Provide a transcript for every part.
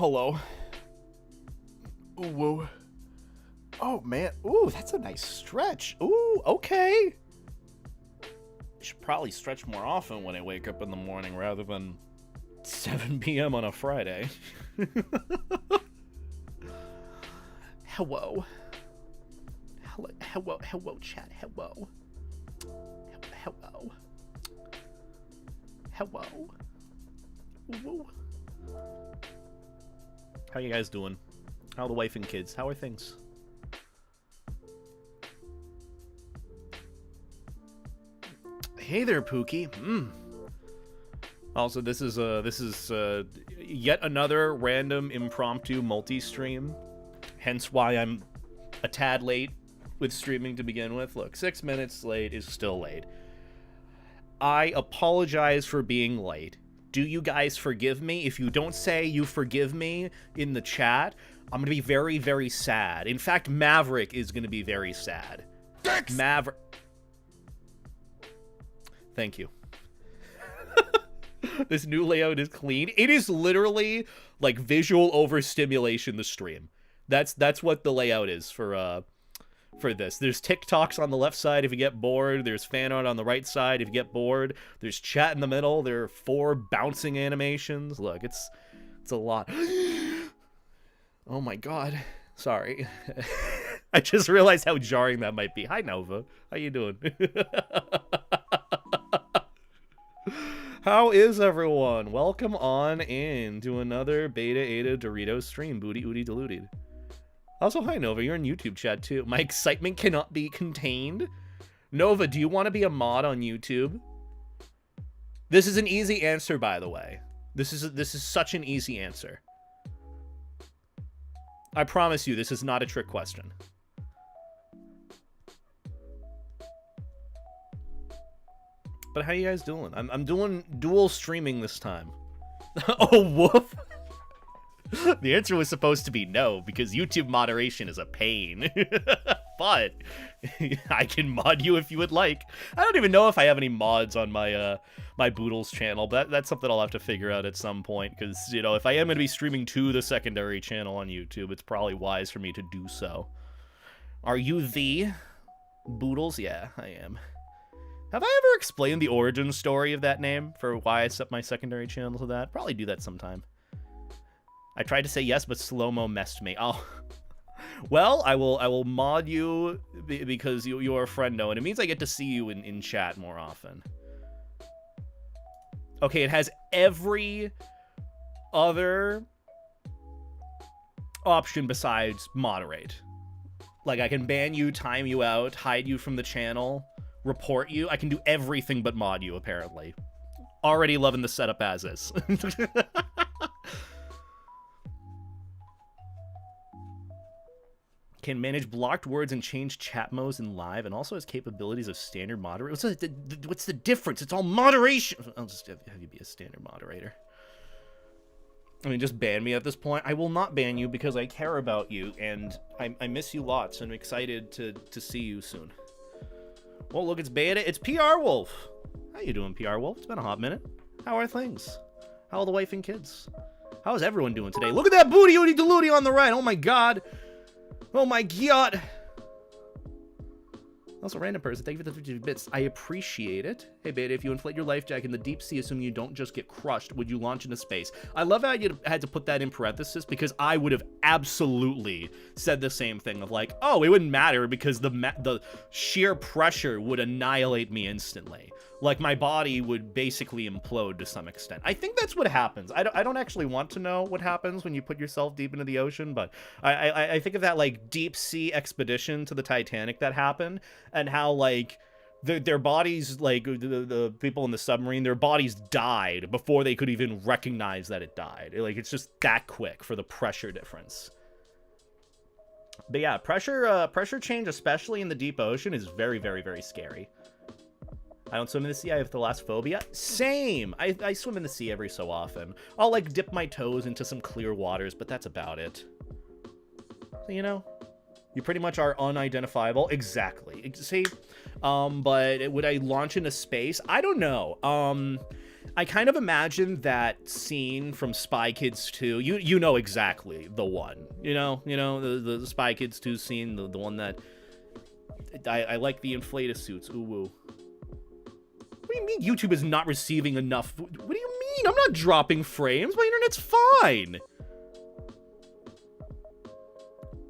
Hello. Ooh, whoa. Oh, man. Ooh, that's a nice stretch. Ooh, okay. I should probably stretch more often when I wake up in the morning rather than 7 p.m. on a Friday. Hello. Hello, chat. Hello. Woo. How you guys doing? How are the wife and kids? How are things? Hey there, Pookie. Also, this is yet another random impromptu multi-stream. Hence why I'm a tad late with streaming to begin with. Look, 6 minutes late is still late. I apologize for being late. Do you guys forgive me? If you don't say you forgive me in the chat, I'm gonna be very, very sad. In fact, Maverick is gonna be very sad. Thanks. Maverick. Thank you. This new layout is clean. It is literally like visual overstimulation. The stream. That's what the layout is for this. There's TikToks on the left side if you get bored. There's fan art on the right side if you get bored. There's chat in the middle. There are 4 bouncing animations. Look, it's a lot. Oh my god. Sorry. I just realized how jarring that might be. Hi, Nova. How you doing? How is everyone? Welcome on in to another Beta Ada Doritos stream. Booty Oody Deluded. Also, hi, Nova. You're in YouTube chat, too. My excitement cannot be contained. Nova, do you want to be a mod on YouTube? This is an easy answer, by the way. This is such an easy answer. I promise you, this is not a trick question. But how you guys doing? I'm doing dual streaming this time. Oh, woof. The answer was supposed to be no, because YouTube moderation is a pain. But I can mod you if you would like. I don't even know if I have any mods on my my Boodles channel, but that's something I'll have to figure out at some point, because, you know, if I am going to be streaming to the secondary channel on YouTube, it's probably wise for me to do so. Are you the Boodles? Yeah, I am. Have I ever explained the origin story of that name for why I set my secondary channel to that? Probably do that sometime. I tried to say yes, but slow-mo messed me. Oh, well, I will mod you because you're a friend-no, and it means I get to see you in chat more often. Okay, it has every other option besides moderate. Like, I can ban you, time you out, hide you from the channel, report you. I can do everything but mod you, apparently. Already loving the setup as is. Can manage blocked words and change chat modes in live, and also has capabilities of standard moderator. What's the difference? It's all moderation. I'll just have you be a standard moderator. I mean, just ban me at this point. I will not ban you because I care about you, and I miss you lots, and I'm excited to see you soon. Well, look, it's Beta. It's PR Wolf. How you doing, PR Wolf? It's been a hot minute. How are things? How are the wife and kids? How is everyone doing today? Look at that booty oody deludey on the right. Oh my god. Oh my god! Also, random person, thank you for the 50 bits. I appreciate it. Hey, Beta, if you inflate your life jacket in the deep sea, assuming you don't just get crushed, would you launch into space? I love how you had to put that in parenthesis, because I would have absolutely said the same thing of like, oh, it wouldn't matter because the sheer pressure would annihilate me instantly. Like, my body would basically implode to some extent. I think that's what happens. I don't actually want to know what happens when you put yourself deep into the ocean, but I think of that, like, deep sea expedition to the Titanic that happened, and how, like, their bodies, like, the people in the submarine, their bodies died before they could even recognize that it died. Like, it's just that quick for the pressure difference. But yeah, pressure change, especially in the deep ocean, is very, very, very scary. I don't swim in the sea. I have thalassophobia. Same! I swim in the sea every so often. I'll, like, dip my toes into some clear waters, but that's about it. So, you know, you pretty much are unidentifiable. Exactly. See? But would I launch into space? I don't know. I kind of imagine that scene from Spy Kids 2. You know exactly the one. You know the Spy Kids 2 scene, the one that I like the inflated suits. UwU. What do you mean YouTube is not receiving enough? What do you mean? I'm not dropping frames. My internet's fine.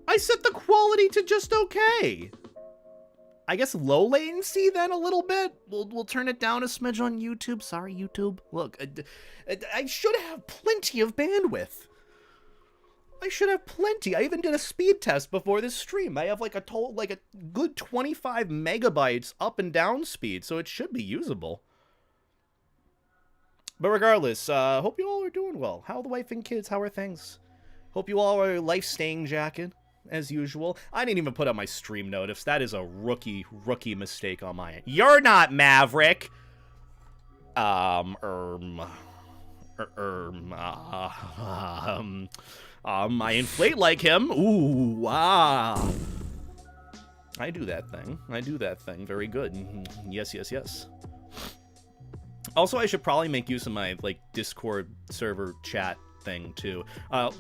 I set the quality to just okay. I guess low latency then a little bit. We'll turn it down a smidge on YouTube. Sorry, YouTube. Look, I should have plenty of bandwidth. I should have plenty. I even did a speed test before this stream. I have like a good 25 megabytes up and down speed, so it should be usable. But regardless, hope you all are doing well. How are the wife and kids? How are things? Hope you all are life-staying jacket, as usual. I didn't even put up my stream notice. That is a rookie mistake on my end. You're not Maverick! I inflate like him. Ooh, ah. I do that thing. Very good. Yes, yes, yes. Also, I should probably make use of my, like, Discord server chat thing, too.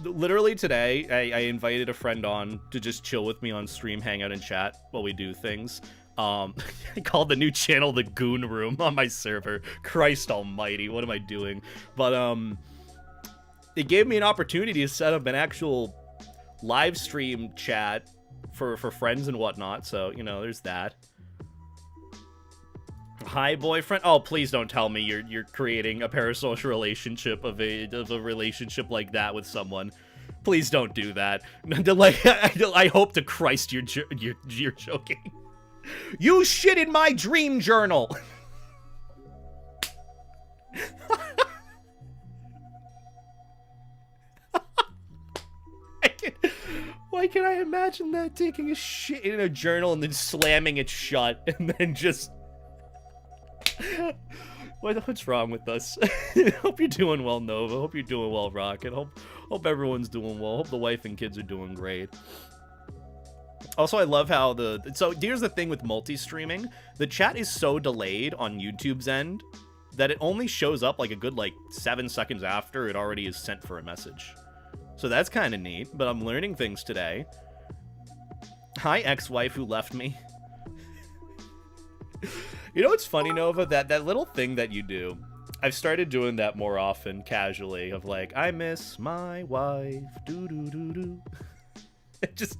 Literally today, I invited a friend on to just chill with me on stream, hang out and chat while we do things. I called the new channel the Goon Room on my server. Christ almighty, what am I doing? But, it gave me an opportunity to set up an actual live stream chat for friends and whatnot, so, you know, there's that. Hi, boyfriend. Oh, please don't tell me you're creating a parasocial relationship of a relationship like that with someone. Please don't do that. Like, I hope to Christ you're joking. You shit in my dream journal. Why can I imagine that, taking a shit in a journal and then slamming it shut and then just... What's wrong with us? Hope you're doing well, Nova. Hope you're doing well, Rocket. Hope everyone's doing well. Hope the wife and kids are doing great. Also, I love how so here's the thing with multi-streaming. The chat is so delayed on YouTube's end that it only shows up like a good 7 seconds after it already is sent for a message. So that's kind of neat, but I'm learning things today. Hi, ex-wife who left me. You know what's funny, Nova? That little thing that you do, I've started doing that more often, casually, of like, I miss my wife, do-do-do-do. It just,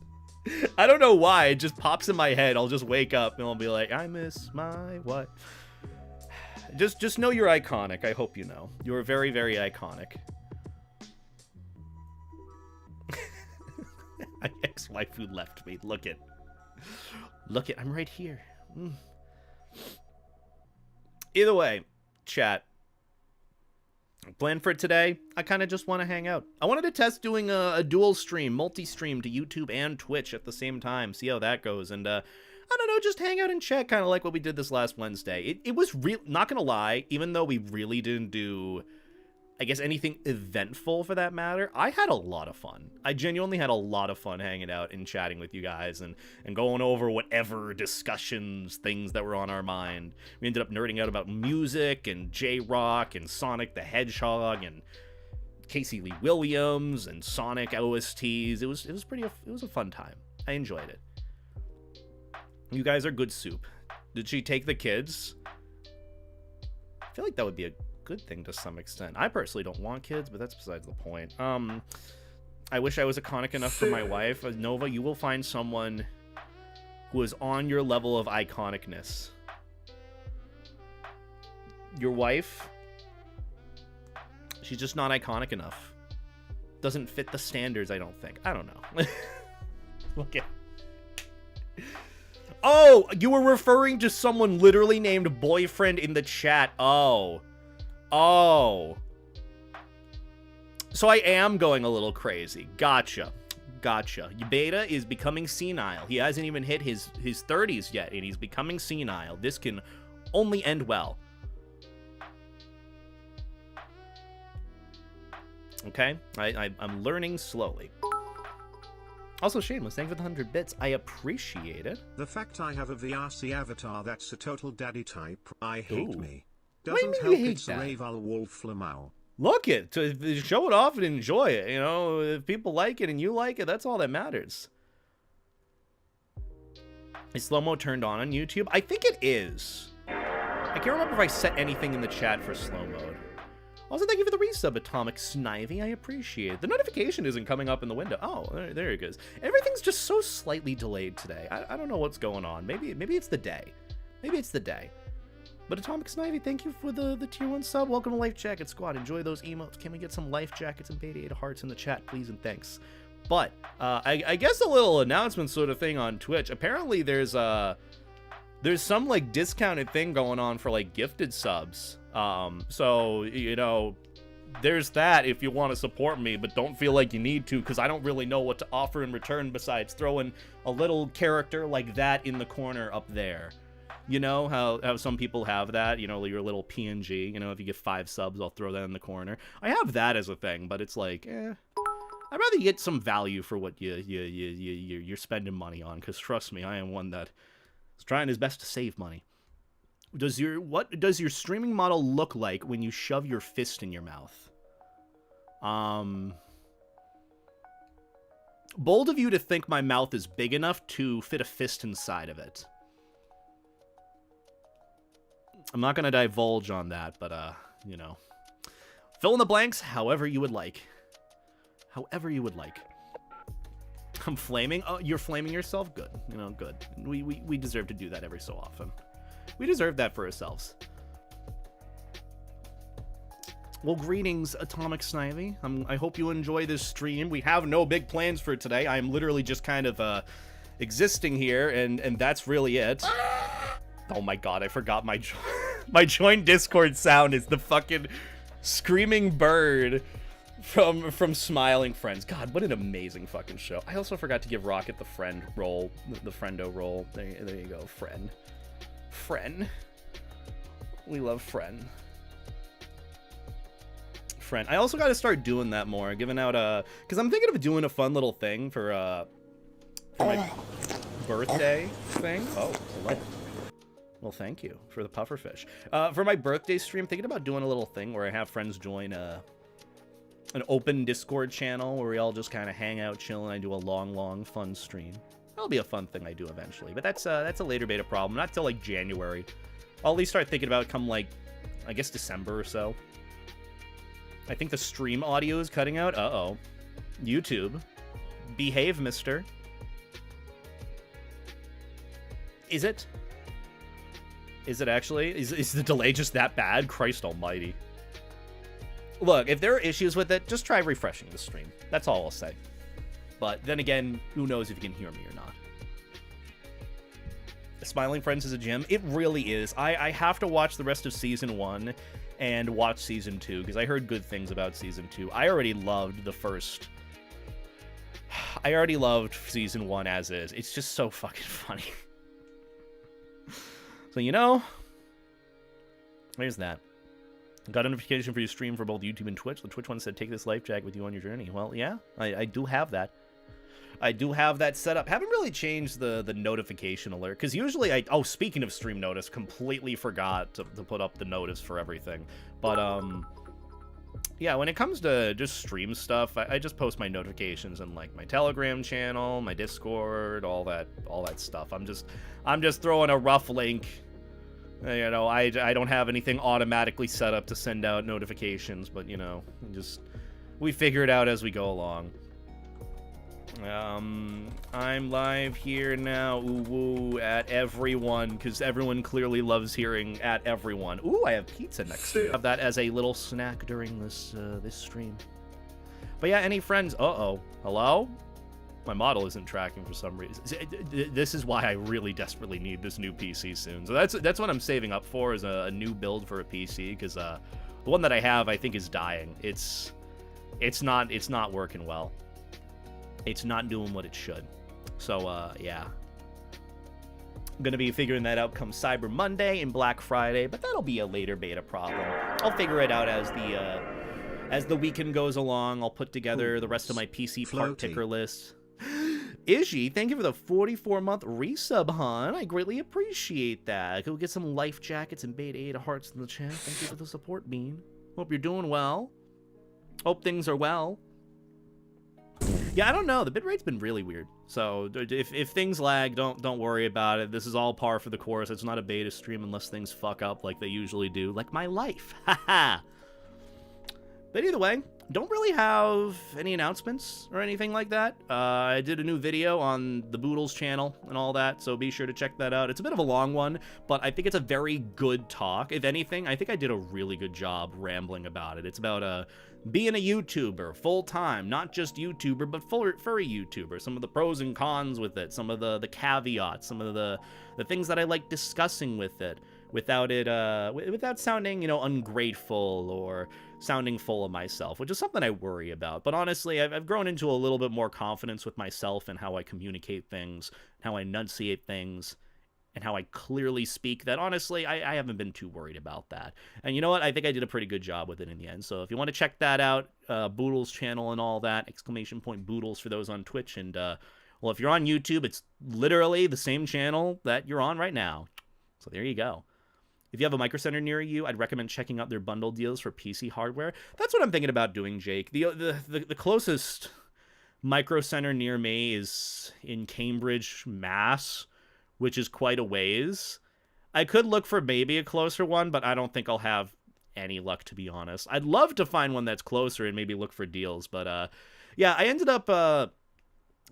I don't know why, it just pops in my head. I'll just wake up and I'll be like, I miss my wife. Just know you're iconic, I hope you know. You're very, very iconic. My ex-wife who left me. Look it, I'm right here. Either way, chat. Plan for today, I kind of just want to hang out. I wanted to test doing a dual stream, multi-stream to YouTube and Twitch at the same time, see how that goes, and I don't know, just hang out and chat, kind of like what we did this last Wednesday. It was real, not gonna lie, even though we really didn't do, I guess, anything eventful for that matter, I had a lot of fun. I genuinely had a lot of fun hanging out and chatting with you guys and going over whatever discussions, things that were on our mind. We ended up nerding out about music and J-Rock and Sonic the Hedgehog and Casey Lee Williams and Sonic OSTs. It was a fun time. I enjoyed it. You guys are good soup. Did she take the kids? I feel like that would be a good thing to some extent. I personally don't want kids, but that's besides the point. I wish I was iconic enough for my wife. Nova, you will find someone who is on your level of iconicness. Your wife, she's just not iconic enough. Doesn't fit the standards, I don't think. I don't know. Look at... Oh, you were referring to someone literally named boyfriend in the chat. Oh. So I am going a little crazy. Gotcha. Beta is becoming senile. He hasn't even hit his 30s yet, and he's becoming senile. This can only end well. Okay? I'm learning slowly. Also, Shameless, thank you for the 100 bits. I appreciate it. The fact I have a VRC avatar that's a total daddy type, I hate me. Doesn't do you help hate it's that? Raval Wolf Lamau. Look it, to show it off and enjoy it. You know, if people like it and you like it, that's all that matters. Is slow-mo turned on YouTube? I think it is. I can't remember if I set anything in the chat for slow mode. Also, thank you for the resub, Atomic Snivy. I appreciate it. The notification isn't coming up in the window. Oh, there it goes. Everything's just so slightly delayed today. I don't know what's going on. Maybe it's the day. Maybe it's the day. But Atomic Snivy, thank you for the tier 1 sub. Welcome to Life Jacket Squad. Enjoy those emotes. Can we get some life jackets and Beta 8 hearts in the chat, please and thanks. But I guess a little announcement sort of thing on Twitch. Apparently there's some like discounted thing going on for like gifted subs. So, you know, there's that if you want to support me, but don't feel like you need to, because I don't really know what to offer in return besides throwing a little character like that in the corner up there. You know how some people have that, you know, your little PNG, you know, if you get 5 subs, I'll throw that in the corner. I have that as a thing, but it's like, I'd rather get some value for what you're spending money on, because trust me, I am one that is trying his best to save money. What does your streaming model look like when you shove your fist in your mouth? Bold of you to think my mouth is big enough to fit a fist inside of it. I'm not going to divulge on that, but, you know. Fill in the blanks however you would like. However you would like. I'm flaming? Oh, you're flaming yourself? Good. You know, good. We deserve to do that every so often. We deserve that for ourselves. Well, greetings, Atomic Snivy. I hope you enjoy this stream. We have no big plans for today. I am literally just kind of existing here, and that's really it. Oh my god, I forgot my my join Discord sound is the fucking screaming bird from Smiling Friends. God, what an amazing fucking show. I also forgot to give Rocket the friend role, the friendo role. There you go, friend. Friend. We love friend. Friend. I also got to start doing that more, giving out because I'm thinking of doing a fun little thing for my birthday thing. Oh, hello. Well, thank you for the pufferfish. For my birthday stream, thinking about doing a little thing where I have friends join an open Discord channel where we all just kind of hang out, chill, and I do a long, fun stream. That'll be a fun thing I do eventually, but that's a later beta problem. Not till like January. I'll at least start thinking about it come like, I guess December or so. I think the stream audio is cutting out. Uh-oh. YouTube. Behave, mister. Is it? Is it actually? Is the delay just that bad? Christ almighty. Look, if there are issues with it, just try refreshing the stream. That's all I'll say. But then again, who knows if you can hear me or not. Smiling Friends is a gem. It really is. I have to watch the rest of Season 1 and watch Season 2, because I heard good things about Season 2. I already loved the first... I already loved Season 1 as is. It's just so fucking funny. So, you know, there's that. Got a notification for your stream for both YouTube and Twitch. The Twitch one said, take this life jacket with you on your journey. Well, yeah, I do have that. I do have that set up. Haven't really changed the notification alert, because usually oh, speaking of stream notice, completely forgot to put up the notice for everything. But, yeah, when it comes to just stream stuff, I just post my notifications in, like, my Telegram channel, my Discord, all that stuff. I'm just throwing a rough link. You know, I don't have anything automatically set up to send out notifications, but, you know, we figure it out as we go along. I'm live here now, UwU, at everyone, because everyone clearly loves hearing at everyone. Ooh, I have pizza next to me. I have that as a little snack during this stream. But yeah, any friends? Uh-oh. Hello? My model isn't tracking for some reason. This is why I really desperately need this new PC soon. So that's what I'm saving up for, is a new build for a PC, because the one that I have, I think, is dying. It's not working well. It's not doing what it should. So, yeah. I'm going to be figuring that out come Cyber Monday and Black Friday, but that'll be a later beta problem. I'll figure it out as the weekend goes along. I'll put together the rest of my PC part picker list. Izzy, thank you for the 44-month resub, hon. I greatly appreciate that. Go get some life jackets and bait 8 hearts in the chat. Thank you for the support, Bean. Hope you're doing well. Hope things are well. Yeah, I don't know. The bitrate's been really weird. So if things lag, don't worry about it. This is all par for the course. It's not a beta stream unless things fuck up like they usually do, like my life. Haha. But either way, don't really have any announcements or anything like that. I did a new video on the Boodles channel and all that, so be sure to check that out. It's a bit of a long one, but I think it's a very good talk. If anything, I think I did a really good job rambling about it. It's about being a YouTuber full-time, not just YouTuber, but furry YouTuber. Some of the pros and cons with it, some of the caveats, some of the things that I like discussing with it, without sounding, you know, ungrateful or sounding full of myself, which is something I worry about. But honestly, I've grown into a little bit more confidence with myself and how I communicate things, how I enunciate things, and how I clearly speak, that honestly, I haven't been too worried about that. And you know what? I think I did a pretty good job with it in the end. So if you want to check that out, Boodles channel and all that, !Boodles for those on Twitch. And, well, if you're on YouTube, it's literally the same channel that you're on right now. So there you go. If you have a Micro Center near you, I'd recommend checking out their bundle deals for PC hardware. That's what I'm thinking about doing, Jake. The closest Micro Center near me is in Cambridge, Mass, which is quite a ways. I could look for maybe a closer one, but I don't think I'll have any luck, to be honest. I'd love to find one that's closer and maybe look for deals, but yeah, I ended up...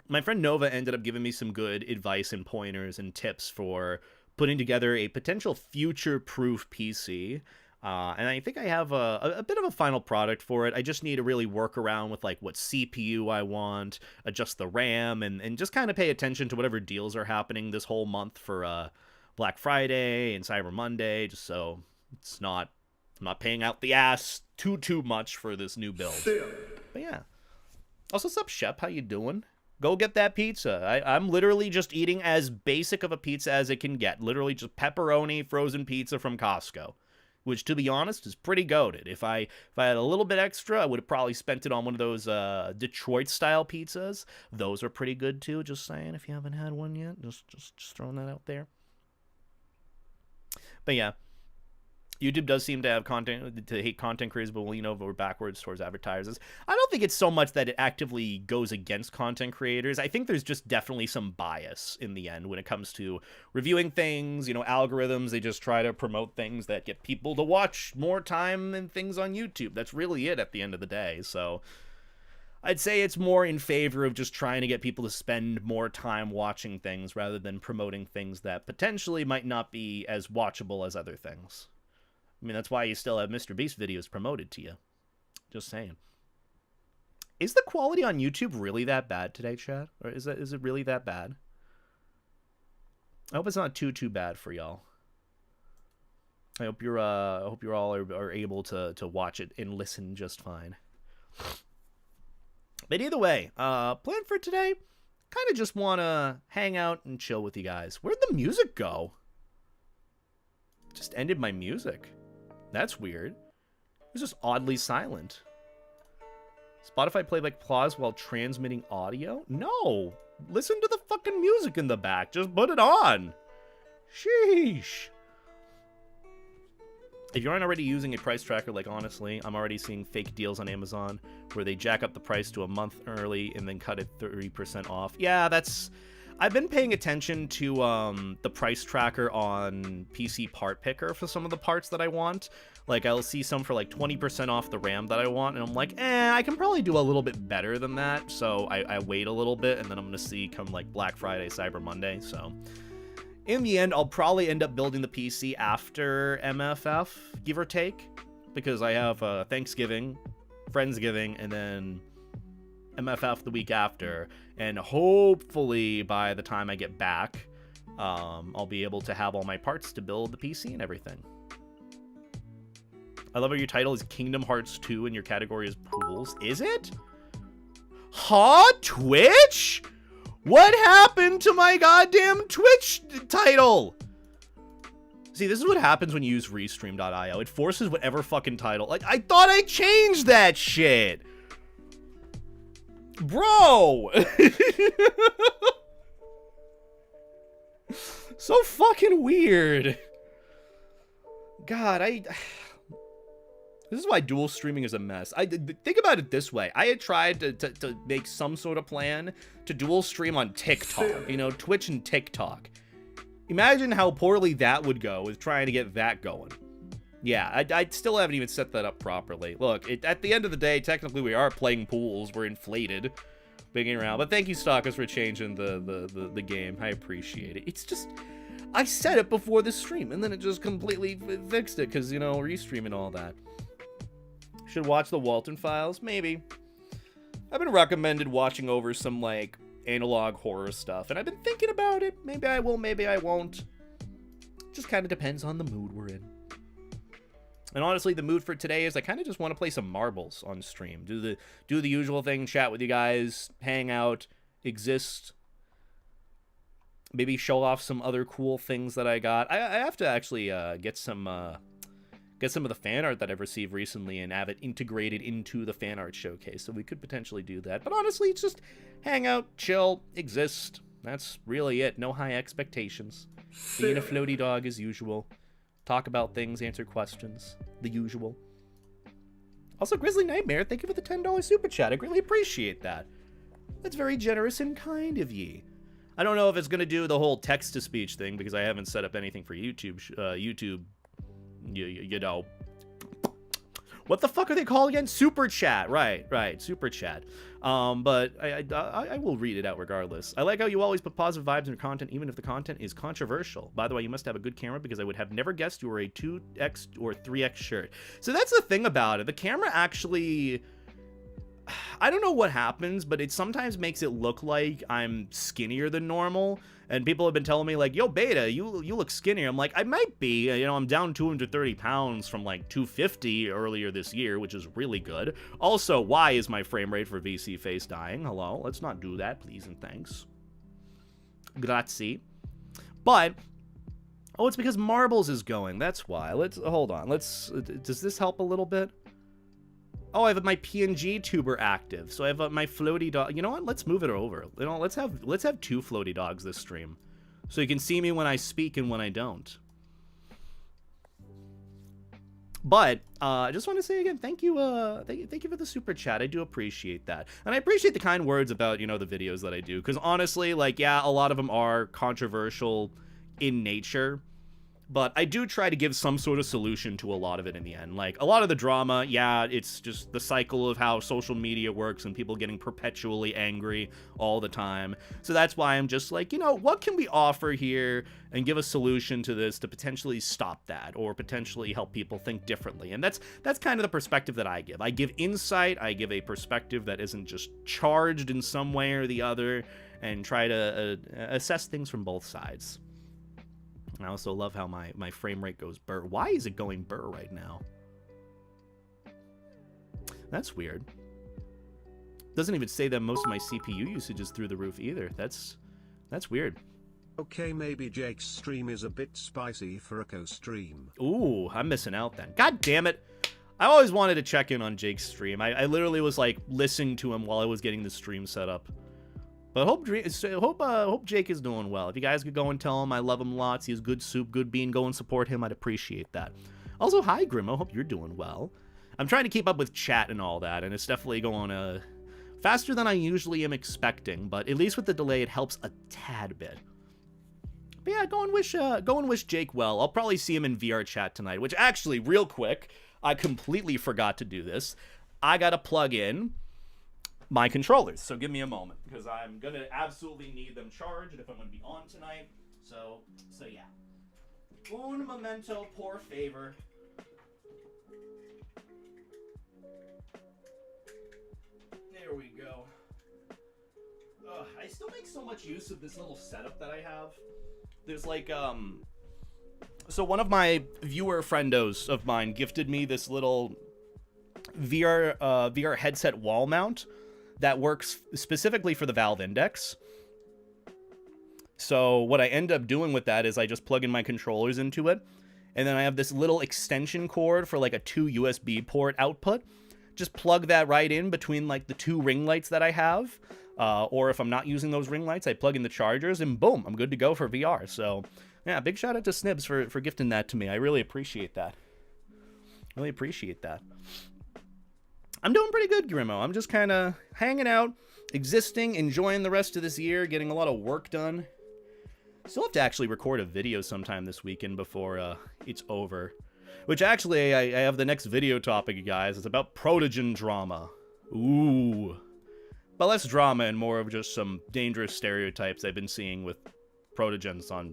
my friend Nova ended up giving me some good advice and pointers and tips for putting together a potential future-proof PC. And I think I have a bit of a final product for it. I just need to really work around with like what CPU I want, adjust the RAM, and just kind of pay attention to whatever deals are happening this whole month for Black Friday and Cyber Monday, just so it's not, I'm not paying out the ass too much for this new build. But yeah. Also, what's up, Shep? How you doing? Go get that pizza. I'm literally just eating as basic of a pizza as it can get. Literally just pepperoni frozen pizza from Costco, which, to be honest, is pretty goated. If I had a little bit extra, I would have probably spent it on one of those Detroit-style pizzas. Those are pretty good, too. Just saying, if you haven't had one yet. Just throwing that out there. But yeah. YouTube does seem to have hate content creators, but lean over backwards towards advertisers. I don't think it's so much that it actively goes against content creators. I think there's just definitely some bias in the end when it comes to reviewing things. You know, algorithms, they just try to promote things that get people to watch more time than things on YouTube. That's really it at the end of the day. So I'd say it's more in favor of just trying to get people to spend more time watching things rather than promoting things that potentially might not be as watchable as other things. I mean, that's why you still have Mr. Beast videos promoted to you. Just saying. Is the quality on YouTube really that bad today, Chad? Or is it really that bad? I hope it's not too bad for y'all. I hope you're all are able to watch it and listen just fine. But either way, plan for today, kind of just want to hang out and chill with you guys. Where'd the music go? Just ended my music. That's weird. It was just oddly silent. Spotify playback applause while transmitting audio? No! Listen to the fucking music in the back. Just put it on. Sheesh. If you aren't already using a price tracker, like honestly, I'm already seeing fake deals on Amazon where they jack up the price to a month early and then cut it 30% off. Yeah, that's... I've been paying attention to the price tracker on PC Part Picker for some of the parts that I want. Like, I'll see some for like 20% off the RAM that I want, and I'm like, I can probably do a little bit better than that. So I wait a little bit, and then I'm going to see come like Black Friday, Cyber Monday. So in the end, I'll probably end up building the PC after MFF, give or take, because I have Thanksgiving, Friendsgiving, and then MFF the week after, and hopefully by the time I get back, I'll be able to have all my parts to build the PC and everything. I love how your title is Kingdom Hearts 2 and your category is pools. Is it? Huh? Twitch? What happened to my goddamn Twitch title? See, this is what happens when you use Restream.io. It forces whatever fucking title. Like, I thought I changed that shit. Bro! So fucking weird. God, this is why dual streaming is a mess. Think about it this way. I had tried to make some sort of plan to dual stream on TikTok. You know, Twitch and TikTok. Imagine how poorly that would go with trying to get that going. Yeah, I still haven't even set that up properly. Look, at the end of the day, technically we are playing pools. We're inflated. Bigging around. But thank you, Stalkers, for changing the game. I appreciate it. It's just... I said it before the stream, and then it just completely fixed it, because, you know, restream and all that. Should watch the Walton Files? Maybe. I've been recommended watching over some, like, analog horror stuff, and I've been thinking about it. Maybe I will, maybe I won't. Just kind of depends on the mood we're in. And honestly, the mood for today is I kind of just want to play some marbles on stream. Do the usual thing, chat with you guys, hang out, exist. Maybe show off some other cool things that I got. I have to actually get some of the fan art that I've received recently and have it integrated into the fan art showcase. So we could potentially do that. But honestly, it's just hang out, chill, exist. That's really it. No high expectations. Being a floaty dog as usual. Talk about things, answer questions. The usual. Also, Grizzly Nightmare, thank you for the $10 super chat. I greatly appreciate that. That's very generous and kind of ye. I don't know if it's going to do the whole text-to-speech thing because I haven't set up anything for YouTube. You know. What the fuck are they called again? Super chat. Right. Super chat. But I will read it out regardless. I like how you always put positive vibes in your content, even if the content is controversial. By the way, you must have a good camera because I would have never guessed you were a 2X or 3X shirt. So that's the thing about it. The camera actually... I don't know what happens, but it sometimes makes it look like I'm skinnier than normal. And people have been telling me, like, yo, Beta, you look skinnier. I'm like, I might be. You know, I'm down 230 pounds from, like, 250 earlier this year, which is really good. Also, why is my frame rate for VC face dying? Hello? Let's not do that, please and thanks. Grazie. But... oh, it's because Marbles is going. That's why. Hold on. Does this help a little bit? Oh, I have my PNG tuber active, so I have my floaty dog. You know what? Let's move it over. You know, let's have two floaty dogs this stream, so you can see me when I speak and when I don't. But I just want to say again, thank you for the super chat. I do appreciate that, and I appreciate the kind words about, you know, the videos that I do, because honestly, like, yeah, a lot of them are controversial in nature. But I do try to give some sort of solution to a lot of it in the end. Like, a lot of the drama, yeah, it's just the cycle of how social media works and people getting perpetually angry all the time. So that's why I'm just like, you know, what can we offer here and give a solution to this to potentially stop that or potentially help people think differently? And that's kind of the perspective that I give. I give insight, I give a perspective that isn't just charged in some way or the other, and try to assess things from both sides. I also love how my frame rate goes burr. Why is it going burr right now? That's weird. Doesn't even say that most of my CPU usage is through the roof either. That's weird. Okay, maybe Jake's stream is a bit spicy for a co-stream. Ooh, I'm missing out then. God damn it. I always wanted to check in on Jake's stream. I literally was like listening to him while I was getting the stream set up. But hope Jake is doing well. If you guys could go and tell him I love him lots, he has good soup, good bean, go and support him, I'd appreciate that. Also, hi Grimo, hope you're doing well. I'm trying to keep up with chat and all that, and it's definitely going faster than I usually am expecting, but at least with the delay it helps a tad bit. But yeah, go and wish Jake well. I'll probably see him in VR chat tonight, which actually, real quick, I completely forgot to do this. I gotta plug in my controllers, so give me a moment because I'm gonna absolutely need them charged if I'm gonna be on tonight. So yeah. Un momento, por favor. There we go. I still make so much use of this little setup that I have. There's like so one of my viewer friendos of mine gifted me this little VR headset wall mount that works specifically for the Valve Index. So what I end up doing with that is I just plug in my controllers into it, and then I have this little extension cord for like a 2 USB port output just plug that right in between like the 2 ring lights that I have. Or if I'm not using those ring lights, I plug in the chargers and boom, I'm good to go for VR. So yeah, big shout out to Snibs for gifting that to me. I really appreciate that. Really appreciate that. I'm doing pretty good, Grimo. I'm just kind of hanging out, existing, enjoying the rest of this year, getting a lot of work done. Still have to actually record a video sometime this weekend before it's over. Which actually, I have the next video topic, you guys. It's about protogen drama. Ooh. But less drama and more of just some dangerous stereotypes I've been seeing with protogens on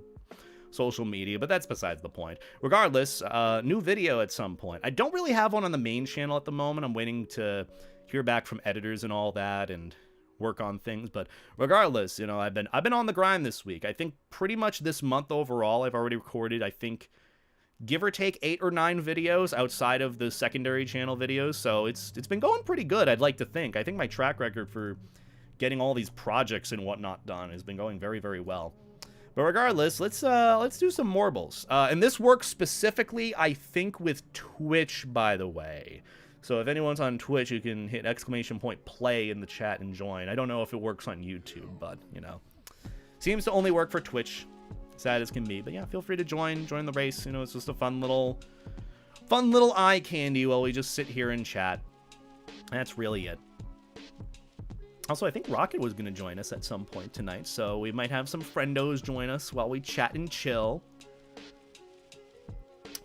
social media, but that's besides the point. Regardless, new video at some point. I don't really have one on the main channel at the moment. I'm waiting to hear back from editors and all that and work on things, but regardless, you know, I've been on the grind this week. I think pretty much this month overall, I've already recorded, I think, give or take 8 or 9 videos outside of the secondary channel videos, so it's been going pretty good, I'd like to think. I think my track record for getting all these projects and whatnot done has been going very, very well. But regardless, let's do some Morbles. And this works specifically, I think, with Twitch, by the way. So if anyone's on Twitch, you can hit !play in the chat and join. I don't know if it works on YouTube, but, you know. Seems to only work for Twitch. Sad as can be. But yeah, feel free to join the race. You know, it's just a fun little eye candy while we just sit here and chat. That's really it. Also, I think Rocket was going to join us at some point tonight, so we might have some friendos join us while we chat and chill.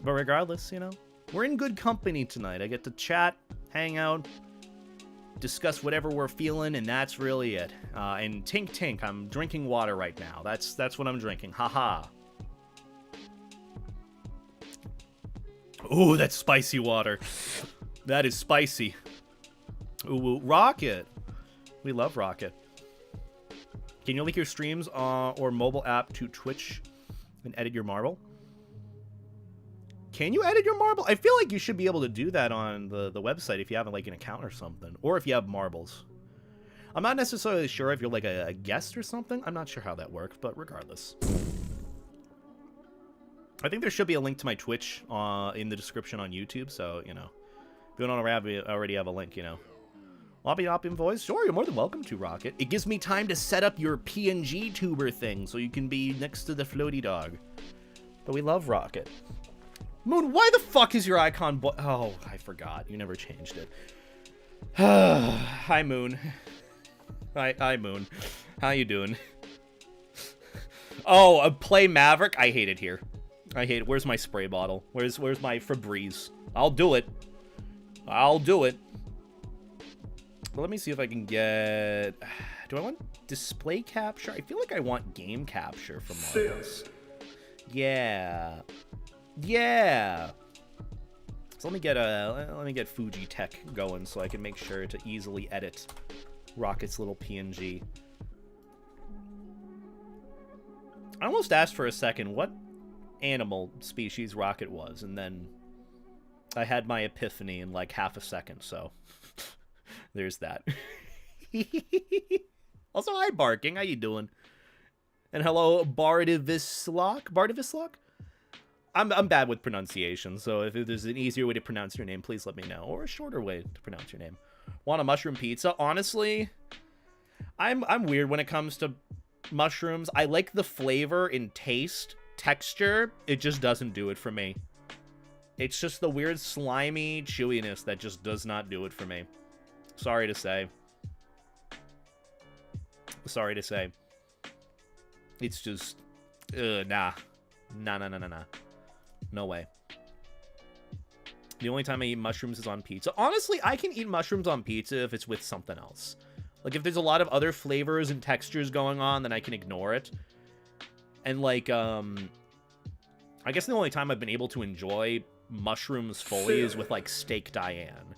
But regardless, you know, we're in good company tonight. I get to chat, hang out, discuss whatever we're feeling, and that's really it. And tink tink, I'm drinking water right now. That's what I'm drinking. Haha. Ooh, that's spicy water. That is spicy. Ooh, Rocket. We love Rocket. Can you link your streams or mobile app to Twitch and edit your marble? Can you edit your marble? I feel like you should be able to do that on the website if you have like an account or something. Or if you have marbles. I'm not necessarily sure if you're like a guest or something. I'm not sure how that works, but regardless. I think there should be a link to my Twitch in the description on YouTube. So, you know, if you don't already have a link, you know. Oppin' voice? Sure, you're more than welcome to, Rocket. It gives me time to set up your PNG tuber thing so you can be next to the floaty dog. But we love Rocket. Moon, why the fuck is your icon oh, I forgot. You never changed it. Hi, Moon. Hi, Moon. How you doing? Oh, play Maverick? I hate it here. I hate it. Where's my spray bottle? Where's my Febreze? I'll do it. I'll do it. But let me see if I can get... Do I want display capture? I feel like I want game capture from Morbles. Yeah. Yeah. So let me get Fuji Tech going so I can make sure to easily edit Rocket's little PNG. I almost asked for a second what animal species Rocket was, and then I had my epiphany in like half a second, so there's that. Also, hi, Barking. How you doing? And hello, Bardivislok? I'm bad with pronunciation, so if there's an easier way to pronounce your name, please let me know. Or a shorter way to pronounce your name. Want a mushroom pizza? Honestly, I'm weird when it comes to mushrooms. I like the flavor and taste. Texture, it just doesn't do it for me. It's just the weird slimy chewiness that just does not do it for me. Sorry to say. Sorry to say. It's just... nah. Nah. No way. The only time I eat mushrooms is on pizza. Honestly, I can eat mushrooms on pizza if it's with something else. Like, if there's a lot of other flavors and textures going on, then I can ignore it. And, like, I guess the only time I've been able to enjoy mushrooms fully is with, like, steak Diane.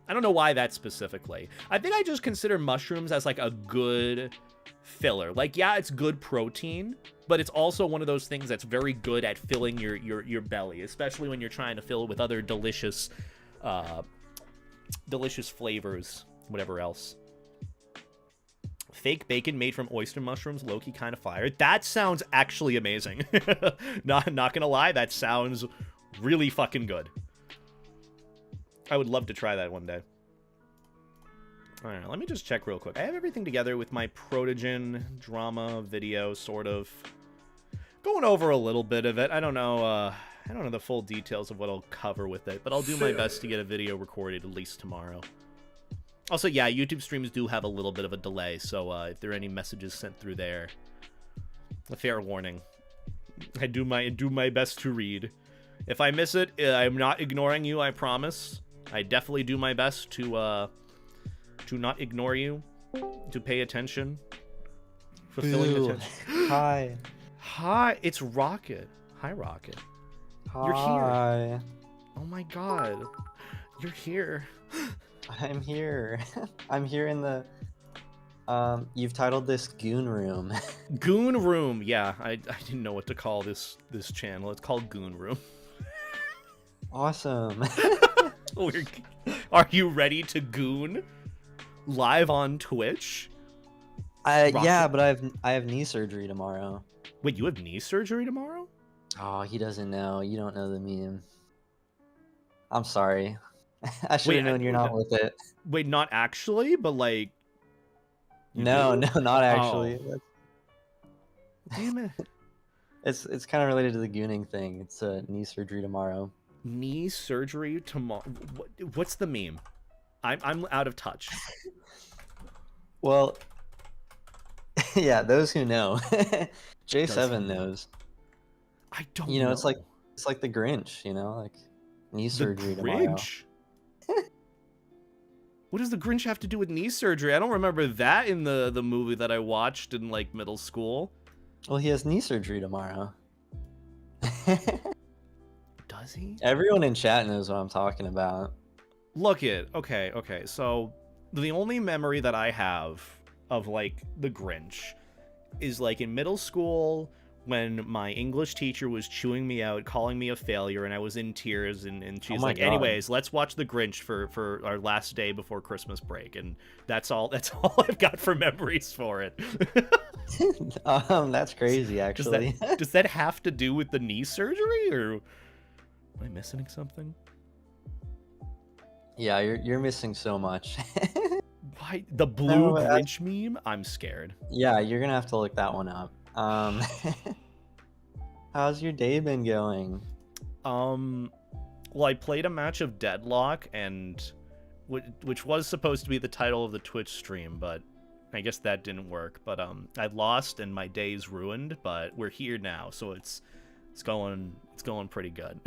I don't know why that specifically. I think I just consider mushrooms as, like, a good filler. Like, yeah, it's good protein, but it's also one of those things that's very good at filling your belly, especially when you're trying to fill it with other delicious flavors, whatever else. Fake bacon made from oyster mushrooms, low-key kind of fire. That sounds actually amazing. Not gonna lie, that sounds really fucking good. I would love to try that one day. All right, let me just check real quick. I have everything together with my Protogen drama video, sort of going over a little bit of it. I don't know the full details of what I'll cover with it, but I'll do my best to get a video recorded at least tomorrow. Also, yeah, YouTube streams do have a little bit of a delay, so if there are any messages sent through there, a fair warning. I do my best to read. If I miss it, I'm not ignoring you, I promise. I definitely do my best to not ignore you, to pay attention. Fulfilling attention. Hi. Hi, it's Rocket. Hi, Rocket. Hi. You're here. Oh my god. You're here. I'm here. I'm here in the you've titled this Goon Room. Goon Room. Yeah, I didn't know what to call this channel. It's called Goon Room. Awesome. Are you ready to goon live on Twitch? Yeah, but I have knee surgery tomorrow. Wait, you have knee surgery tomorrow? Oh, he doesn't know. You don't know the meme. I'm sorry. I should have known you're not with it. Wait, not actually, but like. No, not actually. Oh. Damn it. It's kind of related to the gooning thing. It's knee surgery tomorrow. Knee surgery tomorrow. What's the meme? I'm out of touch. Well, yeah, those who know. J7 knows. I don't know. It's like the Grinch, like knee surgery tomorrow. What does the Grinch have to do with knee surgery? I don't remember that in the movie that I watched in like middle school. Well, he has knee surgery tomorrow. Does he? Everyone in chat knows what I'm talking about. Look it. Okay. So the only memory that I have of like the Grinch is like in middle school when my English teacher was chewing me out, calling me a failure, and I was in tears, and she's like, God. Anyways, let's watch The Grinch for our last day before Christmas break, and that's all I've got for memories for it. That's crazy, actually. Does that have to do with the knee surgery, or am I missing something? Yeah, you're missing so much. Why the blue Grinch meme? I'm scared. Yeah, you're gonna have to look that one up. How's your day been going? Well, I played a match of Deadlock, and which was supposed to be the title of the Twitch stream, but I guess that didn't work. But I lost, and my day's ruined. But we're here now, so it's going pretty good.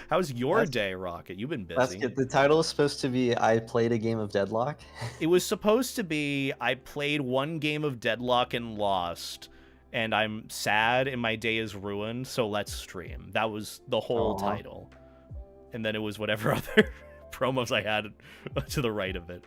How's your day, Rocket? You've been busy. That's good. The title is supposed to be I played a game of Deadlock. It was supposed to be I played one game of Deadlock and lost, and I'm sad and my day is ruined, so let's stream. That was the whole title. And then it was whatever other promos I had to the right of it.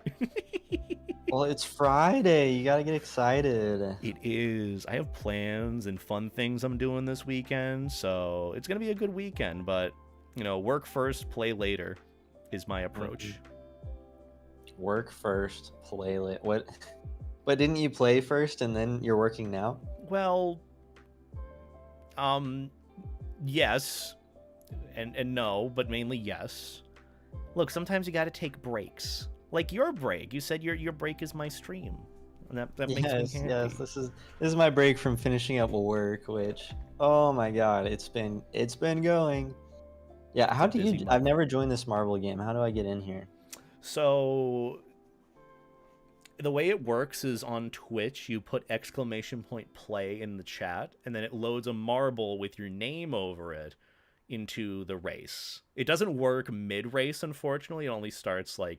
Well, it's Friday. You gotta get excited. It is. I have plans and fun things I'm doing this weekend, so it's gonna be a good weekend, but work first, play later is my approach. Work first, play later. What? But didn't you play first and then you're working now? Well, yes, and no, but mainly yes. Look, sometimes you got to take breaks. Like your break. You said your break is my stream. And that makes me happy. Yes, this is my break from finishing up work, which, oh my god, it's been going. Yeah, how do you... I've never joined this Marble game. How do I get in here? So, the way it works is on Twitch, you put !play in the chat, and then it loads a marble with your name over it into the race. It doesn't work mid-race, unfortunately. It only starts, like,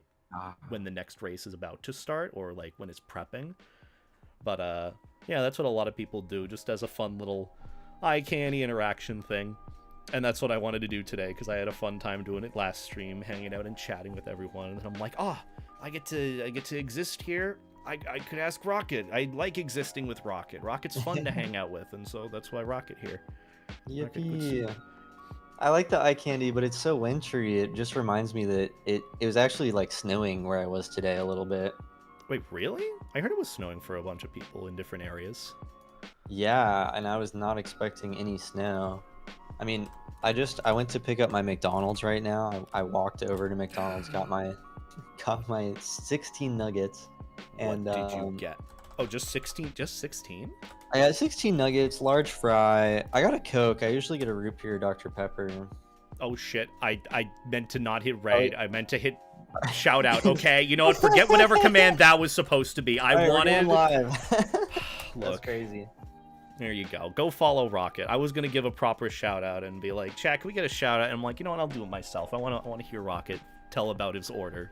when the next race is about to start, or, like, when it's prepping. But, yeah, that's what a lot of people do, just as a fun little eye-candy interaction thing. And that's what I wanted to do today, because I had a fun time doing it last stream, hanging out and chatting with everyone. And I'm like, I get to exist here. I could ask Rocket. I like existing with Rocket. Rocket's fun to hang out with, and so that's why Rocket here. Yippee! I like the eye candy, but it's so wintry. It just reminds me that it was actually like snowing where I was today a little bit. Wait, really? I heard it was snowing for a bunch of people in different areas. Yeah, and I was not expecting any snow. I mean, I went to pick up my McDonald's right now. I walked over to McDonald's, got my got my 16 nuggets, and what did you get? Oh, just 16? Just 16? I got 16 nuggets, large fry. I got a Coke. I usually get a root beer Dr. Pepper. Oh shit! I meant to not hit raid. I meant to hit shout out. Okay, you know what? Forget whatever command that was supposed to be. I wanted. Live. Look, That's crazy. There you go. Go follow Rocket. I was gonna give a proper shout out and be like, "Chat, can we get a shout out?" And I'm like, you know what? I'll do it myself. I want to hear Rocket tell about his order.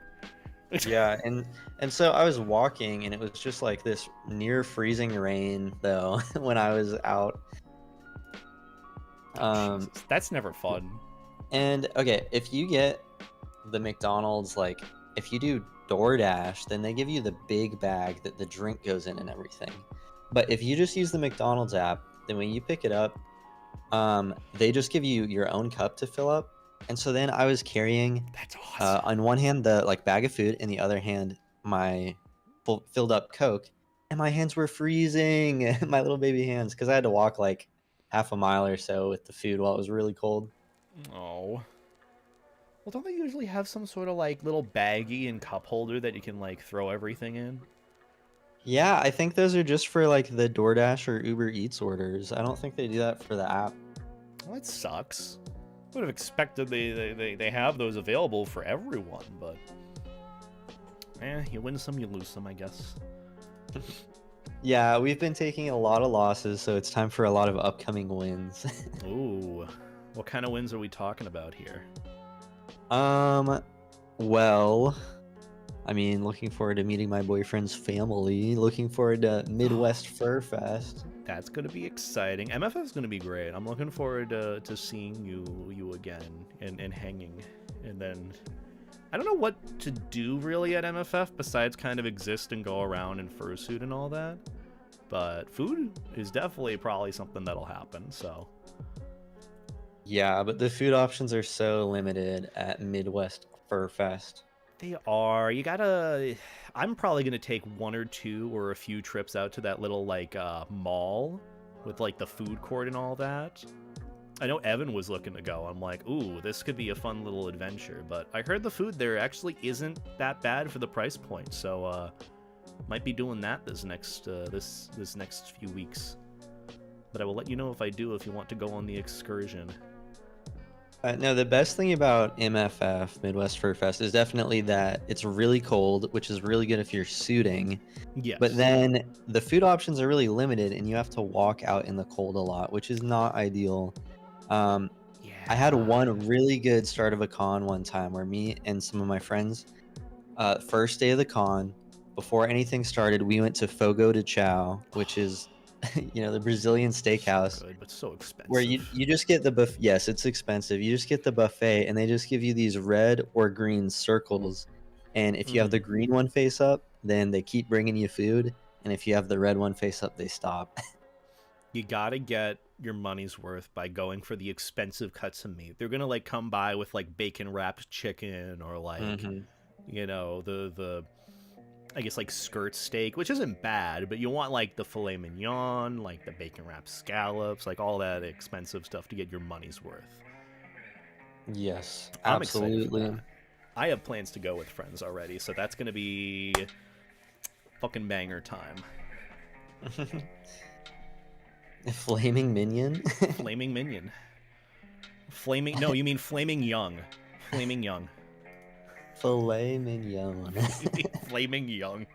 Yeah, and so I was walking, and it was just like this near freezing rain though when I was out. Jesus, that's never fun. And okay, if you get the McDonald's, like if you do DoorDash, then they give you the big bag that the drink goes in and everything. But if you just use the McDonald's app, then when you pick it up, they just give you your own cup to fill up. And so then I was carrying, That's awesome. on one hand the like bag of food, and the other hand my filled up Coke, and my hands were freezing, my little baby hands, because I had to walk like half a mile or so with the food while it was really cold. Oh. Well, don't they usually have some sort of like little baggie and cup holder that you can like throw everything in? Yeah, I think those are just for like the DoorDash or Uber Eats orders. I don't think they do that for the app. Well, that sucks. Would have expected they have those available for everyone, but you win some, you lose some, I guess. Yeah, we've been taking a lot of losses, so it's time for a lot of upcoming wins. Ooh, what kind of wins are we talking about here? Well, I mean, looking forward to meeting my boyfriend's family. Looking forward to Midwest Fur Fest. That's gonna be exciting. MFF is gonna be great. I'm looking forward to seeing you again and hanging. And then I don't know what to do really at MFF besides kind of exist and go around in fursuit and all that. But food is definitely probably something that'll happen. So Yeah, but the food options are so limited at Midwest Fur Fest. they are. You gotta. I'm probably gonna take one or two or a few trips out to that little like mall with like the food court and all that. I know Evan was looking to go. I'm like, ooh, this could be a fun little adventure. But I heard the food there actually isn't that bad for the price point. So might be doing that this next this next few weeks. But I will let you know if I do. If you want to go on the excursion. No, the best thing about MFF, Midwest Fur Fest, is definitely that it's really cold, which is really good if you're suiting. Yes. But then the food options are really limited, and you have to walk out in the cold a lot, which is not ideal. I had one really good start of a con one time where me and some of my friends, first day of the con, before anything started, we went to Fogo de Chao, which is the Brazilian steakhouse. So good, but so expensive. Where you just get the buffet. Yes, it's expensive. You just get the buffet, and they just give you these red or green circles. And if you have the green one face up, then they keep bringing you food. And if you have the red one face up, they stop. You gotta get your money's worth by going for the expensive cuts of meat. They're gonna like come by with like bacon wrapped chicken or like the I guess like skirt steak, which isn't bad, but you want like the filet mignon, like the bacon wrapped scallops, like all that expensive stuff to get your money's worth. Yes, I'm absolutely. excited for that. I have plans to go with friends already, so that's gonna be fucking banger time. Flaming minion? Flaming minion. Flaming, no, you mean flaming young. Flaming young. Filet mignon. Flaming young.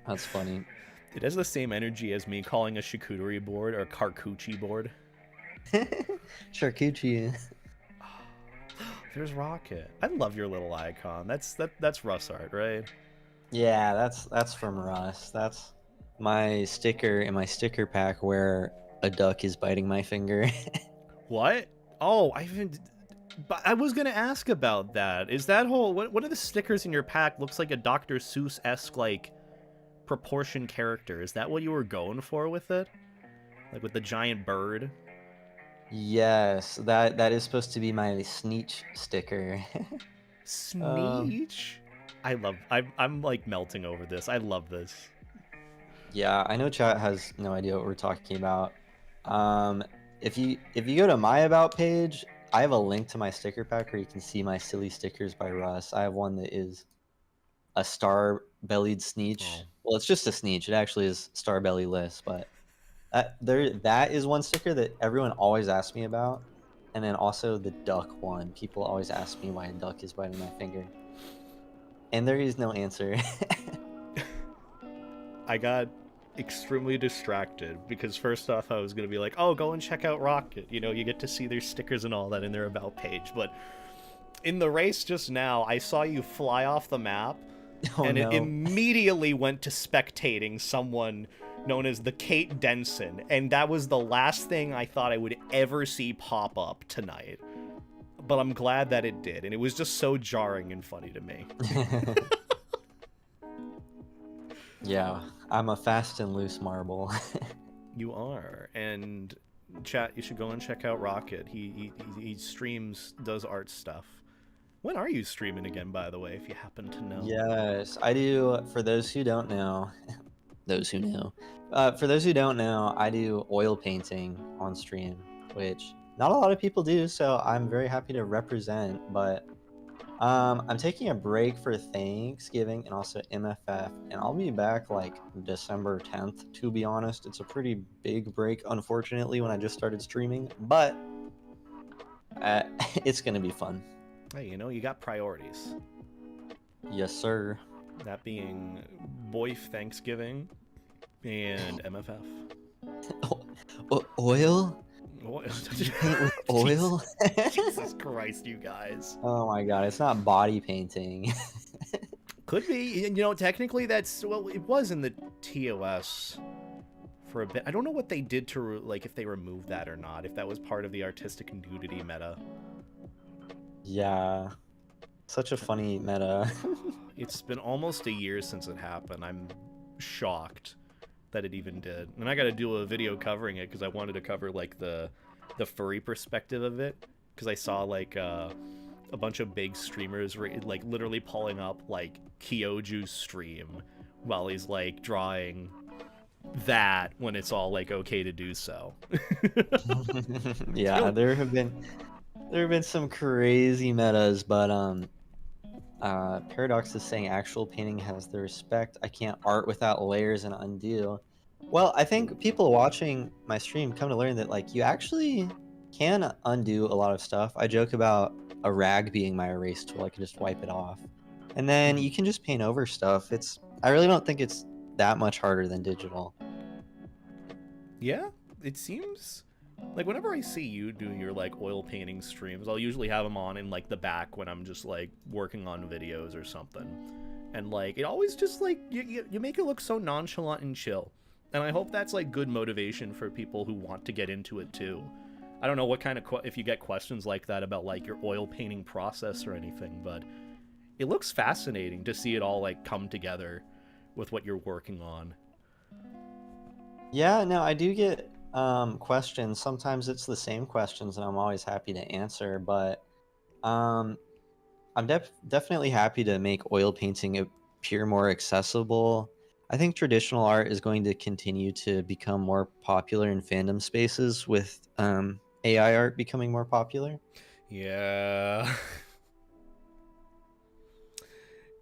That's funny. It has the same energy as me calling a charcuterie board or a charcuterie board. Charcuterie. There's Rocket. I love your little icon. That's Russ art, right? Yeah, that's from Russ. That's my sticker in my sticker pack where a duck is biting my finger. What? Oh, but I was gonna ask about that. Is that whole what are the stickers in your pack? Looks like a Dr. Seuss-esque like proportion character. Is that what you were going for with it? Like with the giant bird? Yes, that is supposed to be my Sneech sticker. Sneech? I'm like melting over this. I love this. Yeah, I know chat has no idea what we're talking about. If you go to my about page, I have a link to my sticker pack where you can see my silly stickers by Russ. I have one that is a star-bellied Sneech. Oh. Well, it's just a Sneech. It actually is star-belly-less, but that is one sticker that everyone always asks me about. And then also the duck one. People always ask me why a duck is biting my finger. And there is no answer. I got extremely distracted because first off I was going to be like, oh, go and check out Rocket. You know, you get to see their stickers and all that in their about page. But in the race just now, I saw you fly off the map, and no. it immediately went to spectating someone known as the Kate Denson, and that was the last thing I thought I would ever see pop up tonight. But I'm glad that it did, and it was just so jarring and funny to me. Yeah, I'm a fast and loose marble. You are, and chat, you should go and check out Rocket. He streams, does art stuff. When are you streaming again, by the way, if you happen to know? Yes, I do. For those who don't know, for those who don't know, I do oil painting on stream, which not a lot of people do, so I'm very happy to represent. But I'm taking a break for Thanksgiving and also MFF, and I'll be back like December 10th, to be honest. It's a pretty big break, unfortunately, when I just started streaming, but it's gonna be fun. Hey, you know, you got priorities. Yes, sir. That being Boy Thanksgiving and MFF. Oil? Oil? Oil? Jesus Christ, you guys. Oh my god, it's not body painting. Could be. You know, technically that's... Well, it was in the TOS for a bit. I don't know what they did to, like, if they removed that or not. If that was part of the artistic nudity meta. Yeah. Such a funny meta. It's been almost a year since it happened. I'm shocked that it even did. And I got to do a video covering it because I wanted to cover, like, the furry perspective of it. Because I saw, like, a bunch of big streamers, like, literally pulling up, like, Kyoju's stream while he's, like, drawing that when it's all, like, okay to do so. Yeah, there have been some crazy metas, but Paradox is saying actual painting has the respect. I can't art without layers and undo. Well, I think people watching my stream come to learn that, like, you actually can undo a lot of stuff. I joke about a rag being my erase tool. I can just wipe it off, and then you can just paint over stuff. I really don't think it's that much harder than digital. Yeah, it seems like whenever I see you do your, like, oil painting streams, I'll usually have them on in, like, the back when I'm just, like, working on videos or something. And, like, it always just, like, you make it look so nonchalant and chill. And I hope that's, like, good motivation for people who want to get into it, too. I don't know what kind of, if you get questions like that about, like, your oil painting process or anything, but it looks fascinating to see it all, like, come together with what you're working on. Yeah, no, I do get questions. Sometimes it's the same questions, and I'm always happy to answer. But I'm definitely happy to make oil painting appear more accessible. I think traditional art is going to continue to become more popular in fandom spaces with AI art becoming more popular. Yeah.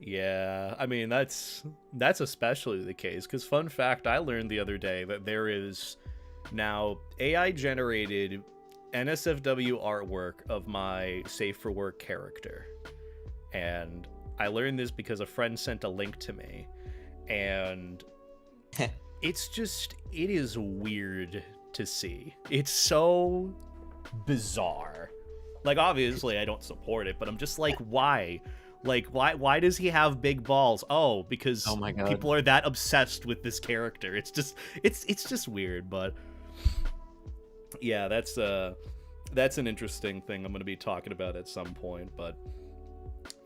Yeah, I mean, that's especially the case, because fun fact, I learned the other day that there is now AI-generated NSFW artwork of my Safe for Work character. And I learned this because a friend sent a link to me, and it's just, it is weird to see. It's so bizarre. Like, obviously, I don't support it, but I'm just like, why? Like, why does he have big balls? Oh, because Oh my God. people are that obsessed with this character. It's just weird, but yeah, that's an interesting thing I'm going to be talking about at some point. But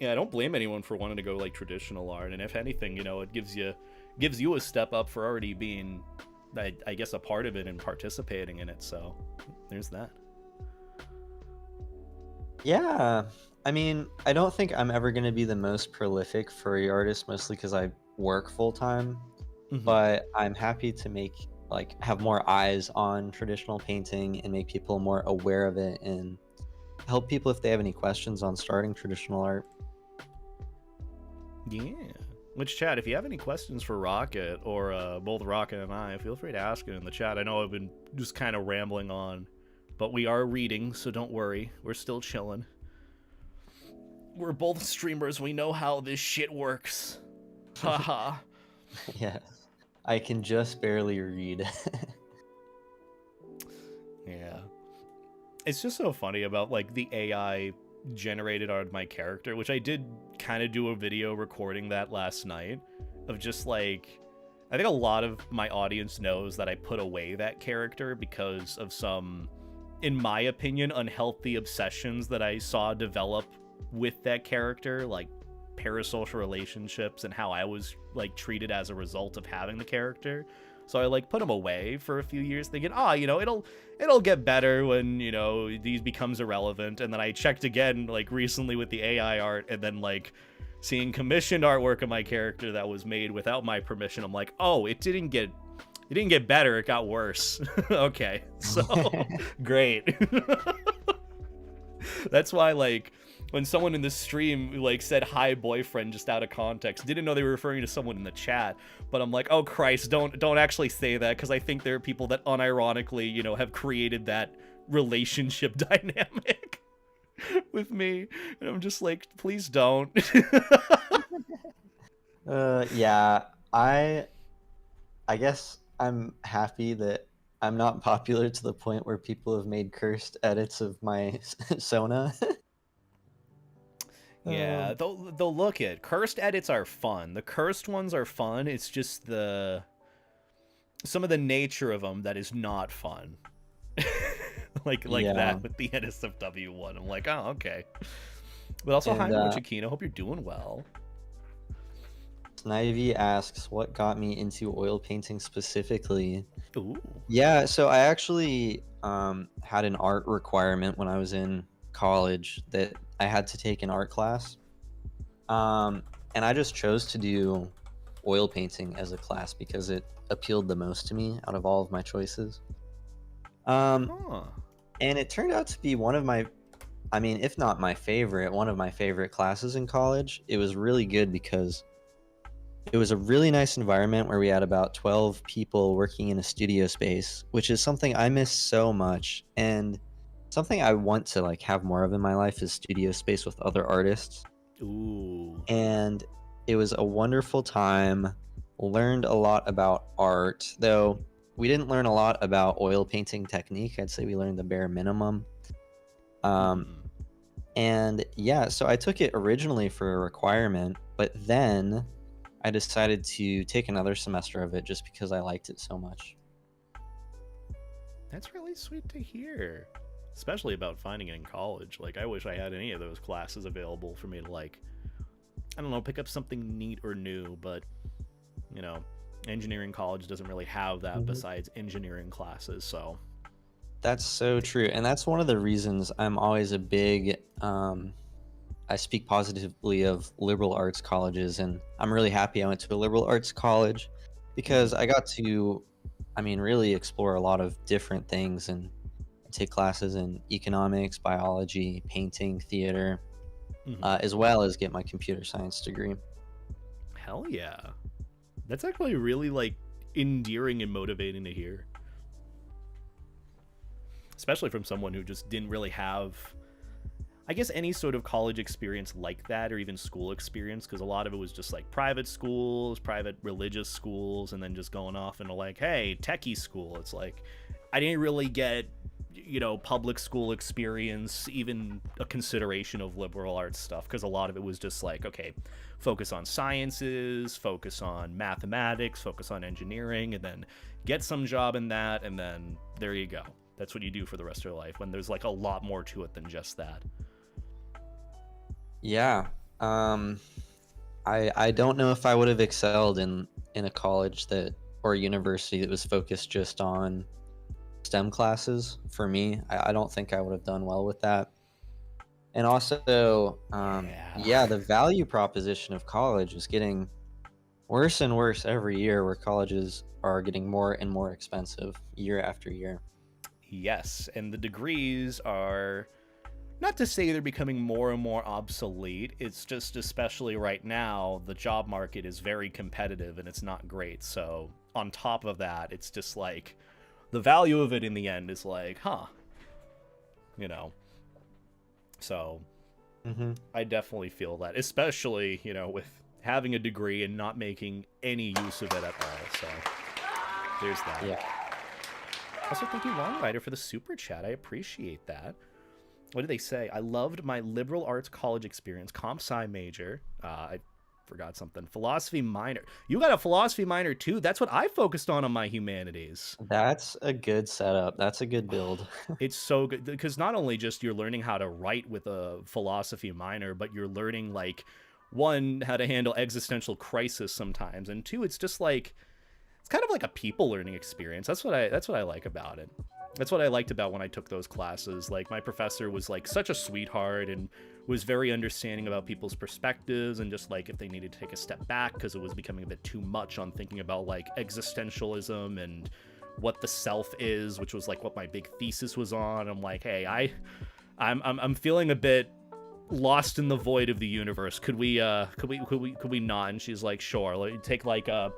yeah, I don't blame anyone for wanting to go, like, traditional art, and if anything, you know, it gives you a step up for already being, I guess, a part of it and participating in it. So there's that. Yeah, I mean, I don't think I'm ever going to be the most prolific furry artist, mostly because I work full time. Mhm. But I'm happy to have more eyes on traditional painting and make people more aware of it, and help people if they have any questions on starting traditional art. Yeah. Which, chat, if you have any questions for Rocket or both Rocket and I, feel free to ask it in the chat. I know I've been just kind of rambling on, but we are reading, so don't worry. We're still chilling. We're both streamers. We know how this shit works. Haha. Yes. I can just barely read. Yeah. It's just so funny about, like, the AI generated art of my character, which I did kind of do a video recording that last night, of just, like, I think a lot of my audience knows that I put away that character because of some, in my opinion, unhealthy obsessions that I saw develop with that character, like parasocial relationships and how I was, like, treated as a result of having the character. So I, like, put him away for a few years thinking, you know, it'll get better when, you know, these becomes irrelevant. And then I checked again, like, recently with the AI art, and then, like, seeing commissioned artwork of my character that was made without my permission, I'm like, oh, it didn't get better, it got worse. Okay, so great. That's why, like, when someone in the stream, like, said hi boyfriend just out of context, didn't know they were referring to someone in the chat, but I'm like, oh Christ, don't actually say that, because I think there are people that unironically, you know, have created that relationship dynamic with me, and I'm just like, please don't. Yeah, I guess I'm happy that I'm not popular to the point where people have made cursed edits of my Sona. Yeah, they'll look at cursed edits are fun. The cursed ones are fun. It's just some of the nature of them that is not fun. like Yeah. that with the NSFW one. I'm like, oh, okay. But also, hi, Mochikino. Hope you're doing well. Snivy asks, what got me into oil painting specifically? Ooh. Yeah, so I actually had an art requirement when I was in college that I had to take an art class. And I just chose to do oil painting as a class because it appealed the most to me out of all of my choices. And it turned out to be one of my, I mean, if not my favorite, one of my favorite classes in college. It was really good because it was a really nice environment where we had about 12 people working in a studio space, which is something I miss so much. And something I want to, like, have more of in my life is studio space with other artists. Ooh. And it was a wonderful time. Learned a lot about art, though we didn't learn a lot about oil painting technique. I'd say we learned the bare minimum. And yeah, so I took it originally for a requirement, but then I decided to take another semester of it just because I liked it so much. That's really sweet to hear. Especially about finding it in college. Like, I wish I had any of those classes available for me to, like, I don't know, pick up something neat or new, but, you know, engineering college doesn't really have that besides engineering classes, so. That's so true. And that's one of the reasons I'm always a big, I speak positively of liberal arts colleges, and I'm really happy I went to a liberal arts college because I got to, I mean, really explore a lot of different things and take classes in economics, biology, painting, theater, as well as get my computer science degree. Hell yeah. That's actually really, like, endearing and motivating to hear. Especially from someone who just didn't really have, I guess, any sort of college experience like that, or even school experience, because a lot of it was just, like, private schools, private religious schools, and then just going off into, like, hey, techie school. It's like, I didn't really get, you know, public school experience, even a consideration of liberal arts stuff, because a lot of it was just like, okay, focus on sciences, focus on mathematics, focus on engineering, and then get some job in that, and then there you go. That's what you do for the rest of your life, when there's, like, a lot more to it than just that. Yeah. I don't know if I would have excelled in a college that, or a university that was focused just on STEM classes. For me, I don't think I would have done well with that. And also, yeah, the value proposition of college is getting worse and worse every year, where colleges are getting more and more expensive year after year. Yes, and the degrees are not to say they're becoming more and more obsolete. It's just, especially right now, the job market is very competitive and it's not great. So on top of that, it's just like the value of it in the end is like, huh, you know. So I definitely feel that, especially, you know, with having a degree and not making any use of it at all. So there's that. Yeah. Also, thank you, Long Rider, for the super chat. I appreciate that. What did they say? I loved my liberal arts college experience. Comp sci major. I forgot something. Philosophy minor. You got a philosophy minor too? That's what I focused on my humanities. That's a good setup. That's a good build. It's so good because not only just you're learning how to write with a philosophy minor, but you're learning, like, one, how to handle existential crisis sometimes, and two, it's just like, it's kind of like a people learning experience. That's what I like about it. That's what I liked about when I took those classes. Like, my professor was like such a sweetheart and was very understanding about people's perspectives and just like if they needed to take a step back because it was becoming a bit too much on thinking about like existentialism and what the self is, which was like what my big thesis was on. I'm like, hey, I'm feeling a bit lost in the void of the universe. Could we not? And she's like, sure. Let me take like a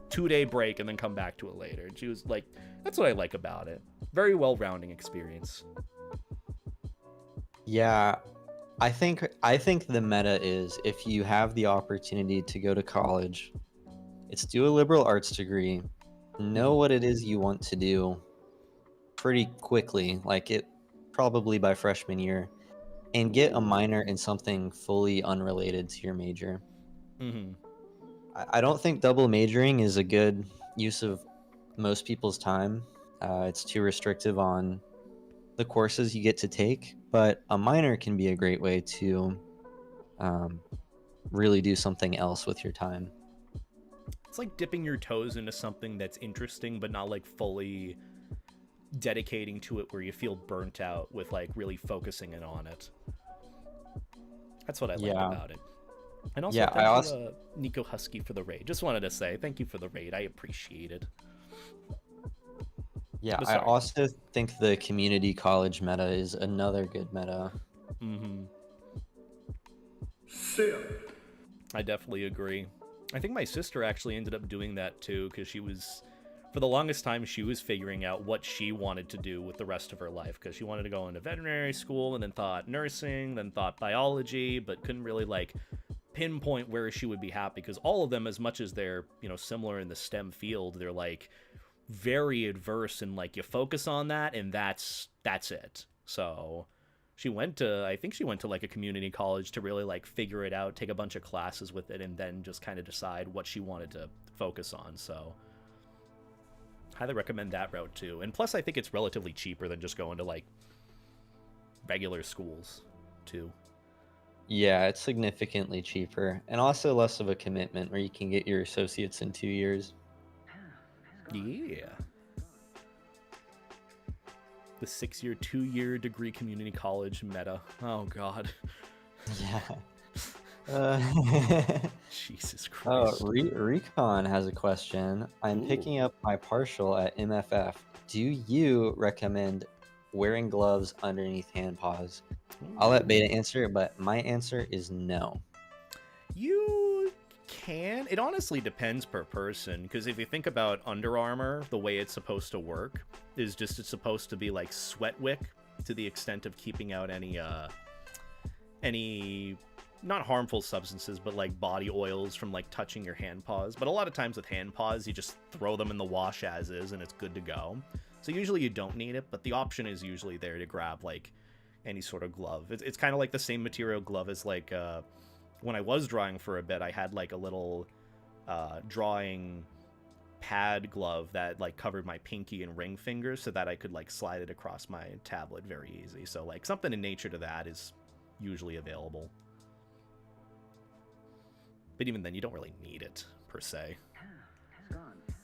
2-day break and then come back to it later. And she was like, that's what I like about it. Very well-rounding experience. Yeah, I think the meta is, if you have the opportunity to go to college, it's do a liberal arts degree, know what it is you want to do pretty quickly, like it probably by freshman year, and get a minor in something fully unrelated to your major. I don't think double majoring is a good use of most people's time. It's too restrictive on the courses you get to take, but a minor can be a great way to really do something else with your time. It's like dipping your toes into something that's interesting, but not like fully dedicating to it where you feel burnt out with like really focusing in on it. That's what I like about it. And also, thank you, Nico Husky, for the raid. Just wanted to say thank you for the raid. I appreciate it. Yeah, I also think the community college meta is another good meta. I definitely agree. I think my sister actually ended up doing that too, because she was, for the longest time, she was figuring out what she wanted to do with the rest of her life, because she wanted to go into veterinary school and then thought nursing, then thought biology, but couldn't really like pinpoint where she would be happy, because all of them, as much as they're, you know, similar in the STEM field, they're like very adverse and like you focus on that and that's it. So she went to, I think she went to like a community college to really like figure it out, take a bunch of classes with it, and then just kind of decide what she wanted to focus on. So highly recommend that route too. And plus I think it's relatively cheaper than just going to like regular schools too. Yeah, it's significantly cheaper and also less of a commitment, where you can get your associates in 2 years. Yeah. The 6-year, 2-year degree community college meta. Oh, God. Yeah. Jesus Christ. Oh, Recon has a question. I'm picking up my partial at MFF. Do you recommend wearing gloves underneath hand paws? I'll let Beta answer, but my answer is no. You can. It honestly depends per person, because if you think about Under Armour, the way it's supposed to work is just it's supposed to be like sweat wick to the extent of keeping out any not harmful substances, but like body oils from like touching your hand paws. But a lot of times with hand paws, you just throw them in the wash as is and it's good to go. So usually you don't need it, but the option is usually there to grab like any sort of glove. It's kind of like the same material glove as like when I was drawing for a bit, I had like a little drawing pad glove that like covered my pinky and ring fingers so that I could like slide it across my tablet very easy. So like something in nature to that is usually available. But even then, you don't really need it per se.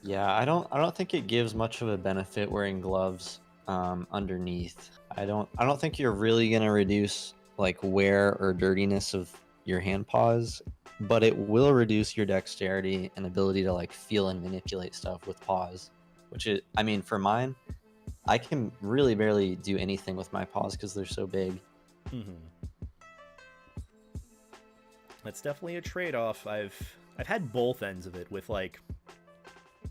Yeah, I don't think it gives much of a benefit wearing gloves underneath. I don't think you're really gonna reduce like wear or dirtiness of your hand paws, but it will reduce your dexterity and ability to like feel and manipulate stuff with paws. Which is, I mean, for mine, I can really barely do anything with my paws because they're so big. That's definitely a trade-off. I've had both ends of it with like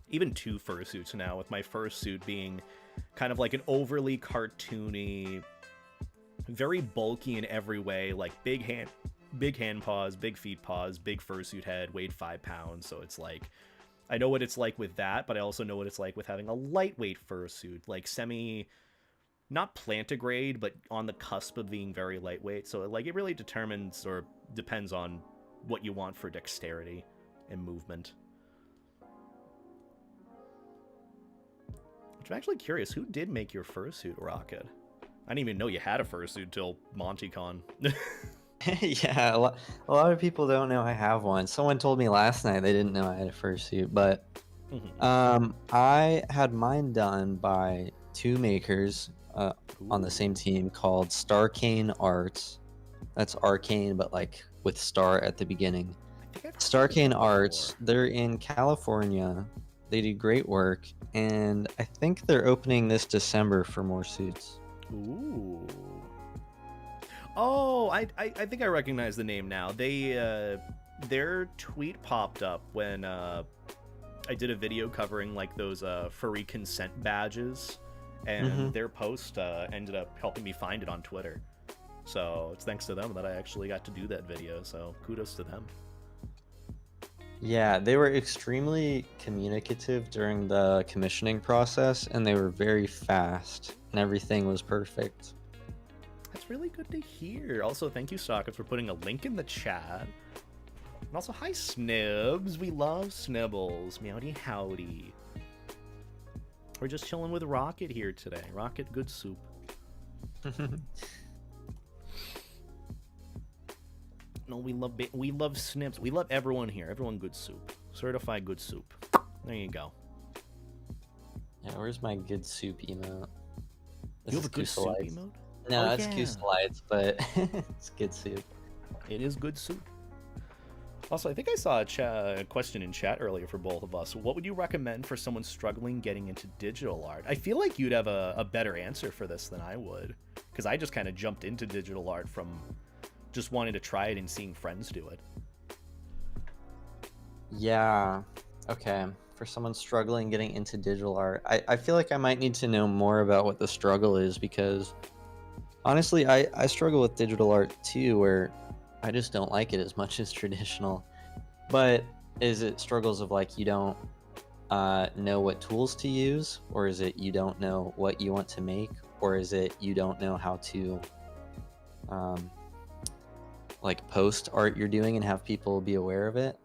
even two fursuits now, with my fursuit being kind of like an overly cartoony, very bulky in every way, like big hand paws, big feet paws, big fursuit head, weighed 5 pounds. So it's like I know what it's like with that, but I also know what it's like with having a lightweight fursuit, like not plantigrade, but on the cusp of being very lightweight. So like it really determines or depends on what you want for dexterity and movement. Which I'm actually curious, who did make your fursuit, Rocket? I didn't even know you had a fursuit till MontyCon. Yeah, a lot of people don't know I have one. Someone told me last night they didn't know I had a fursuit, but I had mine done by two makers on the same team called Starcane Arts. That's arcane, but like with star at the beginning. Starcane Arts, they're in California. They do great work, and I think they're opening this December for more suits. Ooh. Oh, I think I recognize the name now. Their tweet popped up when I did a video covering like those furry consent badges, and their post ended up helping me find it on Twitter. So it's thanks to them that I actually got to do that video. So kudos to them. Yeah, they were extremely communicative during the commissioning process, and they were very fast, and everything was perfect. That's really good to hear. Also, thank you, Sockets, for putting a link in the chat. And also, hi, Snibs. We love Snibbles. Meowdy howdy. We're just chilling with Rocket here today. Rocket, good soup. No, we love Snips. We love everyone here. Everyone good soup. Certified good soup. There you go. Yeah, where's my good soup emote? You have a good soup emote? No, that's Goose Lights, but it's good soup. It is good soup. Also, I think I saw a question in chat earlier for both of us. What would you recommend for someone struggling getting into digital art? I feel like you'd have a better answer for this than I would, because I just kind of jumped into digital art from just wanting to try it and seeing friends do it. Yeah, okay. For someone struggling getting into digital art, I feel like I might need to know more about what the struggle is, because honestly, I struggle with digital art too, where I just don't like it as much as traditional. But is it struggles of like you don't know what tools to use, or is it you don't know what you want to make, or is it you don't know how to like post art you're doing and have people be aware of it?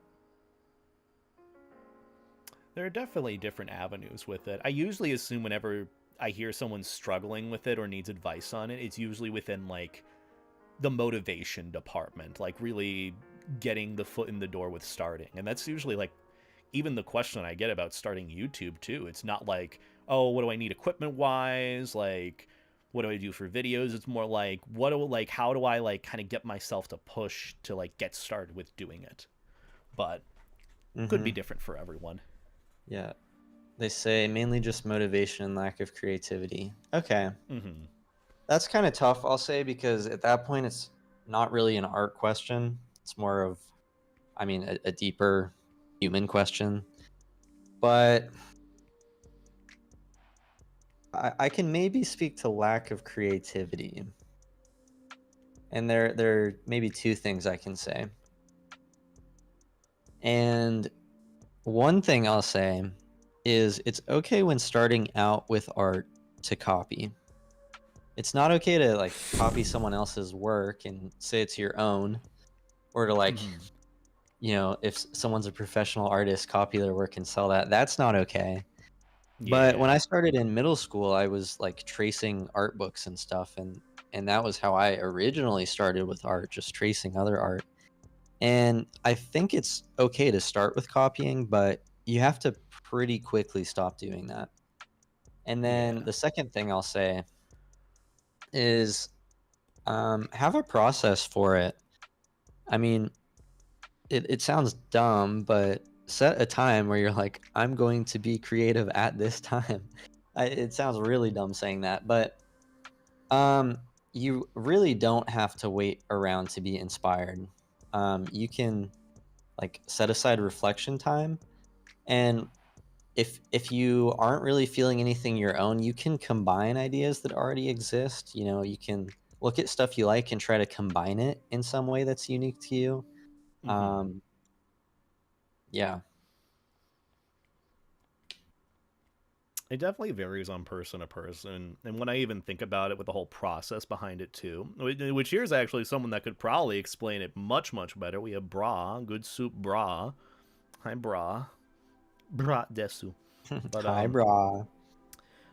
There are definitely different avenues with it. I usually assume whenever I hear someone struggling with it or needs advice on it, it's usually within like the motivation department, like really getting the foot in the door with starting. And that's usually like even the question I get about starting YouTube too. It's not like, oh, what do I need equipment wise? Like, what do I do for videos? It's more like, how do I like kind of get myself to push to like get started with doing it? But could be different for everyone. Yeah. They say mainly just motivation and lack of creativity. Okay. That's kind of tough, I'll say, because at that point it's not really an art question. It's more of, I mean, a deeper human question. But I can maybe speak to lack of creativity. And there are maybe two things I can say. And one thing I'll say is it's okay when starting out with art to copy. It's not okay to like copy someone else's work and say it's your own, or to like, you know, if someone's a professional artist, copy their work and sell that. That's not okay. But when I started in middle school, I was like tracing art books and stuff, and that was how I originally started with art, just tracing other art. And I think it's okay to start with copying, but you have to pretty quickly stop doing that. And then the second thing I'll say is have a process for it. I mean, it sounds dumb, but set a time where you're like, I'm going to be creative at this time. It sounds really dumb saying that, but you really don't have to wait around to be inspired. You can like set aside reflection time, and if you aren't really feeling anything your own, you can combine ideas that already exist. You know, you can look at stuff you like and try to combine it in some way that's unique to you. Mm-hmm. Um, yeah. It definitely varies on person to person, and when I even think about it with the whole process behind it too, which here's actually someone that could probably explain it much better. We have Bra, good soup Bra. Hi Bra, Bra desu. But Hi, brah.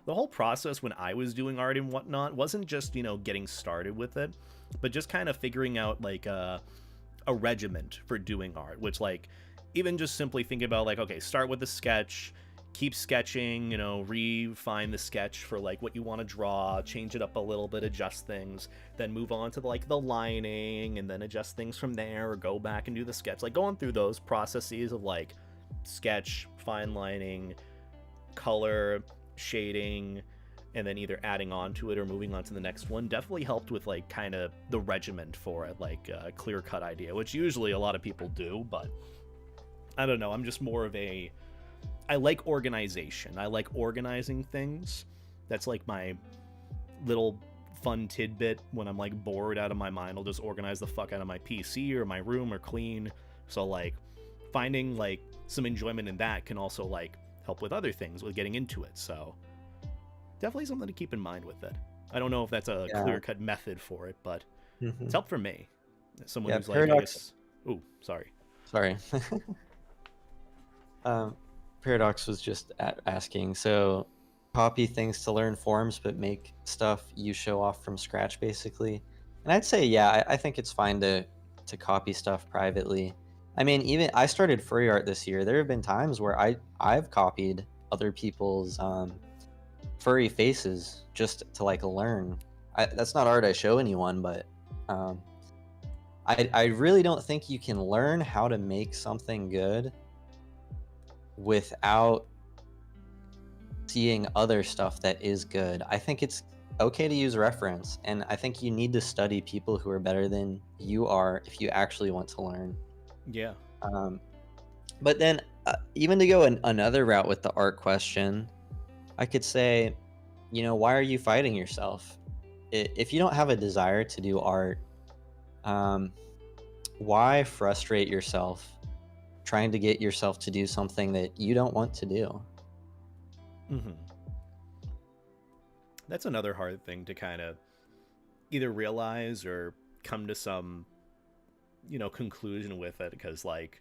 the whole process when I was doing art and whatnot wasn't just, you know, getting started with it, but just kind of figuring out like a regiment for doing art, which like even just simply thinking about like, okay, start with a sketch, keep sketching, you know, refine the sketch for like what you want to draw, change it up a little bit, adjust things, then move on to like the lining and then adjust things from there, or go back and do the sketch. Like going through those processes of like sketch, fine lining, color, shading, and then either adding on to it or moving on to the next one definitely helped with like kind of the regiment for it, like a clear cut idea, which usually a lot of people do. But I don't know, I'm just more of a, I like organization, I like organizing things. That's like my little fun tidbit. When I'm like bored out of my mind, I'll just organize the fuck out of my PC or my room or clean. So like finding like some enjoyment in that can also like help with other things with getting into it. So definitely something to keep in mind with it. I don't know if that's a Yeah. clear-cut method for it, but Mhm. it's helped for me. Someone Yeah, who's like, I paradox. guess, ooh, sorry. Sorry. um, Paradox was just asking. So, copy things to learn forms, but make stuff you show off from scratch, basically. And I'd say, yeah, I think it's fine to copy stuff privately. I mean, even I started furry art this year. There have been times where I've copied other people's furry faces just to like learn. That's not art I show anyone, but um, I really don't think you can learn how to make something good without seeing other stuff that is good. I think it's okay to use reference, and I think you need to study people who are better than you are if you actually want to learn. Yeah. Um, but then, even to go another route with the art question, I could say, you know, why are you fighting yourself? If you don't have a desire to do art, um, why frustrate yourself trying to get yourself to do something that you don't want to do? Mm-hmm. That's another hard thing to kind of either realize or come to some, you know, conclusion with it, because like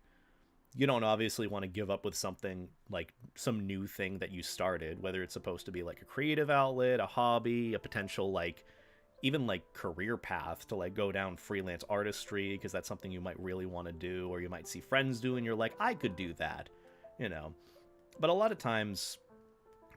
you don't obviously want to give up with something like some new thing that you started, whether it's supposed to be like a creative outlet, a hobby, a potential like even like career path to like go down freelance artistry, because that's something you might really want to do, or you might see friends do and you're like, I could do that, you know. But a lot of times,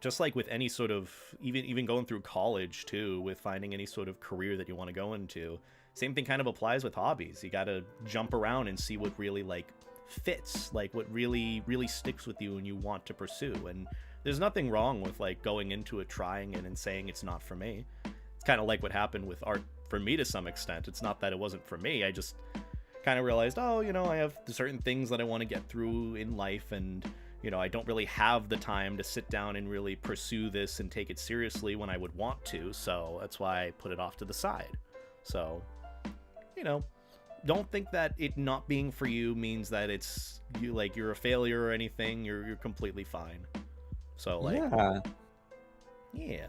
just like with any sort of, even going through college too, with finding any sort of career that you want to go into, same thing kind of applies with hobbies. You got to jump around and see what really like fits, like what really sticks with you and you want to pursue. And there's nothing wrong with like going into it, trying it, and saying it's not for me. It's kind of like what happened with art for me to some extent. It's not that it wasn't for me, I just kind of realized, oh, you know, I have certain things that I want to get through in life, and you know, I don't really have the time to sit down and really pursue this and take it seriously when I would want to, so that's why I put it off to the side. So, you know, don't think that it not being for you means that it's you, like you're a failure or anything. You're completely fine. So like, Yeah. yeah.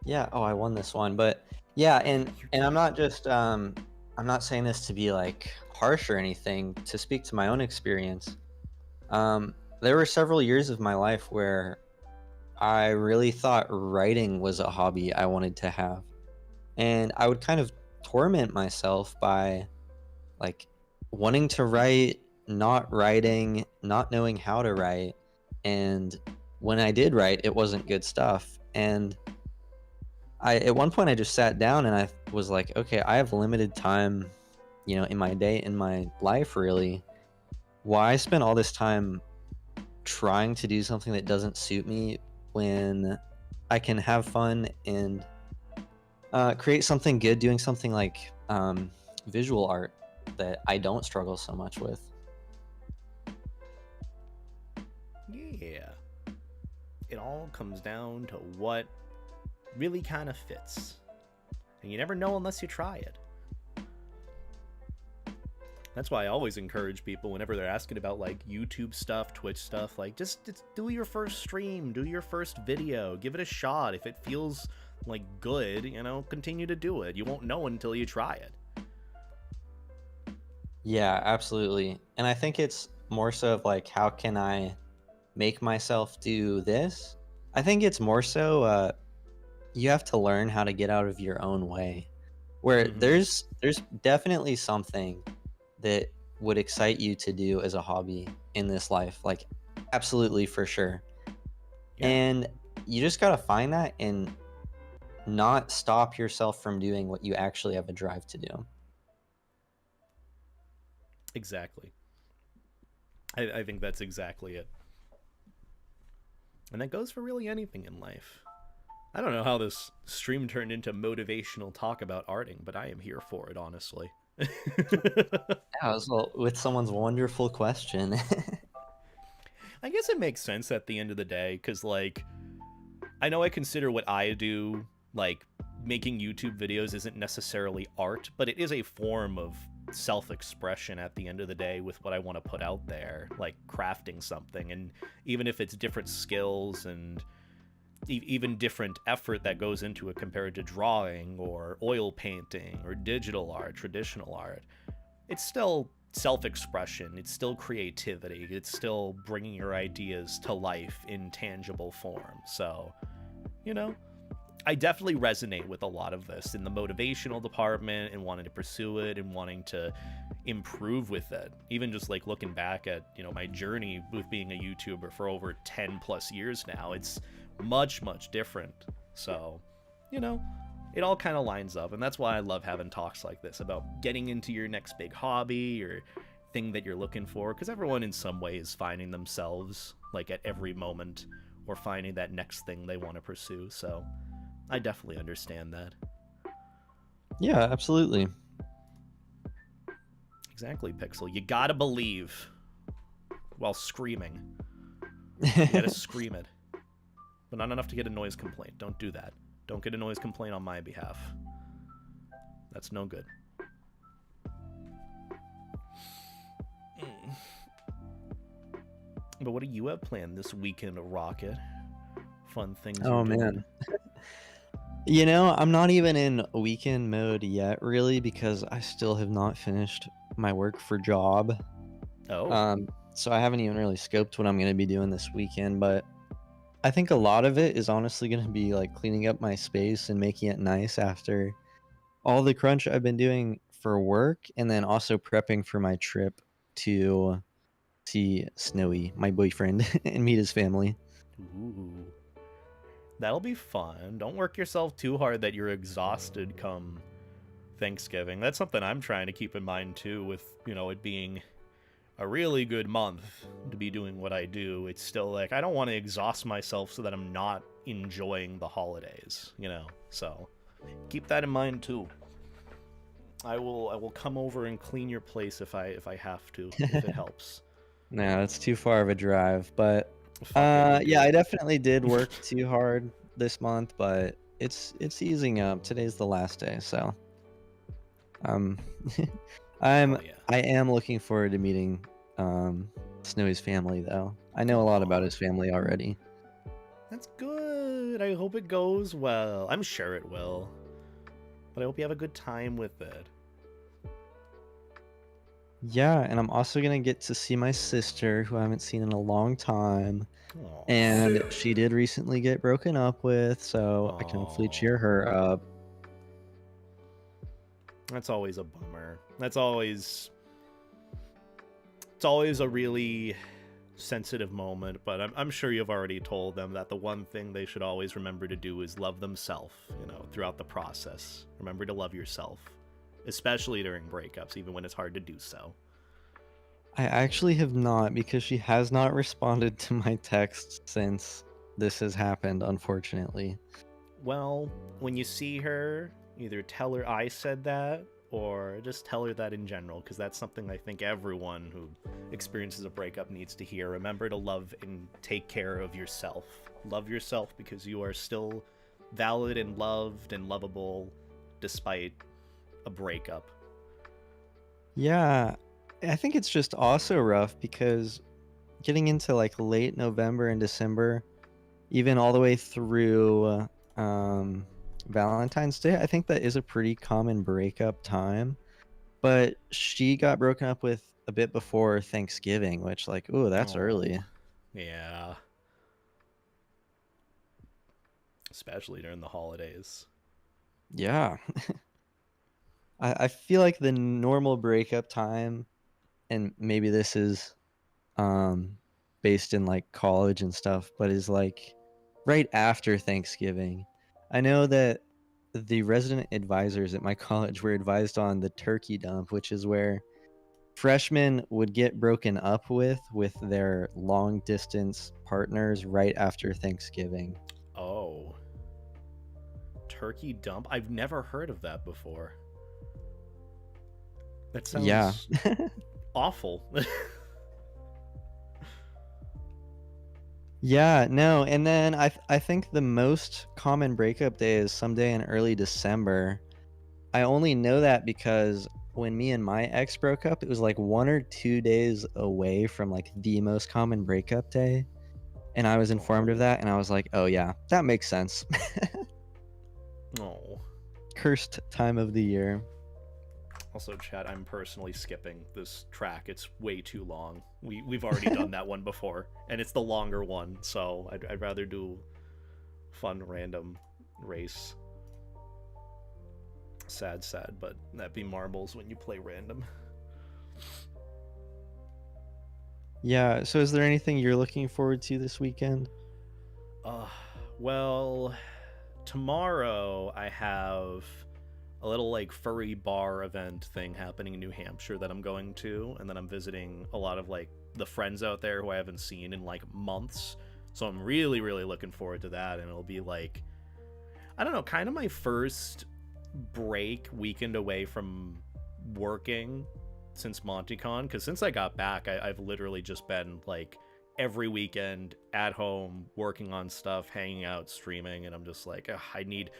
Yeah. Oh, I won this one. But yeah, and You I'm did. not just I'm not saying this to be like harsh or anything. To speak to my own experience, there were several years of my life where I really thought writing was a hobby I wanted to have, and I would kind of torment myself by like wanting to write, not writing, not knowing how to write, and when I did write, it wasn't good stuff. And I at one point I just sat down and I was like, okay, I have limited time, you know, in my day, in my life really. Why spend all this time trying to do something that doesn't suit me when I can have fun and create something good, doing something like visual art that I don't struggle so much with. Yeah. It all comes down to what really kind of fits. And you never know unless you try it. That's why I always encourage people whenever they're asking about like YouTube stuff, Twitch stuff, like just do your first stream, do your first video, give it a shot. If it feels like good, you know, continue to do it. You won't know until you try it. Yeah, absolutely. And I think it's more so of like, how can I make myself do this? I think it's more so you have to learn how to get out of your own way. Where there's definitely something that would excite you to do as a hobby in this life, like absolutely, for sure. Yeah. And you just got to find that and not stop yourself from doing what you actually have a drive to do. Exactly. I think that's exactly it. And that goes for really anything in life. I don't know how this stream turned into motivational talk about arting, but I am here for it, honestly. Yeah, well, with someone's wonderful question. I guess it makes sense at the end of the day, because, like, I know I consider what I do, like, making YouTube videos isn't necessarily art, but it is a form of self-expression at the end of the day with what I want to put out there, like crafting something. And even if it's different skills and even different effort that goes into it compared to drawing or oil painting or digital art, traditional art, it's still self-expression, it's still creativity, it's still bringing your ideas to life in tangible form. So, you know, I definitely resonate with a lot of this in the motivational department and wanting to pursue it and wanting to improve with it. Even just like looking back at, you know, my journey with being a YouTuber for over 10 plus years now, it's much different. So, you know, it all kind of lines up, and that's why I love having talks like this about getting into your next big hobby or thing that you're looking for, because everyone in some way is finding themselves like at every moment or finding that next thing they want to pursue. So I definitely understand that. Yeah, absolutely. Exactly, Pixel. You gotta believe while screaming. You gotta scream it. But not enough to get a noise complaint. Don't do that. Don't get a noise complaint on my behalf. That's no good. But what do you have planned this weekend, Rocket? Fun things Oh, you're doing? man. You know, I'm not even in weekend mode yet, really, because I still have not finished my work for job. Oh. So I haven't even really scoped what I'm going to be doing this weekend, but I think a lot of it is honestly going to be like cleaning up my space and making it nice after all the crunch I've been doing for work, and then also prepping for my trip to see Snowy, my boyfriend, and meet his family. Ooh. That'll be fun. Don't work yourself too hard that you're exhausted come Thanksgiving. That's something I'm trying to keep in mind too, with, you know, it being a really good month to be doing what I do. It's still like, I don't want to exhaust myself so that I'm not enjoying the holidays, you know? So keep that in mind too. I will come over and clean your place if I have to, if it helps. No, it's too far of a drive, but Fuck yeah, I definitely did work too hard this month, but it's easing up. Today's the last day, so Oh, yeah. I am looking forward to meeting Snowy's family, though. I know a lot about his family already. That's good. I hope it goes well. I'm sure it will. But I hope you have a good time with it. Yeah, and I'm also gonna get to see my sister, who I haven't seen in a long time. Aw. And she did recently get broken up with, so I can hopefully cheer her up. That's always a bummer. It's always a really sensitive moment, but I'm sure you've already told them that the one thing they should always remember to do is love themselves, you know, throughout the process. Remember to love yourself, especially during breakups, even when it's hard to do so. I actually have not, because she has not responded to my texts since this has happened, unfortunately. Well, when you see her, Either tell her I said that, or just tell her that in general, because that's something I think everyone who experiences a breakup needs to hear. Remember to love and take care of yourself. Love yourself because you are still valid and loved and lovable despite a breakup. Yeah, I think it's just also rough because getting into like late November and December, even all the way through Valentine's Day, I think that is a pretty common breakup time. But she got broken up with a bit before Thanksgiving, which, like, ooh, that's early. Yeah. Especially during the holidays. Yeah. I feel like the normal breakup time, and maybe this is based in like college and stuff, but is like right after Thanksgiving. I know that the resident advisors at my college were advised on the turkey dump, which is where freshmen would get broken up with their long distance partners right after Thanksgiving. Oh. Turkey dump? I've never heard of that before. That sounds Yeah. awful. Yeah, no, and then I think the most common breakup day is someday in early December. I only know that because when me and my ex broke up, it was like 1 or 2 days away from like the most common breakup day. And I was informed of that, and I was like, oh yeah, that makes sense. Oh. Cursed time of the year. Also, chat, I'm personally skipping this track. It's way too long. We've already done that one before, and it's the longer one, so I'd rather do fun random race. Sad, but that'd be Marbles when you play random. Yeah, so is there anything you're looking forward to this weekend? Well, tomorrow I have a little like furry bar event thing happening in New Hampshire that I'm going to, and then I'm visiting a lot of like the friends out there who I haven't seen in like months. So I'm really looking forward to that, and it'll be like, I don't know, kind of my first break weekend away from working since MontyCon, because since I got back, I've literally just been like every weekend at home working on stuff, hanging out, streaming, and I'm just like, I need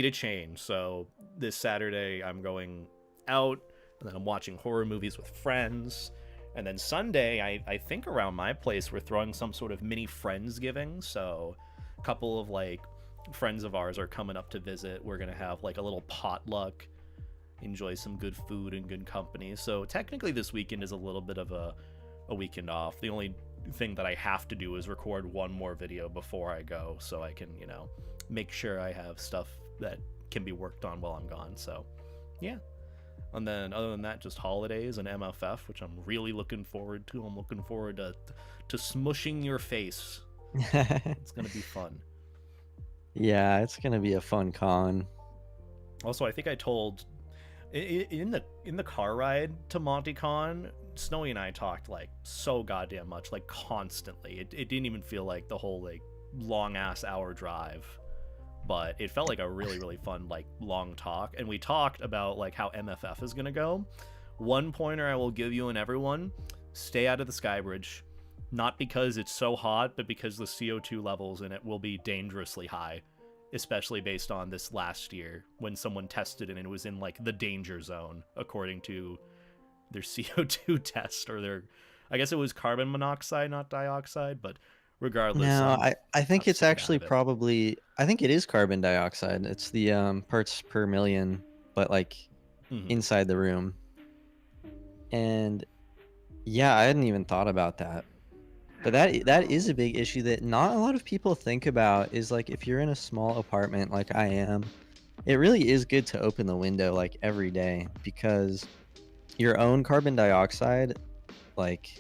a change. So this Saturday I'm going out, and then I'm watching horror movies with friends, and then Sunday I think around my place we're throwing some sort of mini Friendsgiving. So a couple of like friends of ours are coming up to visit. We're gonna have like a little potluck, enjoy some good food and good company. So technically this weekend is a little bit of a weekend off. The only thing that I have to do is record one more video before I go, so I can, make sure I have stuff that can be worked on while I'm gone. So yeah. And then other than that, just holidays and MFF, which I'm really looking forward to. I'm looking forward to smushing your face. It's gonna be fun. Yeah, it's gonna be a fun con. Also, I think I told in the car ride to MontyCon, Snowy and I talked like so goddamn much, like constantly. It didn't even feel like the whole like long ass hour drive, but it felt like a really fun like long talk. And we talked about like how MFF is gonna go. One pointer I will give you and everyone: stay out of the sky bridge. Not because it's so hot, but because the CO2 levels in it will be dangerously high, especially based on this last year when someone tested it and it was in like the danger zone according to their CO2 test, or their, I guess it was carbon monoxide, not dioxide, but regardless. No, I think it's actually probably, I think it is carbon dioxide. It's the parts per million, but like inside the room. And yeah, I hadn't even thought about that. But that is a big issue that not a lot of people think about, is like if you're in a small apartment like I am, it really is good to open the window like every day, because your own carbon dioxide, like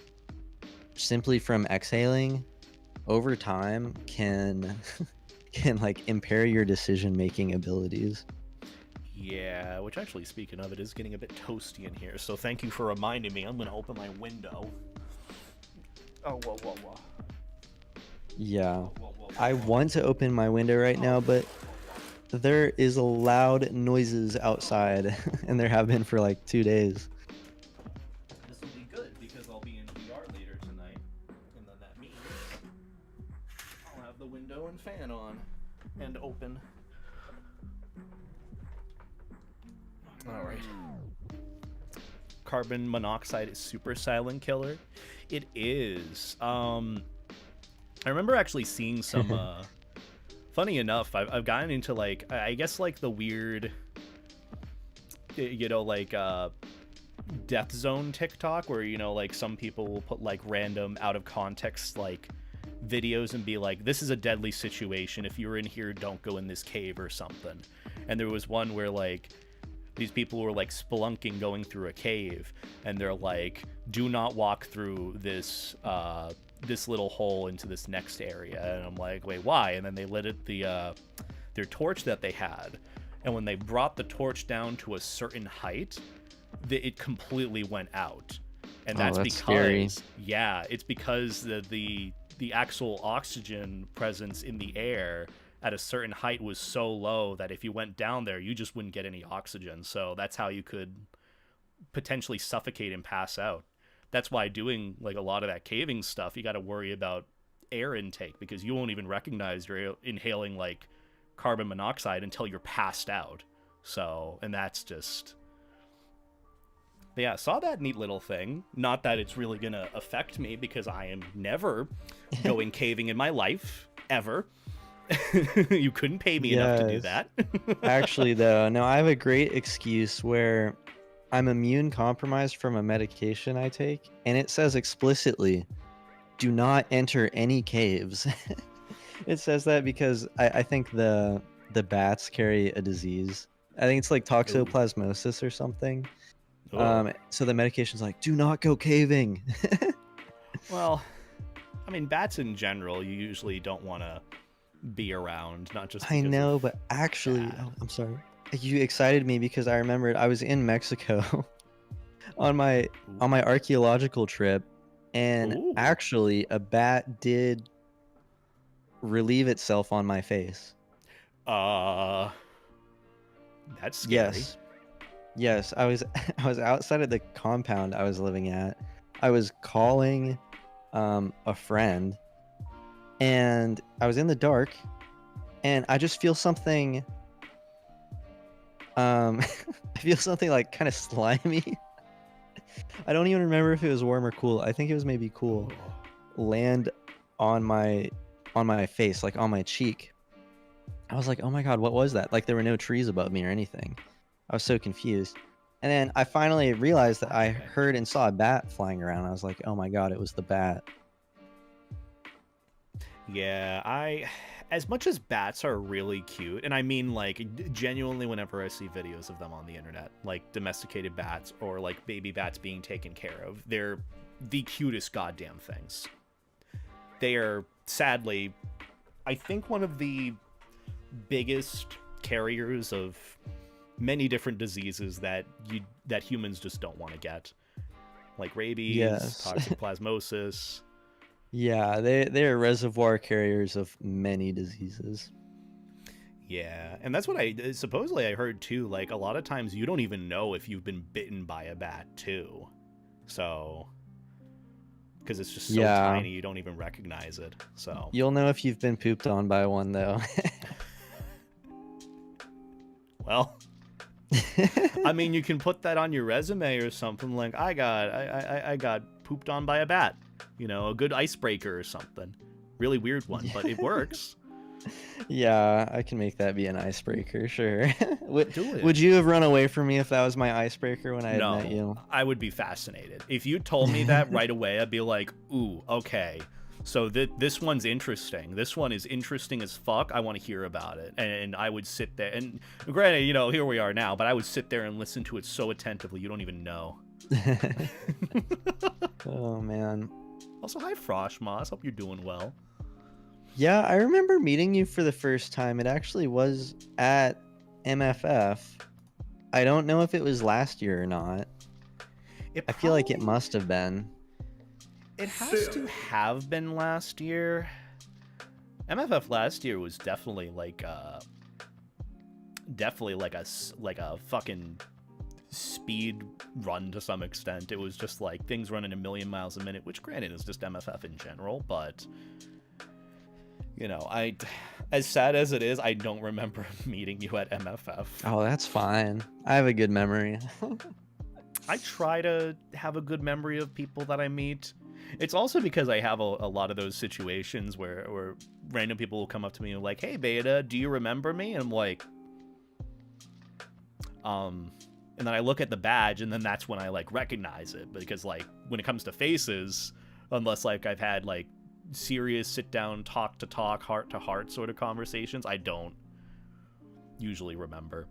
simply from exhaling over time, can like impair your decision making abilities. Yeah, which actually, speaking of, it is getting a bit toasty in here, so thank you for reminding me. I'm gonna open my window. Oh, whoa. Yeah, I want to open my window right now, but There is loud noises outside, and there have been for like 2 days. This will be good because I'll be in VR later tonight, and then that means I'll have the window and fan on and open. All right. Carbon monoxide is super silent killer. It is. I remember actually seeing some. Funny enough, I've gotten into like I guess like the weird, like death zone TikTok where like some people will put like random out of context like videos and be like, this is a deadly situation. If you're in here, don't go in this cave or something. And there was one where like these people were like spelunking going through a cave, and they're like, do not walk through this this little hole into this next area. And I'm like, wait, why? And then they lit it their torch that they had, and when they brought the torch down to a certain height, it completely went out. And that's because scary. Yeah, it's because the actual oxygen presence in the air at a certain height was so low that if you went down there, you just wouldn't get any oxygen. So that's how you could potentially suffocate and pass out. That's why doing like a lot of that caving stuff, you got to worry about air intake, because you won't even recognize you're inhaling like carbon monoxide until you're passed out. So, and that's just, yeah, saw that neat little thing. Not that it's really going to affect me, because I am never going caving in my life, ever. You couldn't pay me enough to do that. Actually, though, no, I have a great excuse where I'm immune compromised from a medication I take, and it says explicitly, do not enter any caves. It says that because I think the bats carry a disease. I think it's like toxoplasmosis or something. So the medication's like, do not go caving. Well, I mean, bats in general, you usually don't want to be around, not just I know, but actually, I'm sorry. You excited me because I remembered I was in Mexico on my archaeological trip, and actually a bat did relieve itself on my face. That's scary. Yes, I was outside of the compound I was living at. I was calling a friend, and I was in the dark, and I just feel something. I feel something like kind of slimy. I don't even remember if it was warm or cool. I think it was maybe cool. Land on my face, like on my cheek. I was like, oh my god, what was that? Like there were no trees above me or anything. I was so confused. And then I finally realized that I heard and saw a bat flying around. I was like, oh my god, it was the bat. Yeah, as much as bats are really cute, and I mean like genuinely whenever I see videos of them on the internet, like domesticated bats or like baby bats being taken care of, they're the cutest goddamn things. They are, sadly, I think one of the biggest carriers of many different diseases that humans just don't want to get, like rabies, toxoplasmosis. Yeah, they're reservoir carriers of many diseases. Yeah, and that's what I heard too. Like a lot of times you don't even know if you've been bitten by a bat too, so because it's just so tiny you don't even recognize it. So you'll know if you've been pooped on by one though. Well, I mean, you can put that on your resume or something, like I got pooped on by a bat. You know, a good icebreaker or something. Really weird one, but it works. Yeah, I can make that be an icebreaker, sure. Do it. Would you have run away from me if that was my icebreaker when I had met you? I would be fascinated. If you told me that right away, I'd be like, ooh, okay. So this one's interesting. This one is interesting as fuck. I want to hear about it. And I would sit there. And granted, you know, here we are now, but I would sit there and listen to it so attentively you don't even know. Oh, man. Also, hi, Frosh Moss. Hope you're doing well. Yeah, I remember meeting you for the first time. It actually was at MFF. I don't know if it was last year or not. I feel like it must have been. It has to have been last year. MFF last year was definitely like definitely like a fucking speed run to some extent. It was just like things running a million miles a minute, which granted is just MFF in general, but you know, as sad as it is, I don't remember meeting you at MFF. Oh, that's fine. I have a good memory. I try to have a good memory of people that I meet. It's also because I have a lot of those situations where random people will come up to me and like, hey, Beta, do you remember me? And I'm like, and then I look at the badge, and then that's when I like recognize it. Because like when it comes to faces, unless like I've had like serious sit down, talk to talk, heart to heart sort of conversations, I don't usually remember.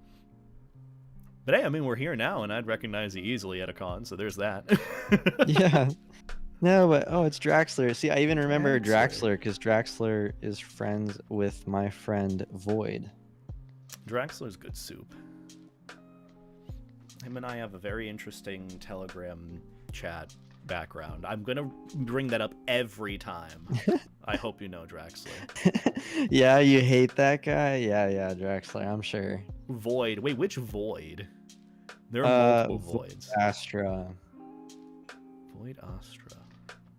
But hey, I mean, we're here now, and I'd recognize you easily at a con, so there's that. Yeah. No, but oh, it's Draxler. See, I even remember Draxler because Draxler is friends with my friend Void. Draxler's good soup. Him and I have a very interesting Telegram chat background. I'm gonna bring that up every time. I hope you know Draxler. Yeah, you hate that guy? Yeah, Draxler, I'm sure. Void. Wait, which Void? There are multiple Voids. Astra. Void Astra.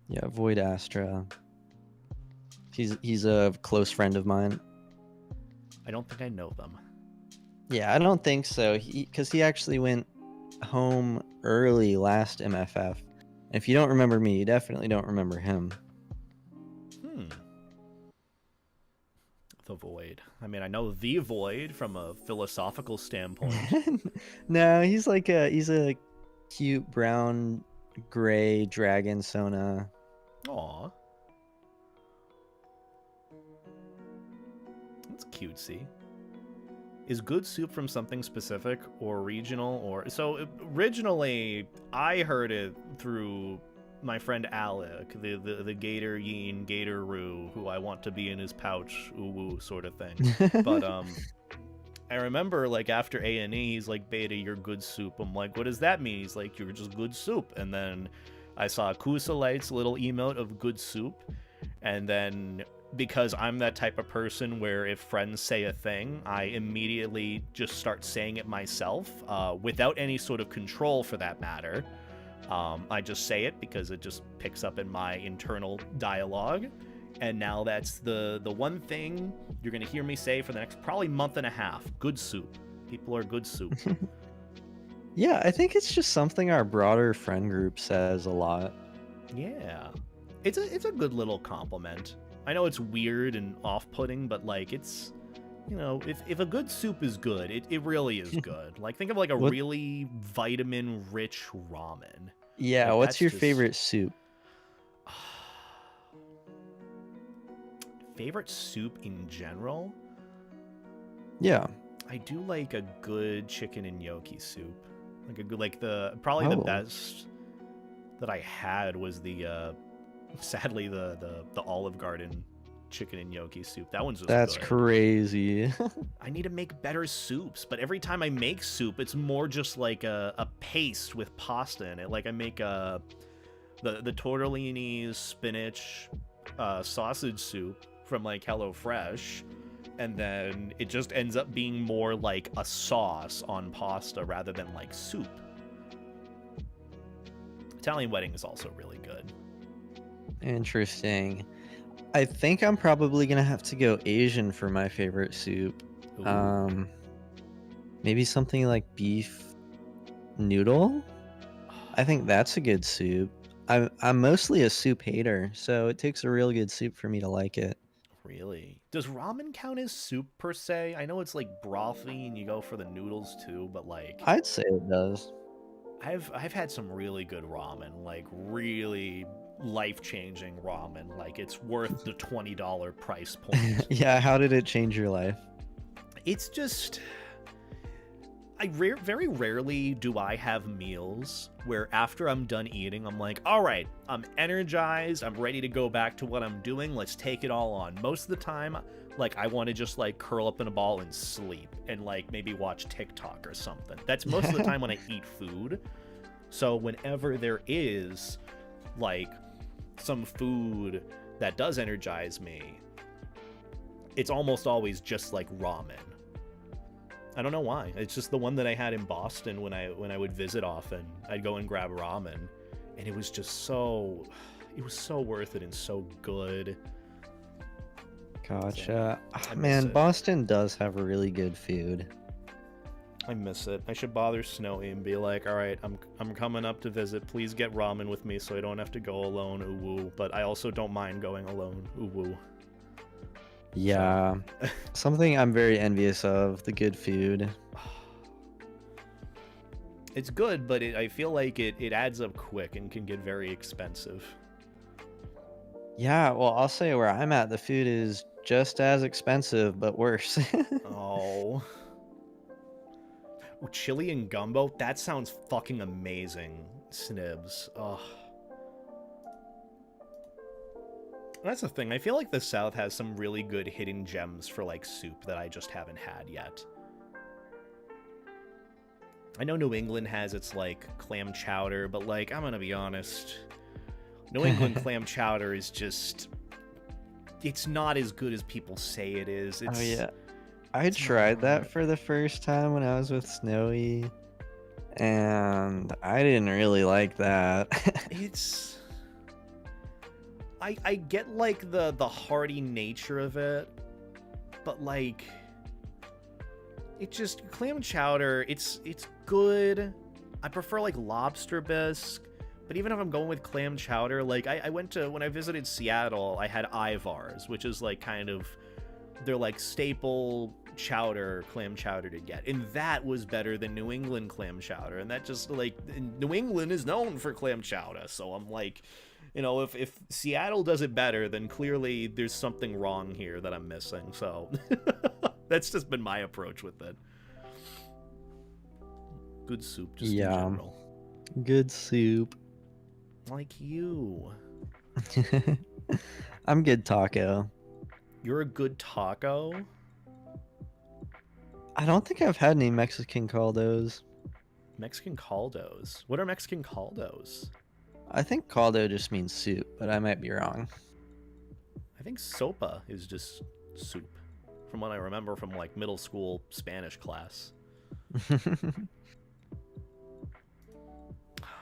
Yeah, Void Astra. He's a close friend of mine. I don't think I know them. Yeah, I don't think so. Because he actually went home early last MFF. If you don't remember me, you definitely don't remember him. The Void. I mean, I know the Void from a philosophical standpoint. No, he's a cute brown gray dragon Sona. Aw. That's cutesy. Is good soup from something specific or regional? Or so originally I heard it through my friend Alec, the Gator Yeen Gator Roo, who I want to be in his pouch, UwU sort of thing. But I remember like after A&E, he's like, Beta, you're good soup. I'm like, what does that mean? He's like, you're just good soup. And then I saw Kusalight's little emote of good soup, and then because I'm that type of person where if friends say a thing, I immediately just start saying it myself, without any sort of control for that matter. I just say it because it just picks up in my internal dialogue. And now that's the one thing you're going to hear me say for the next probably month and a half. Good soup. People are good soup. Yeah, I think it's just something our broader friend group says a lot. Yeah. It's a good little compliment. I know it's weird and off-putting, but like it's, you know, if a good soup is good, it really is good. Like think of like a really vitamin-rich ramen. Yeah, like, what's your favorite soup? Favorite soup in general? Yeah. I do like a good chicken and gnocchi soup. Like a good, like probably the best that I had was the sadly the Olive Garden chicken and gnocchi soup. That one's just That's good. Crazy. I need to make better soups, but every time I make soup, it's more just like a paste with pasta in it. Like I make the tortellini spinach sausage soup from like HelloFresh, and then it just ends up being more like a sauce on pasta rather than like soup. Italian wedding is also really good. Interesting. I think I'm probably gonna have to go Asian for my favorite soup. Ooh. Maybe something like beef noodle. I think that's a good soup. I'm mostly a soup hater, so it takes a real good soup for me to like it. Really? Does ramen count as soup per se? I know it's like brothy and you go for the noodles too, but like I'd say it does. I've had some really good ramen, like really life-changing ramen. Like it's worth the $20 price point. Yeah, how did it change your life? It's just very rarely do I have meals where after I'm done eating, I'm like, all right, I'm energized, I'm ready to go back to what I'm doing, let's take it all on. Most of the time, like, I want to just, like, curl up in a ball and sleep and, like, maybe watch TikTok or something. That's most of the time when I eat food. So whenever there is, like, some food that does energize me, it's almost always just, like, ramen. I don't know why. It's just the one that I had in Boston when I would visit often. I'd go and grab ramen, and it was just so, it was so worth it and so good. Gotcha. So, Man, Boston does have really good food. I miss it. I should bother Snowy and be like, all right, I'm coming up to visit. Please get ramen with me so I don't have to go alone. UwU. But I also don't mind going alone. UwU. Yeah. Something I'm very envious of, the good food. It's good, but I feel like it adds up quick and can get very expensive. Yeah, well, I'll say where I'm at, the food is just as expensive, but worse. Oh. Ooh, chili and gumbo? That sounds fucking amazing, Snibs. Oh. That's the thing. I feel like the South has some really good hidden gems for, like, soup that I just haven't had yet. I know New England has its, like, clam chowder, but, like, I'm gonna be honest. New England clam chowder is just... It's not as good as people say it is. Oh, yeah. I tried that for the first time when I was with Snowy, and I didn't really like that. It's... I get, like, the hearty nature of it, but, like... It just... Clam chowder, it's good. I prefer, like, lobster bisque, but even if I'm going with clam chowder, like, I went to... When I visited Seattle, I had Ivar's, which is, like, kind of... They're, like, staple chowder, clam chowder to get. And that was better than New England clam chowder. And that just, like... New England is known for clam chowder, so I'm like... You know, if Seattle does it better, then clearly there's something wrong here that I'm missing. So that's just been my approach with it. Good soup, just in general. Good soup. Like you. I'm good taco. You're a good taco? I don't think I've had any Mexican caldos. Mexican caldos? What are Mexican caldos? I think caldo just means soup, but I might be wrong. I think sopa is just soup, from what I remember from, like, middle school Spanish class.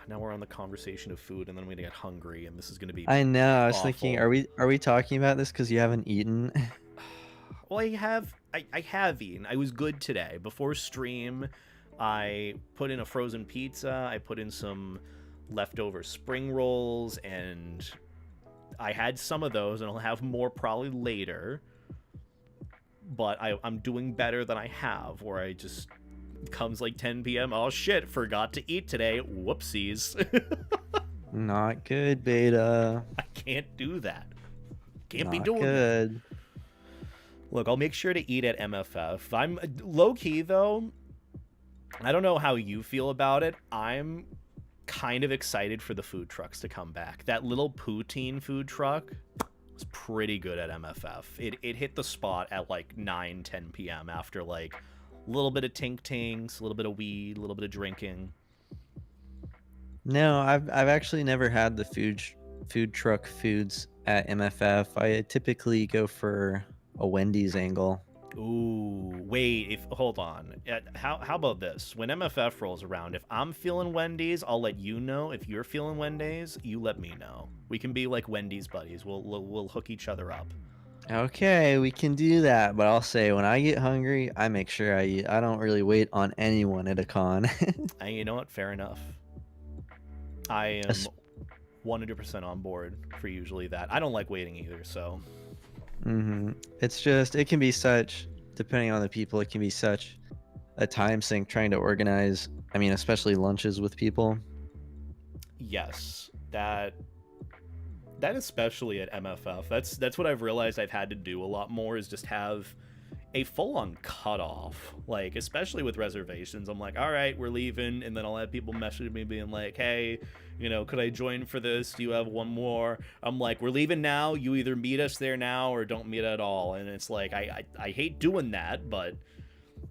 Now we're on the conversation of food, and then I'm gonna get hungry, and this is gonna be I know. I was awful. thinking, are we talking about this because you haven't eaten? Well, I have eaten. I was good today. Before stream, I put in a frozen pizza. I put in some leftover spring rolls, and I had some of those, and I'll have more probably later. But I'm doing better than I have, where I just comes like 10 p.m. Oh shit, forgot to eat today. Whoopsies. Not good, Beta. I can't do that. Can't be Not doing good. that. Look, I'll make sure to eat at MFF. I'm low key though. I don't know how you feel about it. I'm kind of excited for the food trucks to come back. That little poutine food truck was pretty good at MFF. It hit the spot at like 9-10 p.m. after like a little bit of tink-tinks, a little bit of weed, a little bit of drinking. No, I've actually never had the food truck foods at MFF. I typically go for a Wendy's angle. Ooh, wait, hold on. How about this? When MFF rolls around, if I'm feeling Wendy's, I'll let you know. If you're feeling Wendy's, you let me know. We can be like Wendy's buddies. We'll hook each other up. Okay, we can do that, but I'll say when I get hungry, I make sure I eat. I don't really wait on anyone at a con. And you know what? Fair enough. I am 100% on board for usually that. I don't like waiting either, so... It's just, it can be such, depending on the people, it can be such a time sink trying to organize, I mean, especially lunches with people. Yes, that especially at MFF. That's what I've realized I've had to do a lot more, is just have a full-on cutoff. Like, especially with reservations, I'm like, all right, we're leaving, and then I'll have people message me being like, hey, you know, could I join for this? Do you have one more? I'm like, we're leaving now. You either meet us there now or don't meet at all. And it's like, I hate doing that, but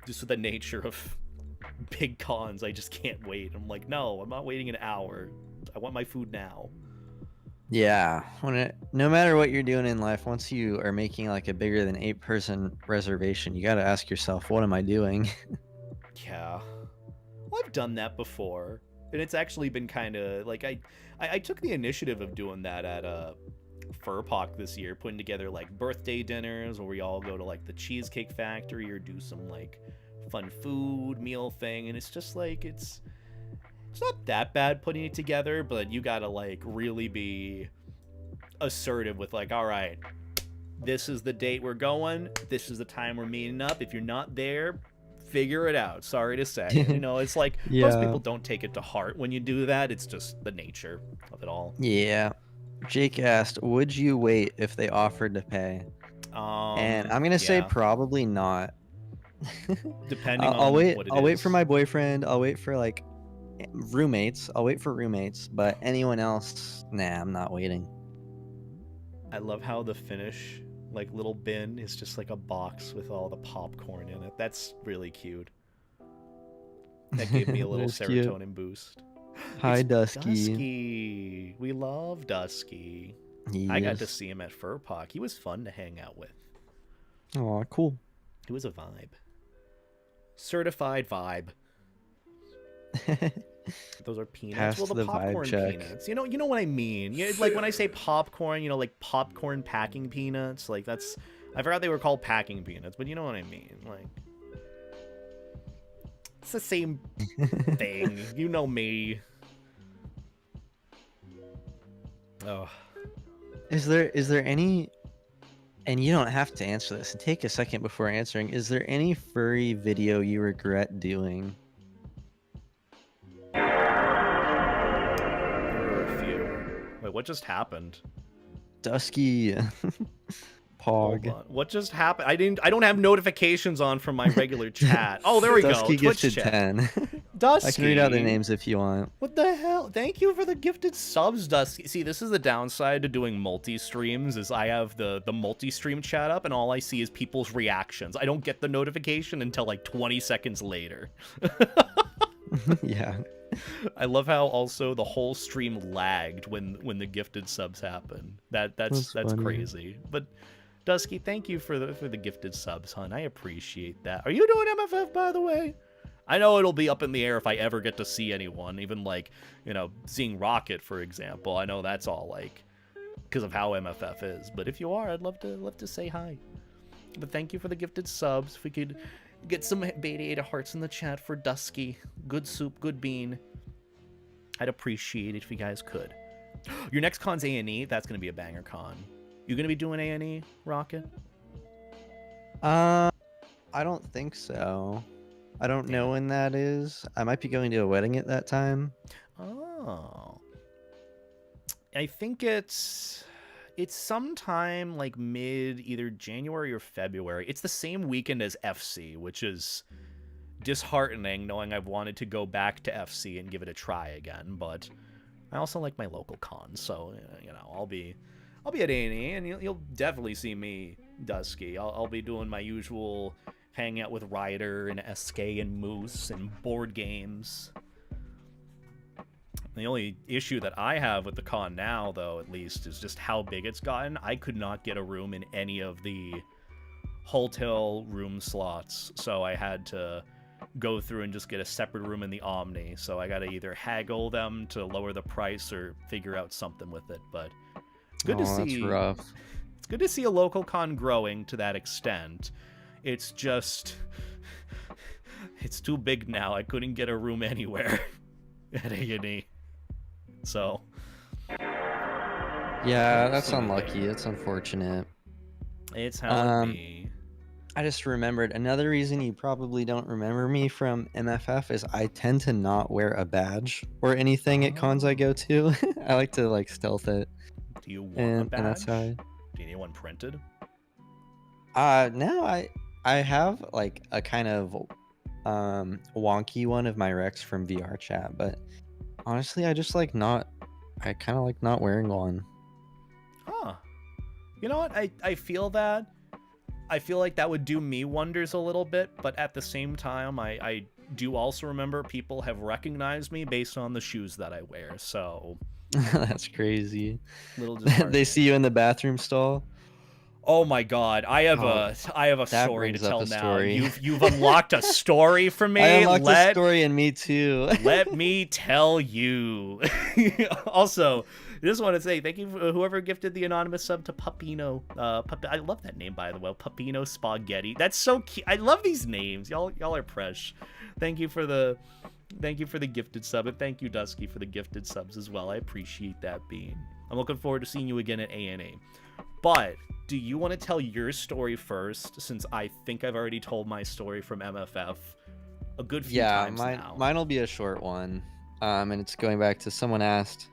just with the nature of big cons, I just can't wait. I'm like, no, I'm not waiting an hour. I want my food now. Yeah, no matter what you're doing in life, once you are making like a bigger than 8-person reservation, you got to ask yourself, what am I doing? Yeah. Well, I've done that before, and it's actually been kind of like I took the initiative of doing that at FurPoc this year, putting together like birthday dinners where we all go to like the Cheesecake Factory or do some like fun food meal thing, and it's just like it's not that bad putting it together, but you gotta like really be assertive with like, all right, this is the date we're going, this is the time we're meeting up. If you're not there, figure it out. Sorry to say. You know, it's like most people don't take it to heart when you do that. It's just the nature of it all. Yeah. Jake asked, would you wait if they offered to pay? And I'm gonna say probably not. Depending I'll on wait. what it I'll is. wait for my boyfriend. I'll wait for like roommates. I'll wait for roommates. But anyone else, nah, I'm not waiting. I love how the Finnish like little bin is just like a box with all the popcorn in it. That's really cute. That gave me a little serotonin boost. Hi, It's Dusky. Dusky. We love Dusky. Yes. I got to see him at FurPoc. He was fun to hang out with. Oh, cool. It was a vibe. Certified vibe. Those are peanuts. Pass Well, the the vibe popcorn check. peanuts. You know what I mean. Like when I say popcorn, you know, like popcorn packing peanuts. Like that's, I forgot they were called packing peanuts, but you know what I mean. Like it's the same thing. You know me. Oh. Is there any? And you don't have to answer this. And take a second before answering. Is there any furry video you regret doing? There were a few. Wait, what just happened? Dusky. Pog. Hold on. What just happened? I don't have notifications on from my regular chat. Oh, there we Dusky go. Twitch gifted chat. 10. Dusky. I can read out their names if you want. What the hell? Thank you for the gifted subs, Dusky. See, this is the downside to doing multi-streams, is I have the multi-stream chat up, and all I see is people's reactions. I don't get the notification until like 20 seconds later. Yeah. I love how also the whole stream lagged when the gifted subs happen. That's funny. crazy. But Dusky, thank you for the gifted subs, hon. I appreciate that. Are you doing MFF, by the way? I know it'll be up in the air if I ever get to see anyone, even like, you know, seeing Rocket, for example. I know that's all like because of how MFF is. But if you are, I'd love to say hi. But thank you for the gifted subs. If we could get some beta hearts in the chat for Dusky. Good soup, good bean. I'd appreciate it if you guys could. Your next con's A&E. That's going to be a banger con. You going to be doing A&E, Rocket? I don't think so. I don't know when that is. I might be going to a wedding at that time. Oh. I think it's sometime like mid either January or February. It's the same weekend as FC, which is disheartening knowing I've wanted to go back to FC and give it a try again, but I also like my local cons, so you know, I'll be at A&E, and you'll definitely see me, Dusky. I'll be doing my usual hang out with Ryder and SK and Moose and board games. The only issue that I have with the con now, though, at least, is just how big it's gotten. I could not get a room in any of the hotel room slots, so I had to go through and just get a separate room in the Omni. So I got to either haggle them to lower the price or figure out something with it. But it's good to see. That's rough. It's good to see a local con growing to that extent. It's just, it's too big now. I couldn't get a room anywhere at A&E. So. Yeah, that's unlucky. That's unfortunate. It's how it be. I just remembered another reason you probably don't remember me from MFF is I tend to not wear a badge or anything at cons I go to. I like to like stealth it. Do you want a badge? And that's how Do you need one printed? no, I have like a kind of wonky one of my Rex from VR chat, but honestly I kind of like not wearing one. Huh. You know what? I feel that. I feel like that would do me wonders a little bit, but at the same time, I do also remember people have recognized me based on the shoes that I wear, so... That's crazy. Little They see you in the bathroom stall? Oh my God, I have Oh, a that story to brings up tell a now. story. You've unlocked a story for me. I unlocked a story in me too. Let me tell you. Also, I just want to say thank you for whoever gifted the anonymous sub to Pupino. I love that name, by the way. Pupino Spaghetti. That's so cute. I love these names. Y'all are fresh. Thank you for the gifted sub, and thank you, Dusky, for the gifted subs as well. I appreciate that, Bean. I'm looking forward to seeing you again at ANA. But do you want to tell your story first, since I think I've already told my story from MFF a good few times now? Mine will be a short one. And it's going back to someone asked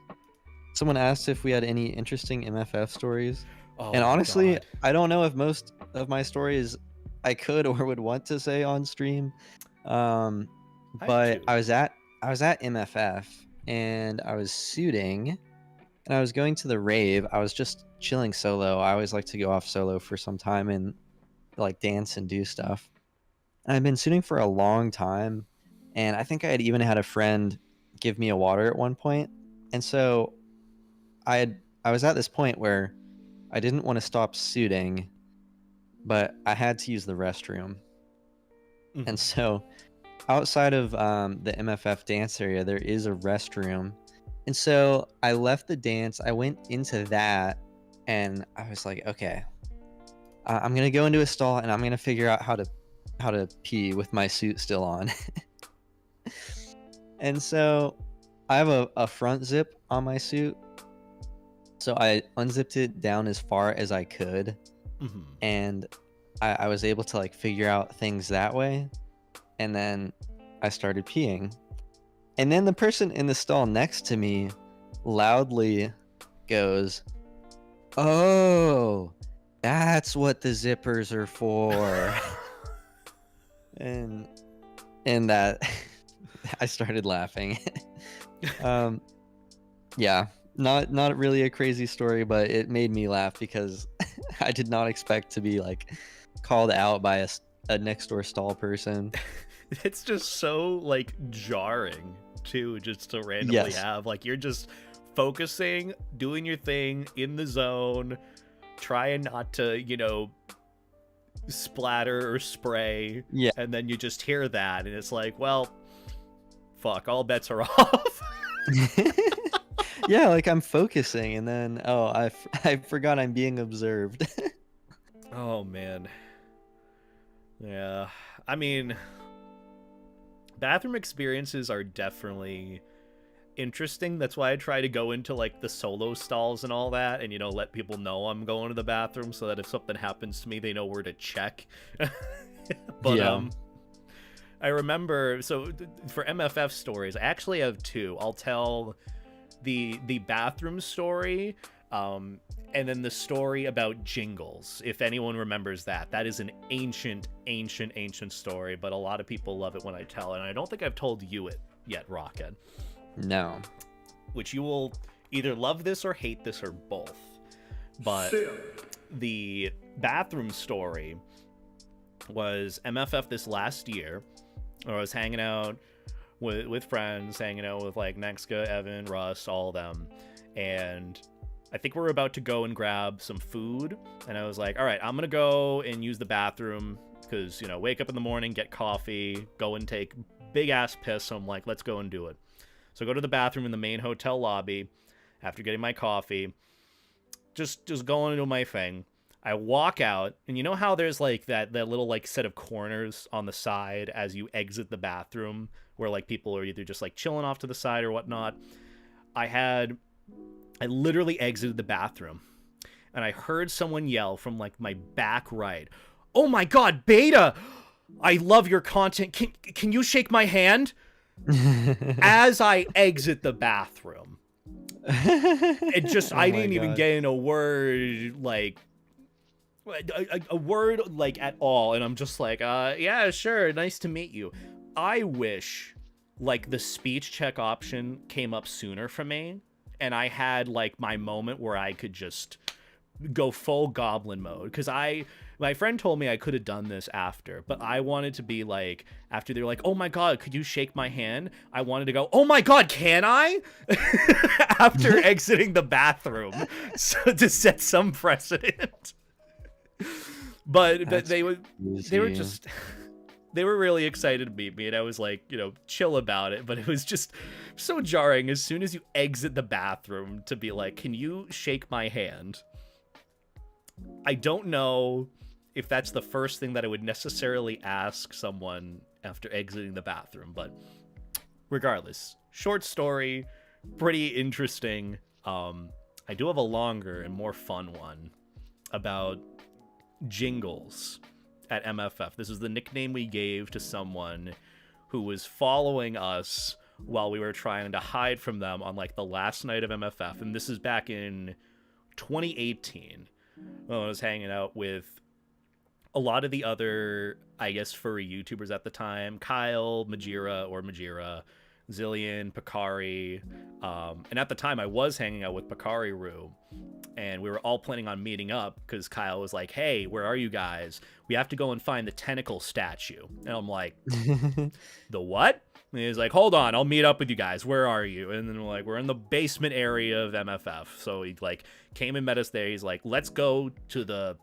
if we had any interesting MFF stories. Oh, And honestly, God. I don't know if most of my stories I could or would want to say on stream. But I was at MFF and I was suiting and I was going to the rave. I was just chilling solo. I always like to go off solo for some time and like dance and do stuff. And I've been suiting for a long time, and I think I had even had a friend give me a water at one point. And so I was at this point where I didn't want to stop suiting, but I had to use the restroom. Mhm. And so outside of the MFF dance area, there is a restroom. And so I left the dance, I went into that, and I was like, okay, I'm gonna go into a stall and I'm gonna figure out how to pee with my suit still on. And so I have a front zip on my suit, so I unzipped it down as far as I could, and I was able to like figure out things that way, and then I started peeing. And then the person in the stall next to me loudly goes, "Oh, that's what the zippers are for." and that I started laughing. Yeah, not really a crazy story, but it made me laugh because I did not expect to be like called out by a next door stall person. It's just so like jarring too, just to randomly have like you're just focusing, doing your thing in the zone, trying not to, splatter or spray. Yeah. And then you just hear that and it's like, well, fuck, all bets are off. Yeah, like I'm focusing and then I forgot I'm being observed. Oh man. Yeah. I mean, bathroom experiences are definitely interesting. That's why I try to go into like the solo stalls and all that and let people know I'm going to the bathroom so that if something happens to me they know where to check. But yeah. I remember, so for MFF stories I actually have two. I'll tell the bathroom story and then the story about jingles, if anyone remembers that. That is an ancient story, but a lot of people love it when I tell it, and I don't think I've told you it yet, Rocket. No. Which you will either love this or hate this or both. But the bathroom story was MFF this last year, where I was hanging out with friends, hanging out with like Nexka, Evan, Russ, all of them, and I think we're about to go and grab some food, and I was like, all right, I'm gonna go and use the bathroom because wake up in the morning, get coffee, go and take big ass piss. So I'm like, let's go and do it. So I go to the bathroom in the main hotel lobby after getting my coffee, just going to do my thing. I walk out, and you know how there's like that little like set of corners on the side as you exit the bathroom where like people are either just like chilling off to the side or whatnot. I literally exited the bathroom and I heard someone yell from like my back right, "Oh my God, Beta, I love your content. Can you shake my hand?" As I exit the bathroom. It just, I didn't even get in a word, like, a word, like, at all. And I'm just like, yeah, sure, nice to meet you. I wish, like, the speech check option came up sooner for me. And I had, like, my moment where I could just go full goblin mode. Because my friend told me I could have done this after, but I wanted to be like, after they're like, "Oh my God, could you shake my hand?" I wanted to go, "Oh my God, can I?" After exiting the bathroom, so to set some precedent. but That's they were crazy. just they were really excited to meet me, and I was like, you know, chill about it. But it was just so jarring as soon as you exit the bathroom to be like, can you shake my hand? I don't know if that's the first thing that I would necessarily ask someone after exiting the bathroom, but regardless, short story, pretty interesting. I do have a longer and more fun one about Jingles at MFF. This is the nickname we gave to someone who was following us while we were trying to hide from them on like the last night of MFF, and this is back in 2018. When I was hanging out with a lot of the other, I guess, furry YouTubers at the time, Kyle, Majira, Zillion, Pakari, and at the time I was hanging out with Pakari Roo, and we were all planning on meeting up because Kyle was like, hey, where are you guys? We have to go and find the tentacle statue. And I'm like, the what? And he's like, hold on, I'll meet up with you guys. Where are you? And then we're like, we're in the basement area of MFF. So he like came and met us there. He's like, let's go to the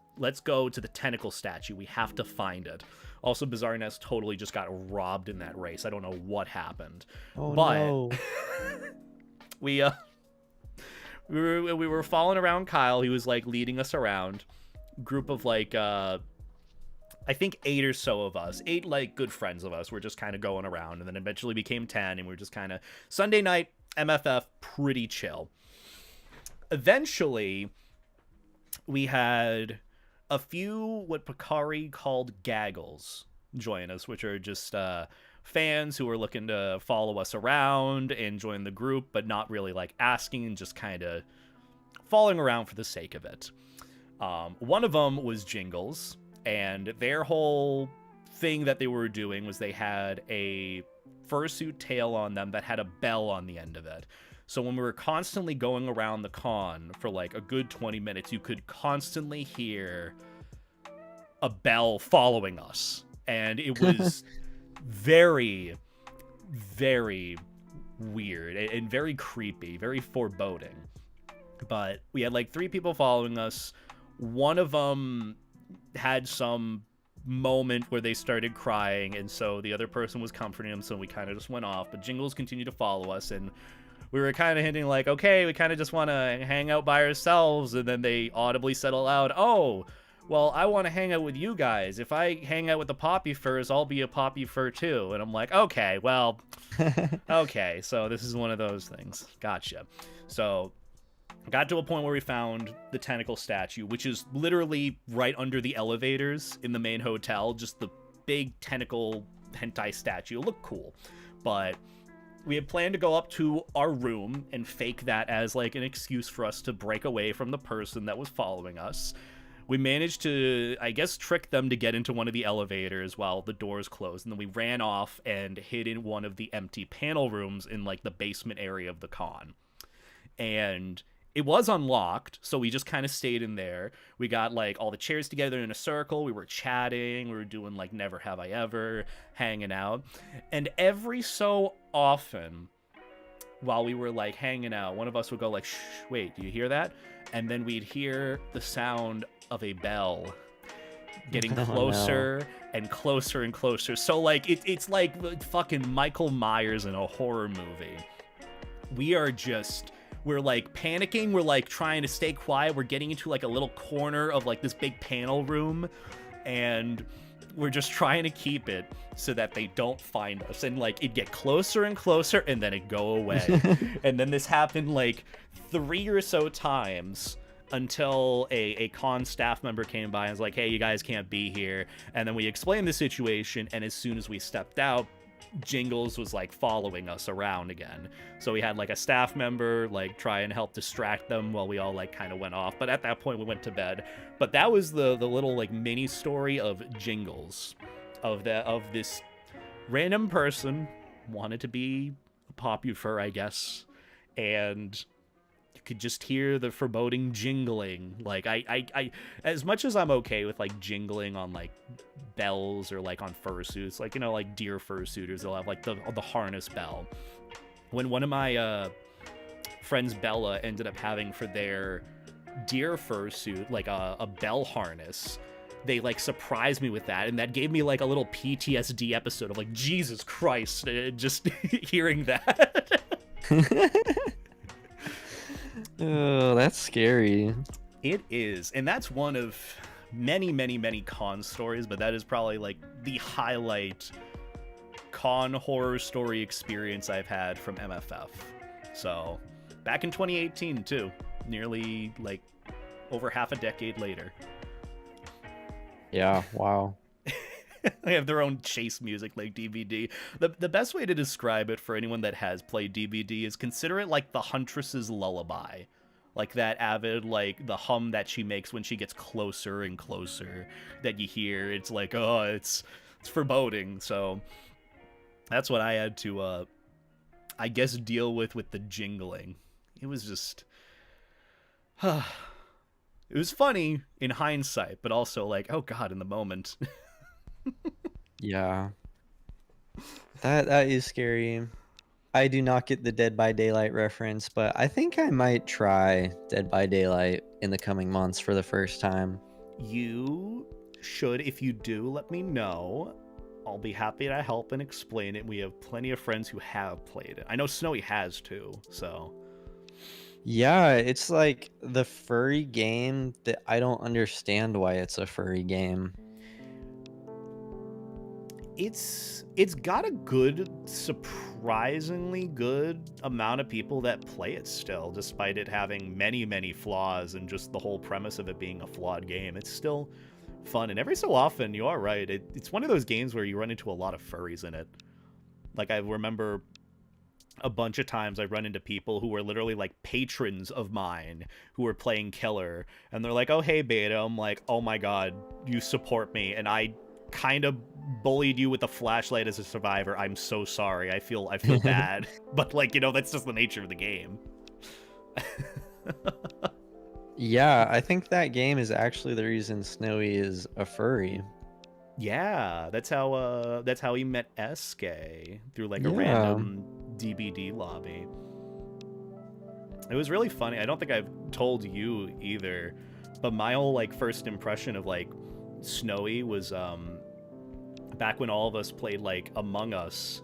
tentacle statue. We have to find it. Also, Bizarre Nest totally just got robbed in that race. I don't know what happened. Oh but no. we were following around Kyle. He was like leading us around. Group of like I think 8 or so of us, 8 like good friends of us, were just kind of going around, and then eventually became 10, and we were just kind of Sunday night MFF, pretty chill. Eventually, we had a few what Pakari called gaggles join us, which are just fans who are looking to follow us around and join the group, but not really like asking, and just kind of following around for the sake of it. One of them was Jingles. And their whole thing that they were doing was they had a fursuit tail on them that had a bell on the end of it. So when we were constantly going around the con for like a good 20 minutes, you could constantly hear a bell following us. And it was very, very weird and very creepy, very foreboding. But we had like 3 people following us. One of them had some moment where they started crying, and so the other person was comforting them, so we kind of just went off. But Jingles continued to follow us, and we were kind of hinting like, okay, we kind of just want to hang out by ourselves. And then they audibly said aloud, oh, well, I want to hang out with you guys. If I hang out with the poppy furs, I'll be a poppy fur too. And I'm like, okay, well, okay, so this is one of those things. Gotcha. So got to a point where we found the tentacle statue, which is literally right under the elevators in the main hotel. Just the big tentacle hentai statue. It looked cool. But we had planned to go up to our room and fake that as like an excuse for us to break away from the person that was following us. We managed to, I guess, trick them to get into one of the elevators while the doors closed. And then we ran off and hid in one of the empty panel rooms in like the basement area of the con. And it was unlocked, so we just kind of stayed in there. We got like all the chairs together in a circle. We were chatting. We were doing like Never Have I Ever, hanging out. And every so often, while we were like hanging out, one of us would go like, shh, wait, do you hear that? And then we'd hear the sound of a bell getting closer and closer and closer. So like it's like fucking Michael Myers in a horror movie. We're like panicking. We're like trying to stay quiet. We're getting into like a little corner of like this big panel room, and we're just trying to keep it so that they don't find us. And like it'd get closer and closer, and then it'd go away. And then this happened like 3 or so times until a con staff member came by and was like, hey, you guys can't be here. And then we explained the situation, and as soon as we stepped out, Jingles was like following us around again. So we had like a staff member like try and help distract them while we all like kind of went off. But at that point we went to bed. But that was the little like mini story of Jingles, of this random person wanted to be a popufur, I guess, and you could just hear the foreboding jingling. Like I as much as I'm okay with like jingling on like bells or like on fursuits, like, you know, like deer fursuiters, they'll have like the harness bell. When one of my friends, Bella, ended up having for their deer fursuit, like a bell harness. They like surprised me with that, and that gave me like a little PTSD episode of like, Jesus Christ, just hearing that. Oh, that's scary. It is, and that's one of many, many, many con stories, but that is probably like the highlight con horror story experience I've had from MFF. So, back in 2018 too, nearly like over half a decade later. Yeah, wow. They have their own chase music like DVD. The best way to describe it for anyone that has played DVD is consider it like the Huntress's lullaby. Like that avid, like the hum that she makes when she gets closer and closer that you hear. It's like, oh, it's foreboding. So that's what I had to, I guess, deal with the jingling. It was just... It was funny in hindsight, but also like, oh god, in the moment. Yeah. That is scary. I do not get the Dead by Daylight reference, but I think I might try Dead by Daylight in the coming months for the first time. You should, if you do, let me know. I'll be happy to help and explain it. We have plenty of friends who have played it. I know Snowy has too, so... Yeah, it's like the furry game that I don't understand why it's a furry game. It's got a good, surprisingly good amount of people that play it still, despite it having many, many flaws and just the whole premise of it being a flawed game. It's still fun, and every so often, you are right, it's one of those games where you run into a lot of furries in it. Like, I remember a bunch of times I run into people who were literally like patrons of mine who were playing Killer, and they're like, oh hey Beta, I'm like, oh my god, you support me and I kind of bullied you with a flashlight as a survivor. I'm so sorry. I feel bad. But like, you know, that's just the nature of the game. Yeah, I think that game is actually the reason Snowy is a furry. Yeah, that's how he met SK through like a Yeah. random DBD lobby. It was really funny. I don't think I've told you either, but my whole like first impression of like Snowy was back when all of us played like Among Us,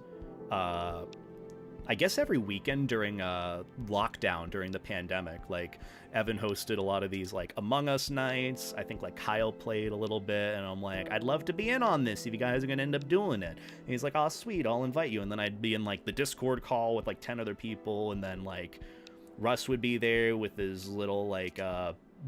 I guess every weekend during lockdown during the pandemic. Like Evan hosted a lot of these like Among Us nights. I think like Kyle played a little bit, and I'm like, I'd love to be in on this if you guys are gonna end up doing it. And he's like, oh sweet, I'll invite you. And then I'd be in like the Discord call with like 10 other people, and then like Russ would be there with his little like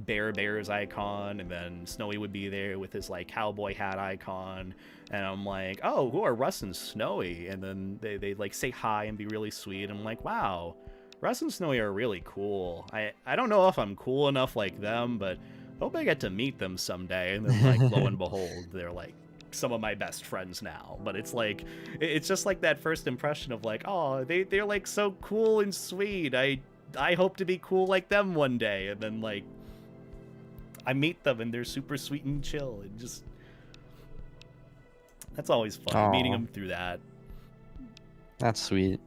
Bears icon, and then Snowy would be there with his like cowboy hat icon, and I'm like, oh, who are Russ and Snowy? And then they like say hi and be really sweet. I'm like, wow, Russ and Snowy are really cool. I don't know if I'm cool enough like them, but hope I get to meet them someday. And then like lo and behold, they're like some of my best friends now. But it's like, it's just like that first impression of like, oh, they're like so cool and sweet. I hope to be cool like them one day. And then like I meet them and they're super sweet and chill, and just that's always fun. Aww. Meeting them through that. That's sweet.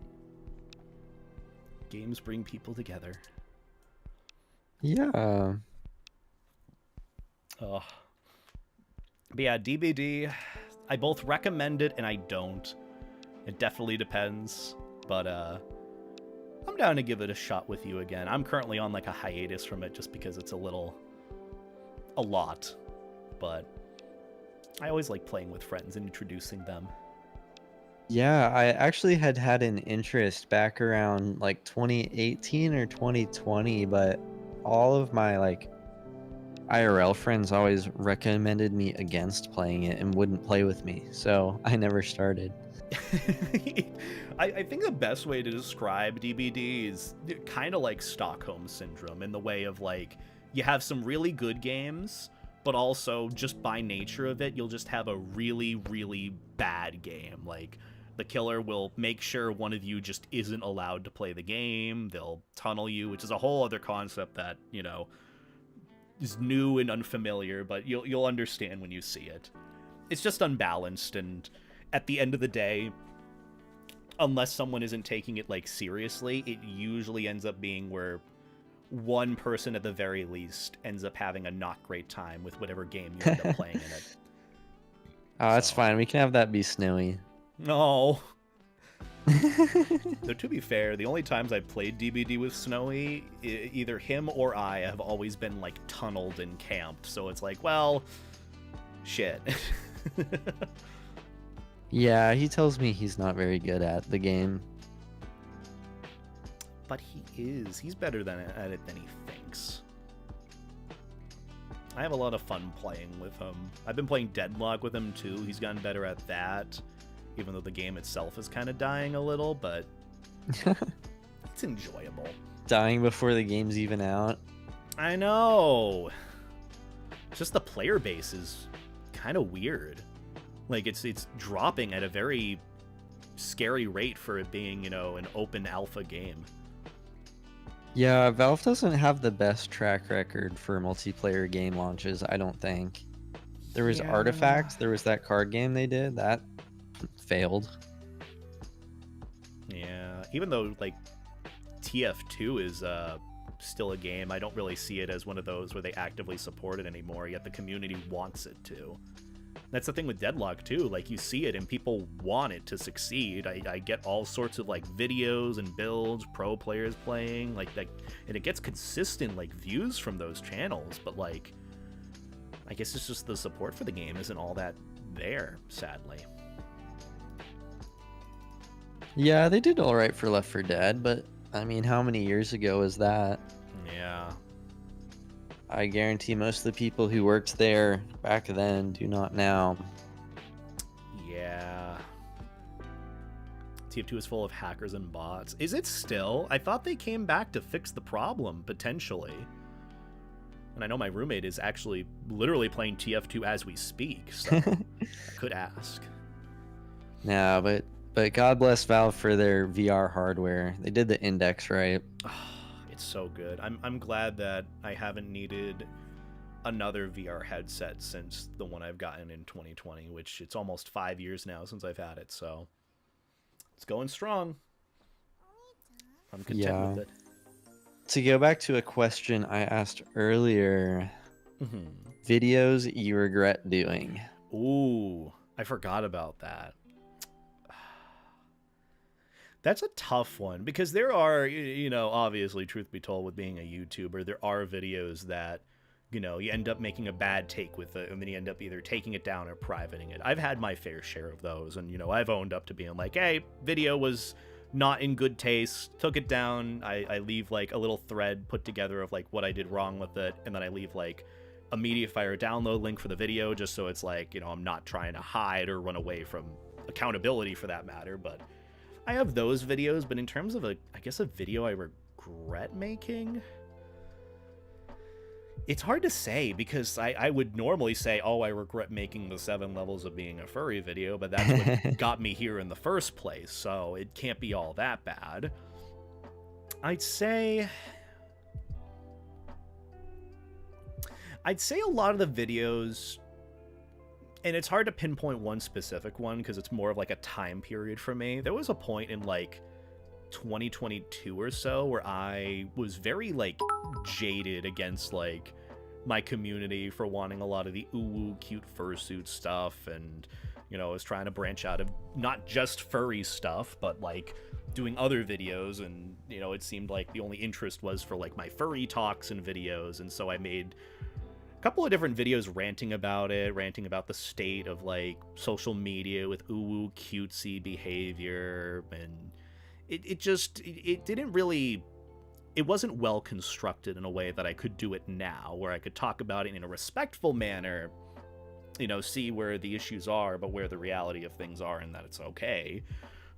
Games bring people together. Yeah. Oh. But yeah, DBD, I both recommend it and I don't. It definitely depends, but I'm down to give it a shot with you again. I'm currently on like a hiatus from it just because it's a lot, but I always like playing with friends and introducing them. Yeah, I actually had an interest back around like 2018 or 2020, but all of my like IRL friends always recommended me against playing it and wouldn't play with me, so I never started. I think the best way to describe DBD is kind of like Stockholm Syndrome, in the way of like, you have some really good games, but also just by nature of it, you'll just have a really, really bad game. Like, the killer will make sure one of you just isn't allowed to play the game. They'll tunnel you, which is a whole other concept that, you know, is new and unfamiliar, but you'll understand when you see it. It's just unbalanced, and at the end of the day, unless someone isn't taking it like seriously, it usually ends up being where one person at the very least ends up having a not great time with whatever game you end up playing in it. Oh, that's So. fine. We can have that be Snowy. No. Though to be fair, the only times I played DBD with Snowy, either him or I have always been like tunneled and camped. So it's like, well, shit. Yeah, he tells me he's not very good at the game. But he is. He's better at it than he thinks. I have a lot of fun playing with him. I've been playing Deadlock with him too. He's gotten better at that, even though the game itself is kind of dying a little, but it's enjoyable. Dying before the game's even out. I know. Just the player base is kind of weird. Like it's dropping at a very scary rate for it being, you know, an open alpha game. Yeah, Valve doesn't have the best track record for multiplayer game launches, I don't think. There was Artifacts, there was that card game they did, that failed. Yeah, even though, like, TF2 is still a game, I don't really see it as one of those where they actively support it anymore, yet the community wants it to. That's the thing with Deadlock too, like you see it and people want it to succeed. I get all sorts of like videos and builds, pro players playing, like and it gets consistent like views from those channels, but like I guess it's just the support for the game isn't all that there, sadly. Yeah, they did alright for Left 4 Dead, but I mean, how many years ago was that? Yeah. I guarantee most of the people who worked there back then do not now. Yeah. TF2 is full of hackers and bots. Is it still? I thought they came back to fix the problem, potentially. And I know my roommate is actually literally playing TF2 as we speak, so I could ask. No, but God bless Valve for their VR hardware. They did the index right. It's so good. I'm glad that I haven't needed another VR headset since the one I've gotten in 2020, which it's almost 5 years now since I've had it, so it's going strong. I'm content with it. To go back to a question I asked earlier, videos you regret doing. Ooh, I forgot about that. That's a tough one because there are, you know, obviously, truth be told, with being a YouTuber, there are videos that, you know, you end up making a bad take with it and then you end up either taking it down or privating it. I've had my fair share of those and, you know, I've owned up to being like, hey, video was not in good taste, took it down. I leave like a little thread put together of like what I did wrong with it, and then I leave like a MediaFire download link for the video just so it's like, you know, I'm not trying to hide or run away from accountability for that matter, but I have those videos. But in terms of I guess a video I regret making, it's hard to say because I would normally say, oh, I regret making the 7 levels of being a furry video, but that's what got me here in the first place, so it can't be all that bad. I'd say a lot of the videos, and it's hard to pinpoint one specific one because it's more of like a time period for me. There was a point in like 2022 or so where I was very like jaded against like my community for wanting a lot of the UwU cute fursuit stuff, and you know, I was trying to branch out of not just furry stuff but like doing other videos, and you know, it seemed like the only interest was for like my furry talks and videos, and so I made couple of different videos ranting about the state of like social media with UwU cutesy behavior, and it didn't really, it wasn't well constructed in a way that I could do it now, where I could talk about it in a respectful manner, you know, see where the issues are but where the reality of things are and that it's okay.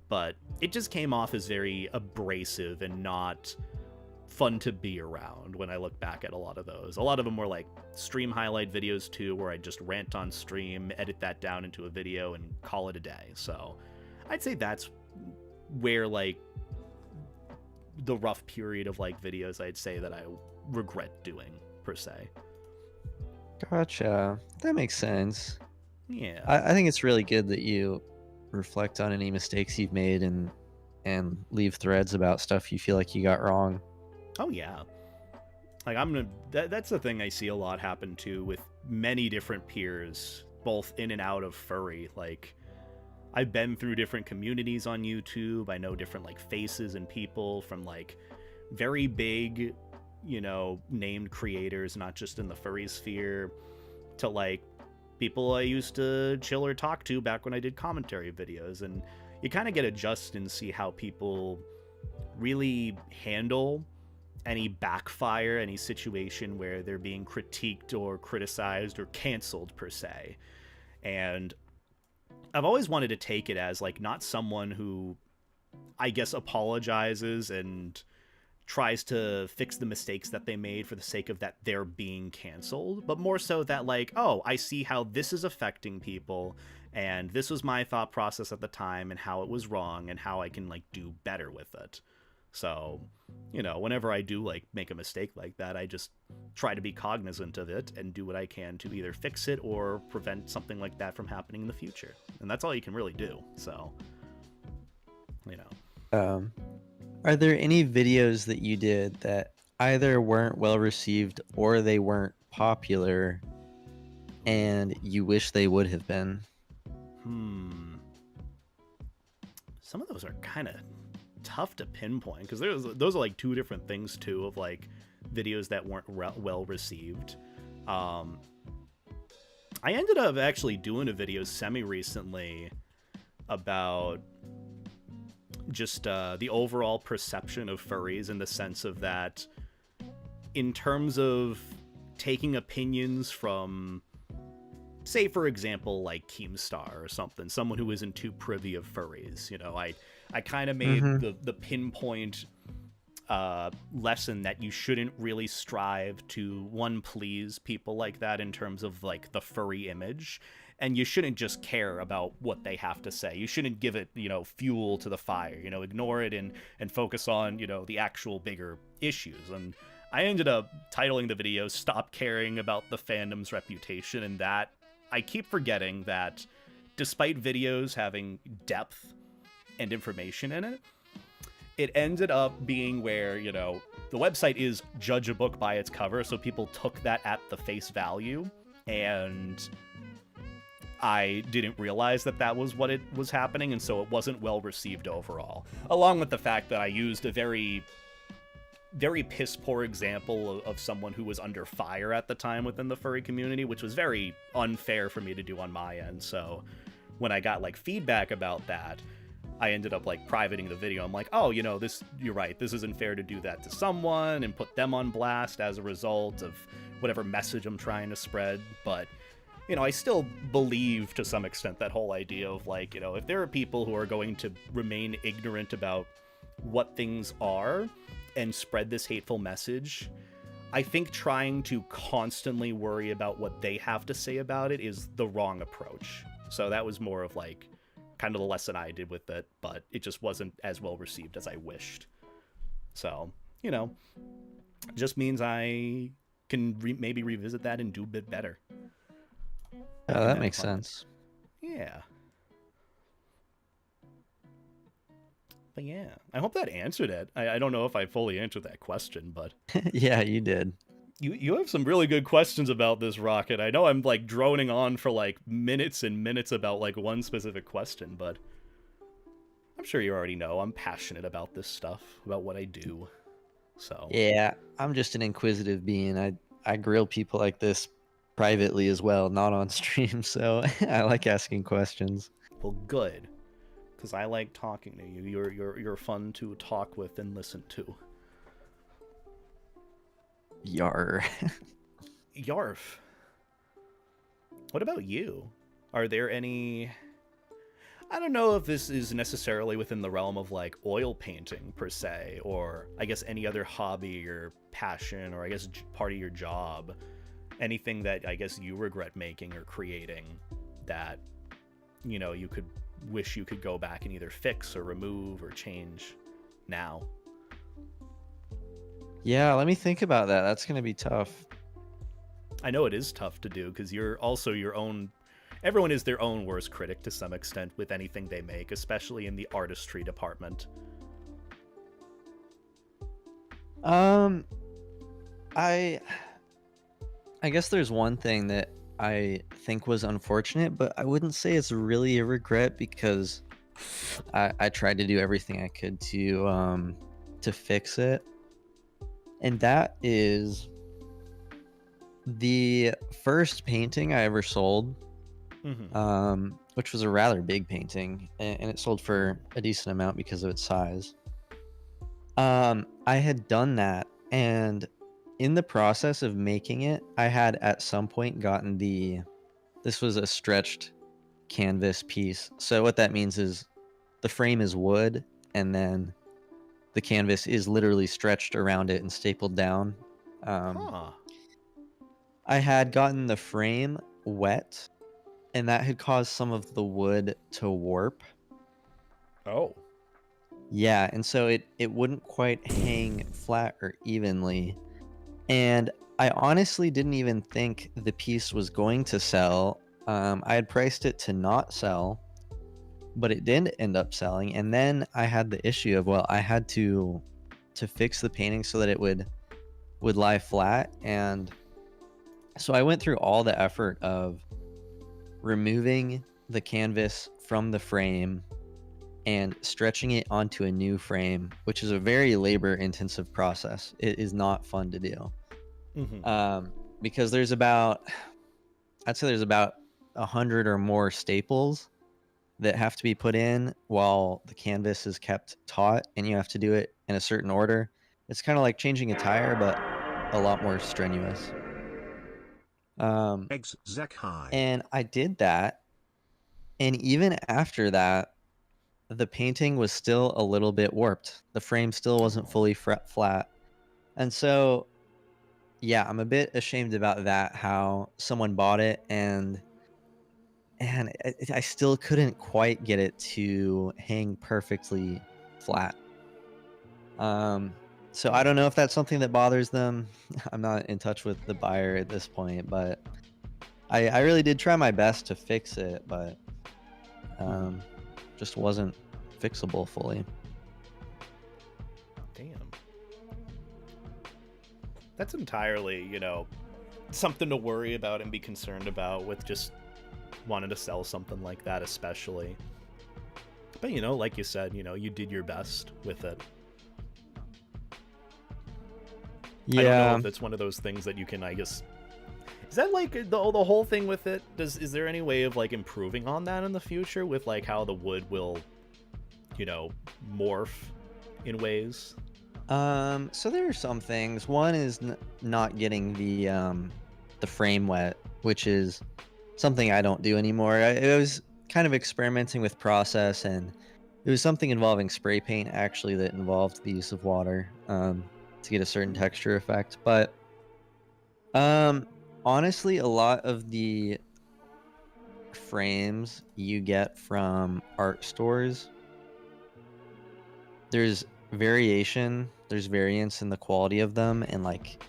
But it just came off as very abrasive and not fun to be around when I look back at a lot of those. A lot of them were like stream highlight videos too, where I just rant on stream, edit that down into a video and call it a day. So I'd say that's where like the rough period of like videos I'd say that I regret doing per se. Gotcha. That makes sense. Yeah. I think it's really good that you reflect on any mistakes you've made and leave threads about stuff you feel like you got wrong. Oh yeah. Like that's the thing I see a lot happen too with many different peers, both in and out of furry. Like, I've been through different communities on YouTube. I know different like faces and people from like very big, you know, named creators, not just in the furry sphere, to like people I used to chill or talk to back when I did commentary videos. And you kind of get adjust and see how people really handle any backfire, any situation where they're being critiqued or criticized or canceled per se. And I've always wanted to take it as like not someone who, I guess, apologizes and tries to fix the mistakes that they made for the sake of that they're being canceled, but more so that like, oh, I see how this is affecting people, and this was my thought process at the time and how it was wrong and how I can like do better with it. So, you know, whenever I do like make a mistake like that, I just try to be cognizant of it and do what I can to either fix it or prevent something like that from happening in the future. And that's all you can really do. So, you know. Are there any videos that you did that either weren't well received or they weren't popular and you wish they would have been? Some of those are kind of tough to pinpoint because those are like two different things too, of like videos that weren't well received. I ended up actually doing a video semi recently about just the overall perception of furries, in the sense of that, in terms of taking opinions from, say for example, like Keemstar or something, someone who isn't too privy of furries. You know, I kind of made the pinpoint lesson that you shouldn't really strive to please people like that in terms of like the furry image. And you shouldn't just care about what they have to say. You shouldn't give it, you know, fuel to the fire, you know, ignore it and focus on, you know, the actual bigger issues. And I ended up titling the video, Stop Caring About the Fandom's Reputation. And that I keep forgetting that despite videos having depth and information in it, it ended up being where, you know, the website is judge a book by its cover. So people took that at the face value, and I didn't realize that that was what it was happening, and so it wasn't well received overall. Along with the fact that I used a very, very piss poor example of someone who was under fire at the time within the furry community, which was very unfair for me to do on my end. So when I got like feedback about that, I ended up like privating the video. I'm like, oh, you know, you're right, this isn't fair to do that to someone and put them on blast as a result of whatever message I'm trying to spread. But you know, I still believe to some extent that whole idea of like, you know, if there are people who are going to remain ignorant about what things are and spread this hateful message, I think trying to constantly worry about what they have to say about it is the wrong approach. So that was more of like kind of the lesson I did with it, but it just wasn't as well received as I wished. So, you know, just means I can maybe revisit that and do a bit better. Oh, that makes sense. Yeah. But yeah, I hope that answered it. I don't know if I fully answered that question, but yeah, you did. You have some really good questions about this, Rocket. I know I'm like droning on for like minutes and minutes about like one specific question, but I'm sure you already know I'm passionate about this stuff, about what I do. So yeah, I'm just an inquisitive being. I grill people like this privately as well, not on stream, so I like asking questions. Well, good, because I like talking to you. You're fun to talk with and listen to. Yar. Yarf. What about you? Are there any... I don't know if this is necessarily within the realm of like oil painting per se, or I guess any other hobby or passion, or I guess part of your job. Anything that I guess you regret making or creating that, you know, you could wish you could go back and either fix or remove or change now? Yeah, let me think about that. That's going to be tough. I know it is tough to do because you're also your own... Everyone is their own worst critic to some extent with anything they make, especially in the artistry department. I guess there's one thing that I think was unfortunate, but I wouldn't say it's really a regret because I tried to do everything I could to fix it. And that is the first painting I ever sold, which was a rather big painting, and it sold for a decent amount because of its size. I had done that, and in the process of making it, I had at some point gotten this was a stretched canvas piece. So what that means is the frame is wood, and then the canvas is literally stretched around it and stapled down. Huh. I had gotten the frame wet, and that had caused some of the wood to warp. Oh. Yeah, and so it wouldn't quite hang flat or evenly. And I honestly didn't even think the piece was going to sell. I had priced it to not sell, but it did end up selling. And then I had the issue of, well, I had to fix the painting so that it would lie flat. And so I went through all the effort of removing the canvas from the frame and stretching it onto a new frame, which is a very labor intensive process. It is not fun to do. Because I'd say there's about 100 or more staples that have to be put in while the canvas is kept taut, and you have to do it in a certain order. It's kind of like changing a tire, but a lot more strenuous. And I did that, and even after that, the painting was still a little bit warped. The frame still wasn't fully flat. And so, yeah, I'm a bit ashamed about that, how someone bought it and I still couldn't quite get it to hang perfectly flat. So I don't know if that's something that bothers them. I'm not in touch with the buyer at this point, but I really did try my best to fix it, but just wasn't fixable fully. Damn. That's entirely, something to worry about and be concerned about with just wanting to sell something like that, especially. But, like you said, you did your best with it. Yeah. I don't know if it's one of those things that you can, I guess... Is that, like, the whole thing with it? Is there any way of, like, improving on that in the future with, like, how the wood will, morph in ways? So there are some things. One is not getting the frame wet, which is something I don't do anymore. I was kind of experimenting with process, and it was something involving spray paint, actually, that involved the use of water to get a certain texture effect. But honestly, a lot of the frames you get from art stores, there's variance in the quality of them and like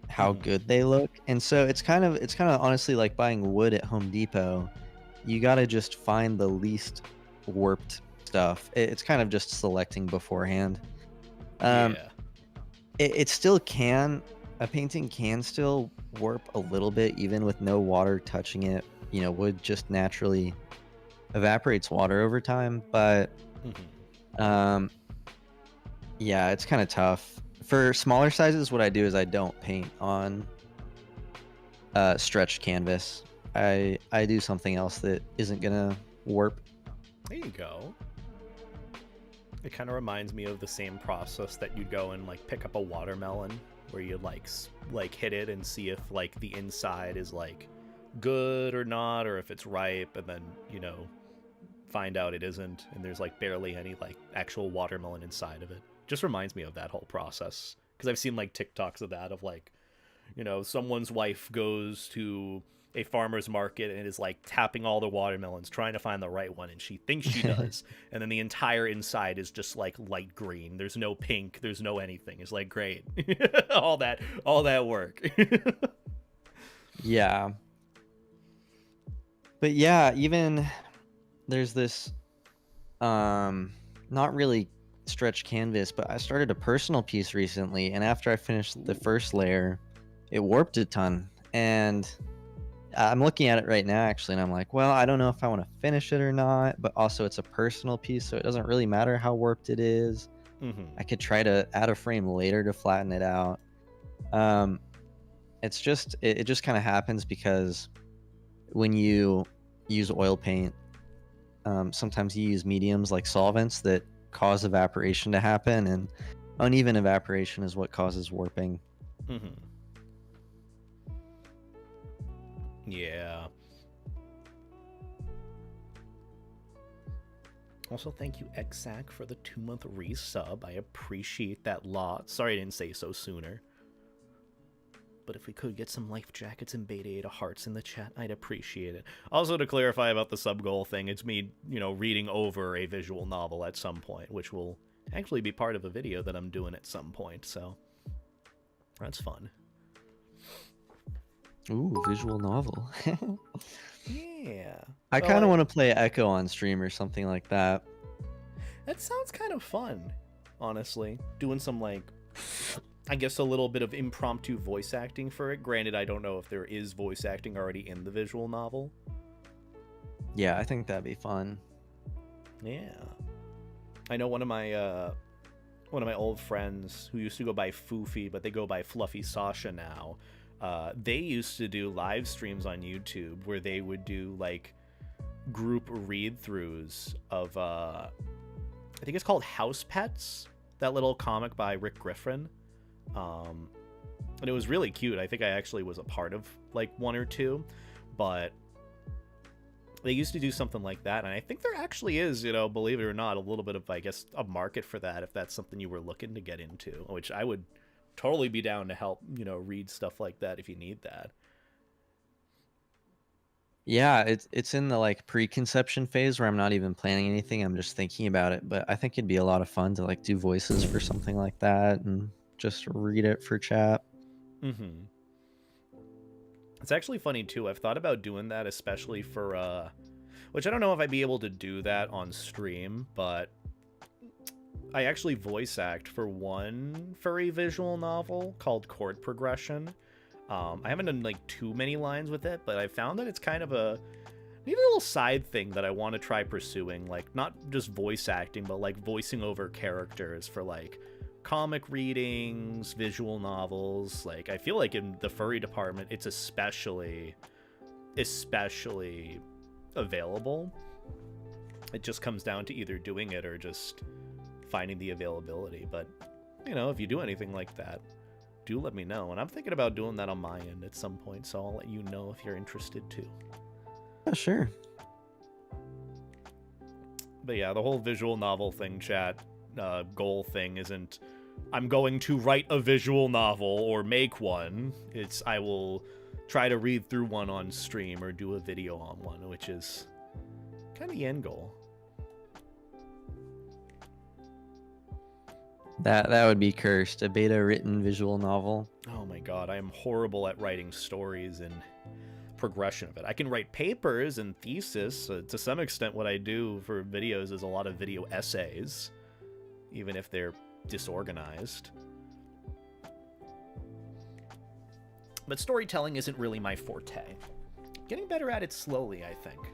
how good they look. And so it's kind of honestly like buying wood at Home Depot. You got to just find the least warped stuff. It's kind of just selecting beforehand. It still can, a painting can still warp a little bit even with no water touching it. Wood just naturally evaporates water over time, but yeah, it's kind of tough. For smaller sizes, what I do is I don't paint on stretched canvas. I do something else that isn't gonna warp. There you go. It kind of reminds me of the same process that you'd go and like pick up a watermelon, where you like hit it and see if like the inside is like good or not, or if it's ripe, and then find out it isn't, and there's like barely any like actual watermelon inside of it. Just reminds me of that whole process, because I've seen like TikToks of that, of like, someone's wife goes to a farmer's market and is like tapping all the watermelons trying to find the right one, and she thinks she does, and then the entire inside is just like light green. There's no pink, there's no anything. It's like, great. all that work. Yeah, but yeah, even there's this not really stretched canvas, but I started a personal piece recently, and after I finished the first layer, it warped a ton. And I'm looking at it right now, actually, and I'm like, well, I don't know if I want to finish it or not, but also it's a personal piece, so it doesn't really matter how warped it is. I could try to add a frame later to flatten it out. It's just, it just kind of happens because when you use oil paint, sometimes you use mediums like solvents that cause evaporation to happen, and uneven evaporation is what causes warping. Yeah. Also, thank you, Exac, for the 2-month resub. I appreciate that lot. Sorry I didn't say so sooner. But if we could get some life jackets and beta 8 hearts in the chat, I'd appreciate it. Also, to clarify about the sub goal thing, it's me, you know, reading over a visual novel at some point, which will actually be part of a video that I'm doing at some point, so that's fun. Ooh, visual novel. Yeah. I kind of want to play Echo on stream or something like that. That sounds kind of fun, honestly. Doing some, like, I guess a little bit of impromptu voice acting for it. Granted, I don't know if there is voice acting already in the visual novel. Yeah, I think that'd be fun. Yeah. I know one of my old friends who used to go by Foofy, but they go by Fluffy Sasha now. They used to do live streams on YouTube where they would do like group read-throughs of I think it's called House Pets, that little comic by Rick Griffin. And it was really cute. I think I actually was a part of like one or two, but they used to do something like that, and I think there actually is, you know, believe it or not, a little bit of, I guess, a market for that if that's something you were looking to get into, which I would totally be down to help, you know, read stuff like that if you need that. Yeah, it's in the like preconception phase where I'm not even planning anything. I'm just thinking about it, but I think it'd be a lot of fun to like do voices for something like that and just read it for chat. It's actually funny too. I've thought about doing that, especially for which I don't know if I'd be able to do that on stream, but I actually voice act for one furry visual novel called Chord Progression. I haven't done like too many lines with it, but I found that it's kind of a neat little side thing that I want to try pursuing, like not just voice acting, but like voicing over characters for like comic readings, visual novels. Like I feel like in the furry department it's especially available. It just comes down to either doing it or just finding the availability. But you know, if you do anything like that, do let me know. And I'm thinking about doing that on my end at some point, so I'll let you know if you're interested too. Yeah, sure. But yeah, the whole visual novel thing, chat, goal thing isn't I'm going to write a visual novel or make one. It's I will try to read through one on stream or do a video on one, which is kind of the end goal. That would be cursed. A beta written visual novel. Oh my god, I am horrible at writing stories and progression of it. I can write papers and thesis. To some extent, what I do for videos is a lot of video essays, even if they're disorganized. But storytelling isn't really my forte. Getting better at it slowly, I think.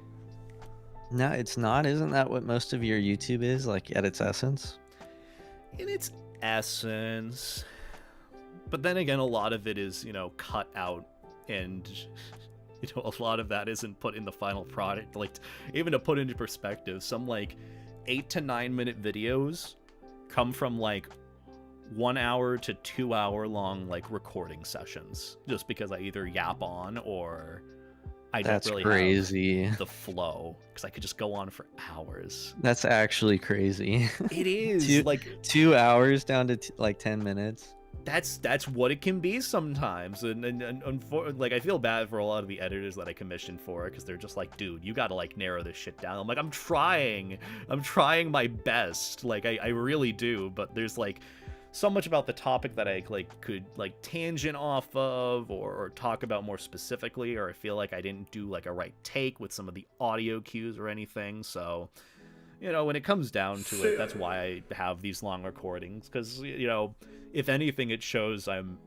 No, it's not. Isn't that what most of your YouTube is, like at its essence? In its essence. But then again, a lot of it is, you know, cut out, and you know, a lot of that isn't put in the final product. Like, even to put into perspective, some like 8 to 9 minute videos come from like 1 hour to 2 hour long like recording sessions, just because I either yap on or I don't really have the flow, because I could just go on for hours. That's actually crazy. It is. Like 2 hours down to like 10 minutes. That's what it can be sometimes, and like I feel bad for a lot of the editors that I commissioned for it, because they're just like, dude, you gotta like narrow this shit down. I'm like, I'm trying my best, like I really do, but there's like so much about the topic that I like could like tangent off of or talk about more specifically, or I feel like I didn't do like a right take with some of the audio cues or anything. So, you know, when it comes down to it, that's why I have these long recordings, because, you know, if anything, it shows I'm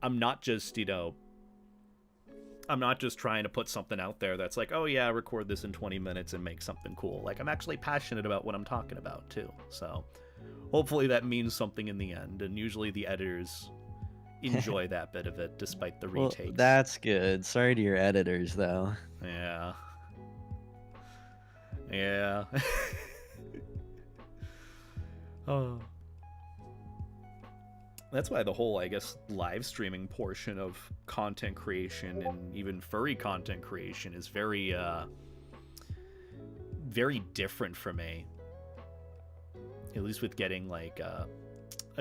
I'm not just, I'm not just trying to put something out there that's like, oh yeah, record this in 20 minutes and make something cool. Like, I'm actually passionate about what I'm talking about too. So hopefully that means something in the end, and usually the editors enjoy that bit of it despite the Well, retakes. that's good. Sorry to your editors though. Yeah. Yeah. Oh. That's why the whole, I guess, live streaming portion of content creation and even furry content creation is very, very different for me. At least with getting, like, a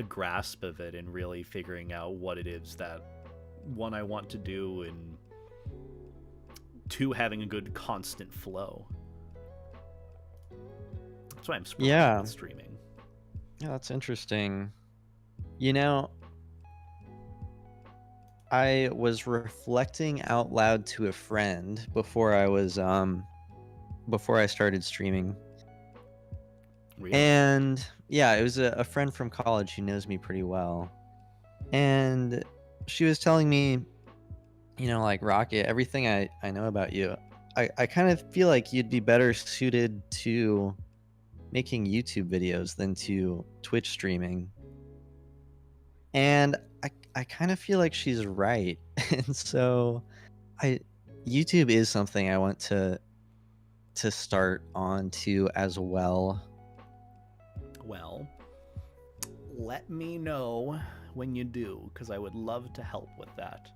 grasp of it and really figuring out what it is that, one, I want to do, and two, having a good constant flow. That's why I'm sporadic with streaming. Yeah, that's interesting. You know, I was reflecting out loud to a friend before I started streaming. Really? And yeah, it was a friend from college who knows me pretty well. And she was telling me, like, Rocket, everything I know about you, I kind of feel like you'd be better suited to making YouTube videos than to Twitch streaming. And I kind of feel like she's right. And so YouTube is something I want to start on to as well. Well, let me know when you do, because I would love to help with that.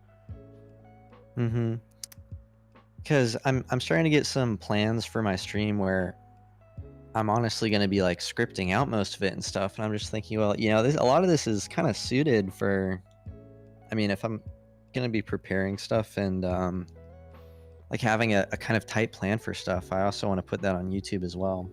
Because I'm starting to get some plans for my stream where I'm honestly going to be like scripting out most of it and stuff, and I'm just thinking, well, a lot of this is kind of suited for, I mean, if I'm going to be preparing stuff and like having a kind of tight plan for stuff, I also want to put that on YouTube as well.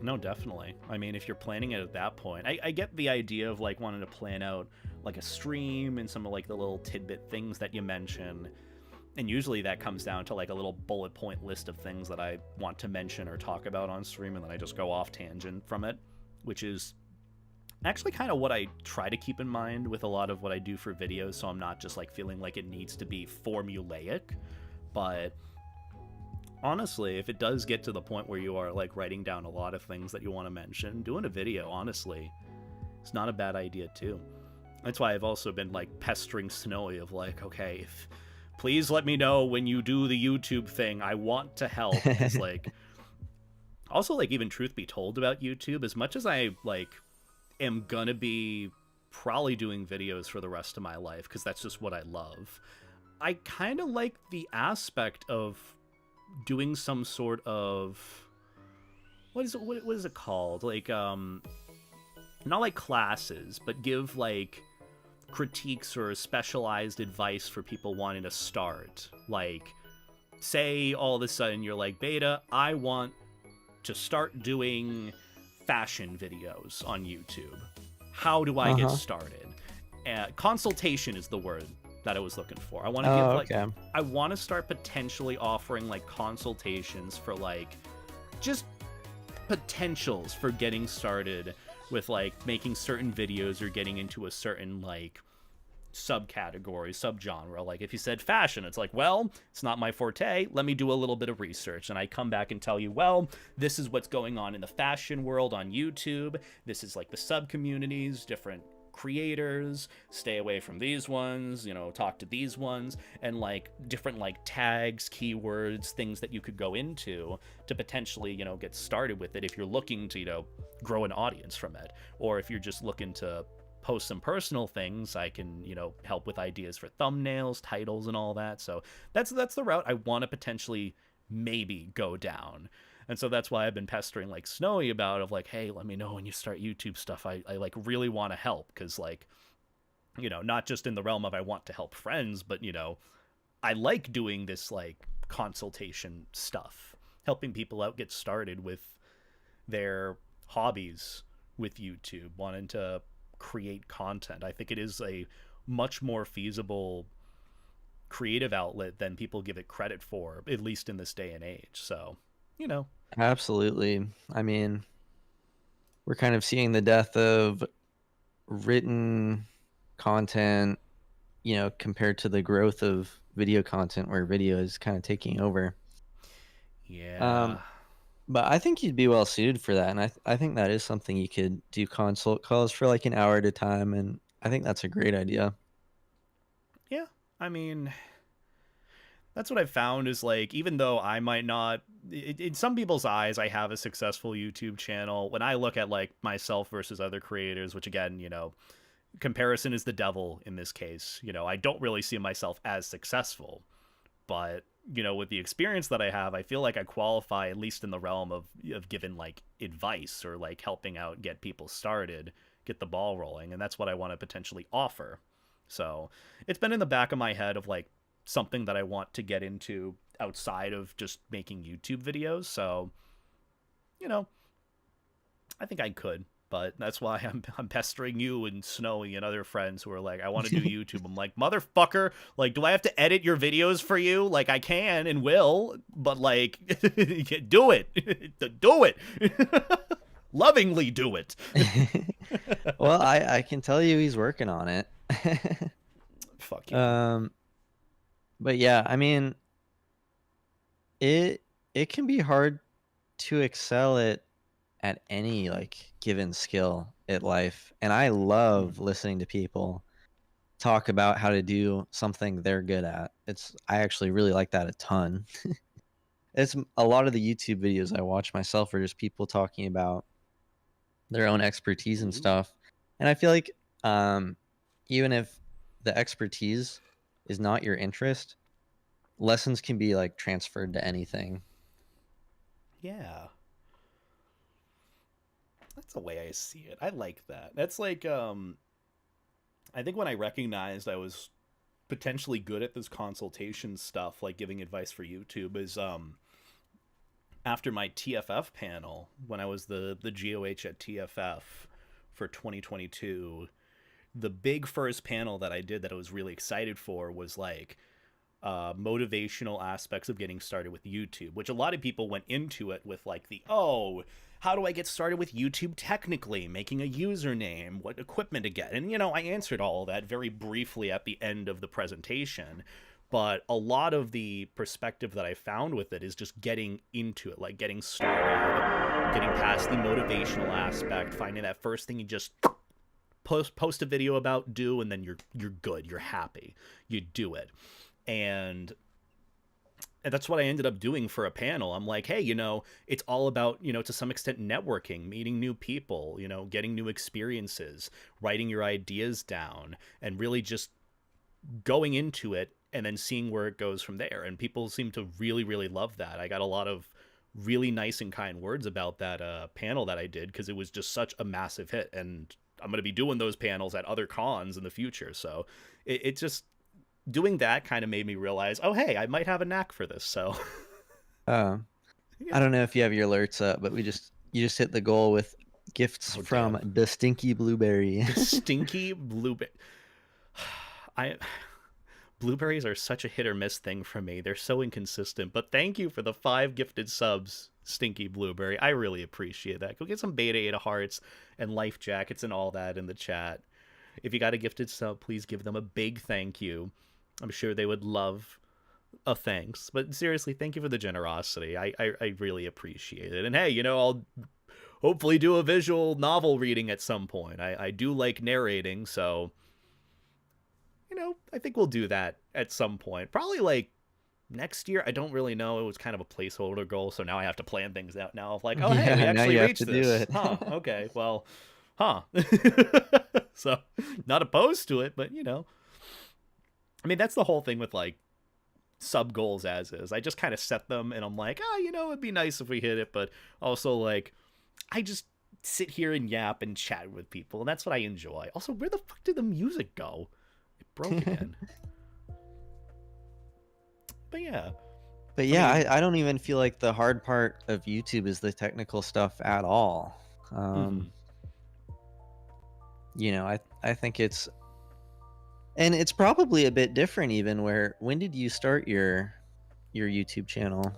No, definitely. I mean, if you're planning it at that point, I get the idea of like wanting to plan out like a stream and some of like the little tidbit things that you mention. And usually that comes down to like a little bullet point list of things that I want to mention or talk about on stream, and then I just go off tangent from it, which is actually kind of what I try to keep in mind with a lot of what I do for videos, so I'm not just like feeling like it needs to be formulaic. But honestly, if it does get to the point where you are like writing down a lot of things that you want to mention, doing a video, honestly, it's not a bad idea too. That's why I've also been like pestering Snowy of like, okay, please let me know when you do the YouTube thing. I want to help. It's like, also, like, even truth be told about YouTube, as much as I like am gonna be probably doing videos for the rest of my life because that's just what I love, I kind of like the aspect of doing some sort of, what is it called, like not like classes, but give like critiques or specialized advice for people wanting to start. Like, say all of a sudden you're like, Beta, I want to start doing fashion videos on YouTube. How do I get started? Consultation is the word that I was looking for. I want to give I want to start potentially offering like consultations for like just potentials for getting started with like making certain videos or getting into a certain like subcategory, subgenre. Like if you said fashion, it's like, well, it's not my forte. Let me do a little bit of research. And I come back and tell you, well, this is what's going on in the fashion world on YouTube. This is like the sub communities, different creators, stay away from these ones, talk to these ones, and like different like tags, keywords, things that you could go into to potentially, get started with it if you're looking to, grow an audience from it. Or if you're just looking to post some personal things, I can, help with ideas for thumbnails, titles, and all that. So that's the route I want to potentially maybe go down. And so that's why I've been pestering like Snowy about of like, hey, let me know when you start YouTube stuff. I like really want to help, because like, not just in the realm of I want to help friends, but I like doing this like consultation stuff, helping people out get started with their hobbies with YouTube, wanting to create content. I think it is a much more feasible creative outlet than people give it credit for, at least in this day and age. So Absolutely. I mean, we're kind of seeing the death of written content, you know, compared to the growth of video content where video is kind of taking over. Yeah. Um, but I think you'd be well suited for that, and I think that is something you could do consult calls for like an hour at a time, and I think that's a great idea. Yeah. I mean, that's what I've found is like, even though I might not, in some people's eyes, I have a successful YouTube channel. When I look at like myself versus other creators, which again, you know, comparison is the devil in this case. You know, I don't really see myself as successful, but you know, with the experience that I have, I feel like I qualify at least in the realm of giving like advice or like helping out get people started, get the ball rolling, and that's what I want to potentially offer. So it's been in the back of my head of like something that I want to get into outside of just making YouTube videos. So, you know, I think I could, but that's why I'm pestering you and Snowy and other friends who are like, I want to do YouTube. I'm like, motherfucker, like, do I have to edit your videos for you? Like, I can and will, but like, do it, do it, lovingly do it. Well, I can tell you he's working on it. Fuck you. But yeah, I mean, it can be hard to excel at any like given skill at life, and I love listening to people talk about how to do something they're good at. I actually really like that a ton. It's a lot of the YouTube videos I watch myself are just people talking about their own expertise and Ooh. stuff. And I feel like even if the expertise is not your interest, lessons can be like transferred to anything. Yeah. That's the way I see it. I like that. That's like I think when I recognized I was potentially good at this consultation stuff, like giving advice for YouTube, is after my TFF panel when I was the GOH at TFF for 2022. The big first panel that I did that I was really excited for was like motivational aspects of getting started with YouTube, which a lot of people went into it with like how do I get started with YouTube technically, making a username, what equipment to get. And, you know, I answered all of that very briefly at the end of the presentation. But a lot of the perspective that I found with it is just getting into it, like getting started, getting past the motivational aspect, finding that first thing you just post a video about, do, and then you're good, you're happy, you do it. And that's what I ended up doing for a panel. I'm like, hey, you know, it's all about, you know, to some extent networking, meeting new people, you know, getting new experiences, writing your ideas down, and really just going into it and then seeing where it goes from there. And people seem to really, really love that. I got a lot of really nice and kind words about that panel that I did because it was just such a massive hit. And I'm going to be doing those panels at other cons in the future. So it just, doing that kind of made me realize, oh, hey, I might have a knack for this. So I don't know if you have your alerts up, but you just hit the goal with gifts from the Stinky Blueberry. The Stinky Blueberry. Blueberries are such a hit or miss thing for me. They're so inconsistent. But thank you for the 5 gifted subs, Stinky Blueberry. I really appreciate that. Go get some Beta 8 hearts and life jackets and all that in the chat. If you got a gifted sub, please give them a big thank you. I'm sure they would love a thanks. But seriously, thank you for the generosity. I really appreciate it. And hey, you know, I'll hopefully do a visual novel reading at some point. I do like narrating, so, you know, I think we'll do that at some point. Probably like next year. I don't really know. It was kind of a placeholder goal, so now I have to plan things out now of like, oh, hey, we actually reached this. Huh, okay, well, huh. So, not opposed to it, but, you know. I mean, that's the whole thing with, like, sub goals as is. I just kind of set them, and I'm like, you know, it'd be nice if we hit it, but also, like, I just sit here and yap and chat with people, and that's what I enjoy. Also, where the fuck did the music go? It broke again. But yeah. But yeah, I don't even feel like the hard part of YouTube is the technical stuff at all. You know, I think it's probably a bit different even when did you start your YouTube channel?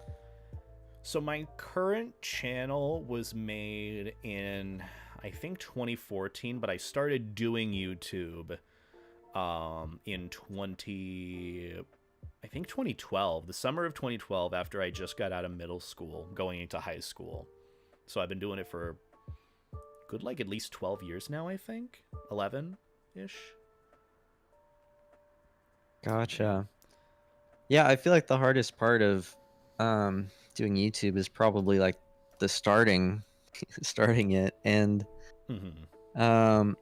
So my current channel was made in, I think, 2014, but I started doing YouTube in 2012, the summer of 2012, after I just got out of middle school, going into high school. So I've been doing it for good, like, at least 12 years now, I think. 11-ish. Gotcha. Yeah, I feel like the hardest part of doing YouTube is probably like the starting it, and um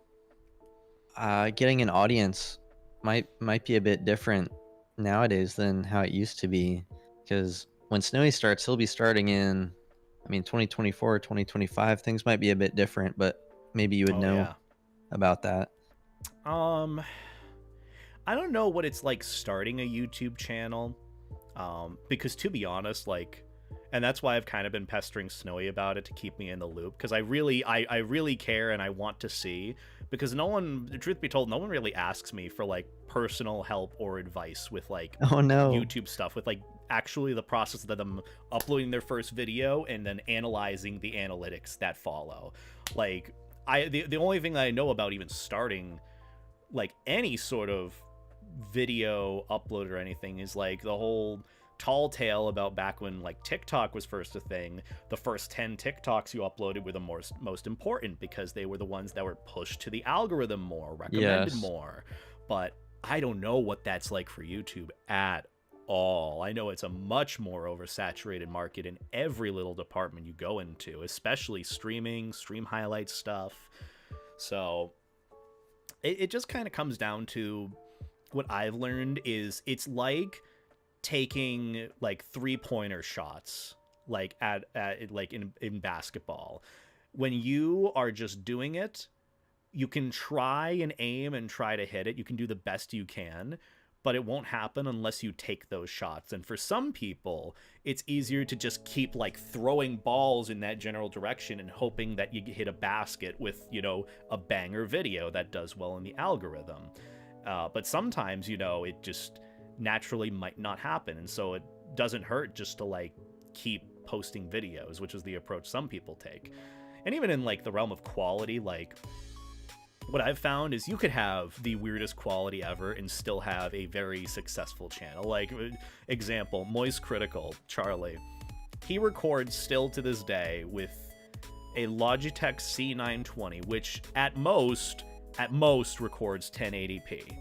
getting an audience might be a bit different nowadays than how it used to be, because when Snowy starts, he'll be starting in, I mean, 2024, 2025. Things might be a bit different, but maybe you would know about that. I don't know what it's like starting a YouTube channel, because to be honest, like, and that's why I've kind of been pestering Snowy about it to keep me in the loop, because I really care and I want to see, because no one, the truth be told, no one really asks me for like personal help or advice with like YouTube stuff, with like actually the process of them uploading their first video and then analyzing the analytics that follow. Like, the only thing that I know about even starting like any sort of video upload or anything is like the whole tall tale about back when like TikTok was first a thing. The first 10 TikToks you uploaded were the most important, because they were the ones that were pushed to the algorithm more, recommended more. But I don't know what that's like for YouTube at all. I know it's a much more oversaturated market in every little department you go into, especially streaming, stream highlights stuff. So it just kind of comes down to what I've learned is it's like taking like 3-pointer shots, like at like in basketball. When you are just doing it, you can try and aim and try to hit it. You can do the best you can, but it won't happen unless you take those shots. And for some people, it's easier to just keep like throwing balls in that general direction and hoping that you hit a basket with, you know, a banger video that does well in the algorithm. But sometimes, you know, it just naturally might not happen. And so it doesn't hurt just to like keep posting videos, which is the approach some people take. And even in like the realm of quality, like what I've found is you could have the weirdest quality ever and still have a very successful channel. Like, example, Moist Critical, Charlie. He records still to this day with a Logitech C920, which at most records 1080p.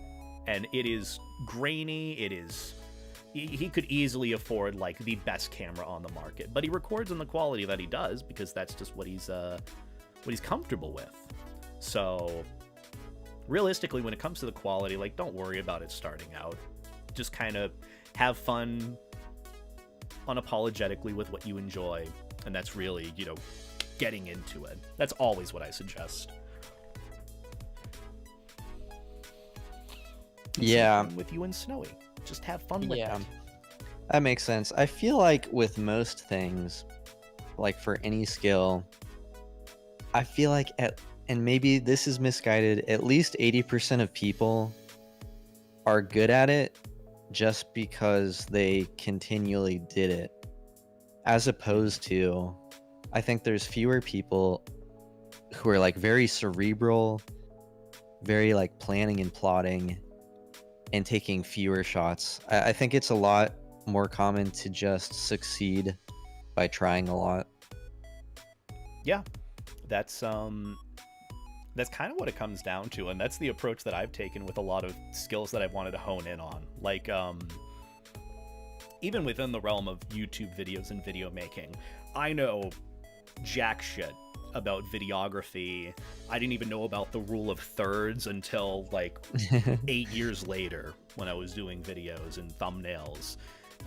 And it is grainy, it is... He could easily afford, like, the best camera on the market. But he records in the quality that he does, because that's just what he's comfortable with. So, realistically, when it comes to the quality, like, don't worry about it starting out. Just kind of have fun unapologetically with what you enjoy. And that's really, you know, getting into it. That's always what I suggest. Yeah. With you and Snowy. Just have fun with it. That makes sense. I feel like with most things, like for any skill, I feel like and maybe this is misguided, at least 80% of people are good at it just because they continually did it. As opposed to, I think there's fewer people who are like very cerebral, very like planning and plotting, and taking fewer shots. I think it's a lot more common to just succeed by trying a lot. Yeah, that's kind of what it comes down to, and that's the approach that I've taken with a lot of skills that I've wanted to hone in on. Like, even within the realm of YouTube videos and video making, I know jack shit about videography. I didn't even know about the rule of thirds until like 8 years later when I was doing videos and thumbnails.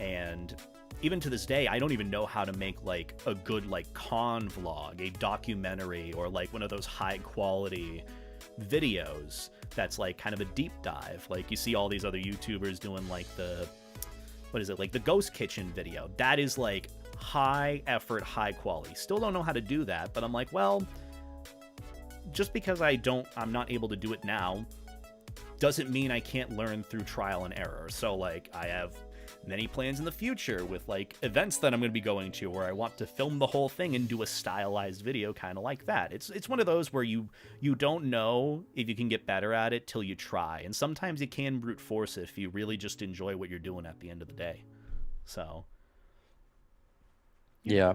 And even to this day, I don't even know how to make like a good like con vlog, a documentary, or like one of those high quality videos that's like kind of a deep dive. Like you see all these other YouTubers doing like like the ghost kitchen video. That is like high effort, high quality. Still don't know how to do that, but I'm like, well, just because I'm not able to do it now doesn't mean I can't learn through trial and error. So like I have many plans in the future with like events that I'm going to be going to where I want to film the whole thing and do a stylized video kind of like that. It's one of those where you don't know if you can get better at it till you try. And sometimes you can brute force it if you really just enjoy what you're doing at the end of the day. So yeah.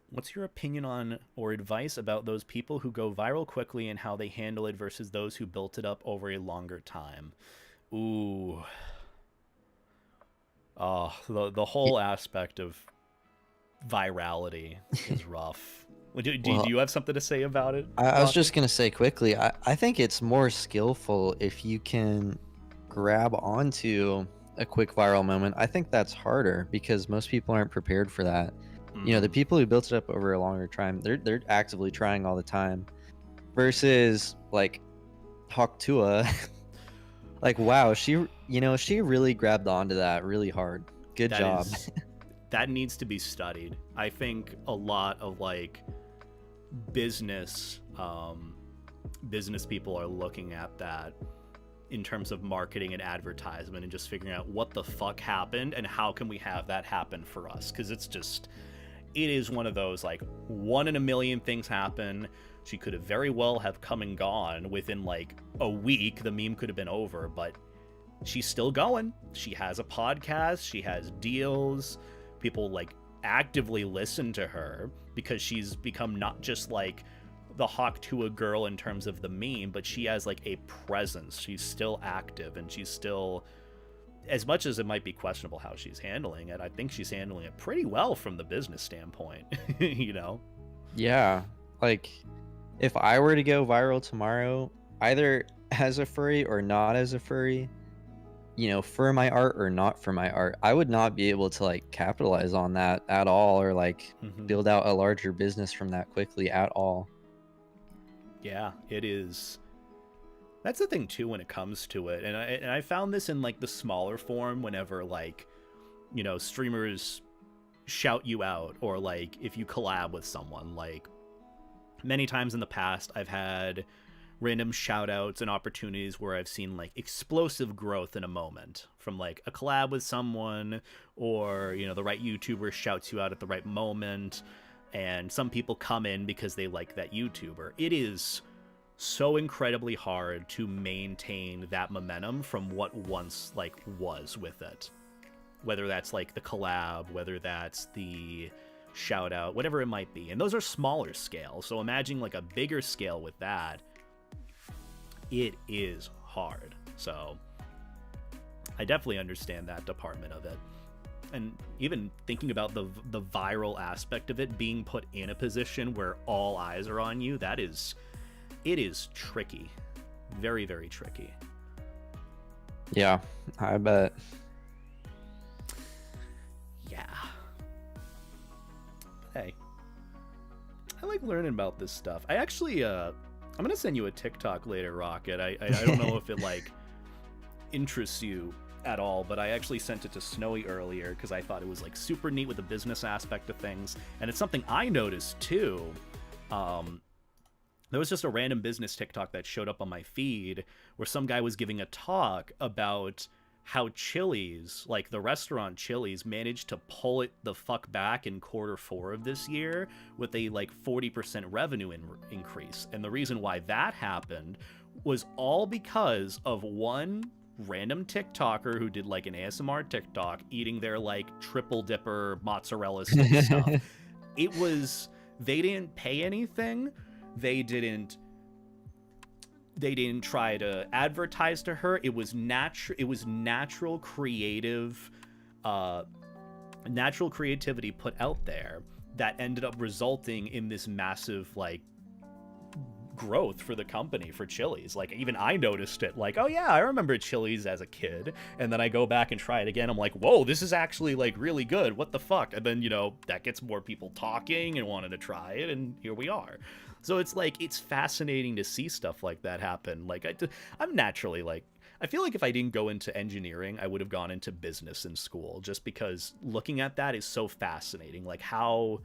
What's your opinion on or advice about those people who go viral quickly and how they handle it versus those who built it up over a longer time? Ooh. Oh, the whole aspect of virality is rough. Do you have something to say about it? I was just going to say quickly, I think it's more skillful if you can grab onto a quick viral moment. I think that's harder because most people aren't prepared for that. You know, the people who built it up over a longer time, they're actively trying all the time. Versus like Hawktua, like wow, she really grabbed onto that really hard. Good job. That needs to be studied. I think a lot of like business people are looking at that in terms of marketing and advertisement and just figuring out what the fuck happened and how can we have that happen for us, because it is one of those like 1 in a million things happen. She could have very well have come and gone within like a week. The meme could have been over, but she's still going. She has a podcast. She has deals. People like actively listen to her because she's become not just like the Hawktua girl in terms of the meme, but she has like a presence. She's still active, and she's still, as much as it might be questionable how she's handling it, I think she's handling it pretty well from the business standpoint. You know? Yeah. Like, if I were to go viral tomorrow, either as a furry or not as a furry, you know, for my art or not for my art, I would not be able to like capitalize on that at all, or like build out a larger business from that quickly at all. Yeah, it is. That's the thing too when it comes to it, and I found this in like the smaller form whenever like, you know, streamers shout you out, or like if you collab with someone. Like many times in the past I've had random shout outs and opportunities where I've seen like explosive growth in a moment from like a collab with someone, or you know, the right YouTuber shouts you out at the right moment, and some people come in because they like that YouTuber. It is so incredibly hard to maintain that momentum from what once like was with it, whether that's like the collab, whether that's the shout out, whatever it might be. And those are smaller scale, so imagine like a bigger scale with that. It is hard. So I definitely understand that department of it. And even thinking about the viral aspect of it, being put in a position where all eyes are on you, it is tricky. Very, very tricky. Yeah, I bet. Yeah. Hey, I like learning about this stuff. I actually, I'm gonna send you a TikTok later, Rocket. I don't know if it like interests you at all, but I actually sent it to Snowy earlier because I thought it was like super neat with the business aspect of things, and it's something I noticed too. There was just a random business TikTok that showed up on my feed where some guy was giving a talk about how Chili's, like the restaurant Chili's, managed to pull it the fuck back in Q4 of this year with a like 40% revenue increase. And the reason why that happened was all because of one random TikToker who did like an ASMR TikTok eating their like triple dipper mozzarella stick stuff. It was, they didn't pay anything. They didn't try to advertise to her. It was natural creativity put out there that ended up resulting in this massive like growth for the company, for Chili's. Like even I noticed it, like, oh yeah, I remember Chili's as a kid, and then I go back and try it again. I'm like, whoa, this is actually like really good. What the fuck? And then, you know, that gets more people talking and wanting to try it, and here we are. So it's like, it's fascinating to see stuff like that happen. Like I'm naturally like, I feel like if I didn't go into engineering, I would have gone into business in school, just because looking at that is so fascinating. Like how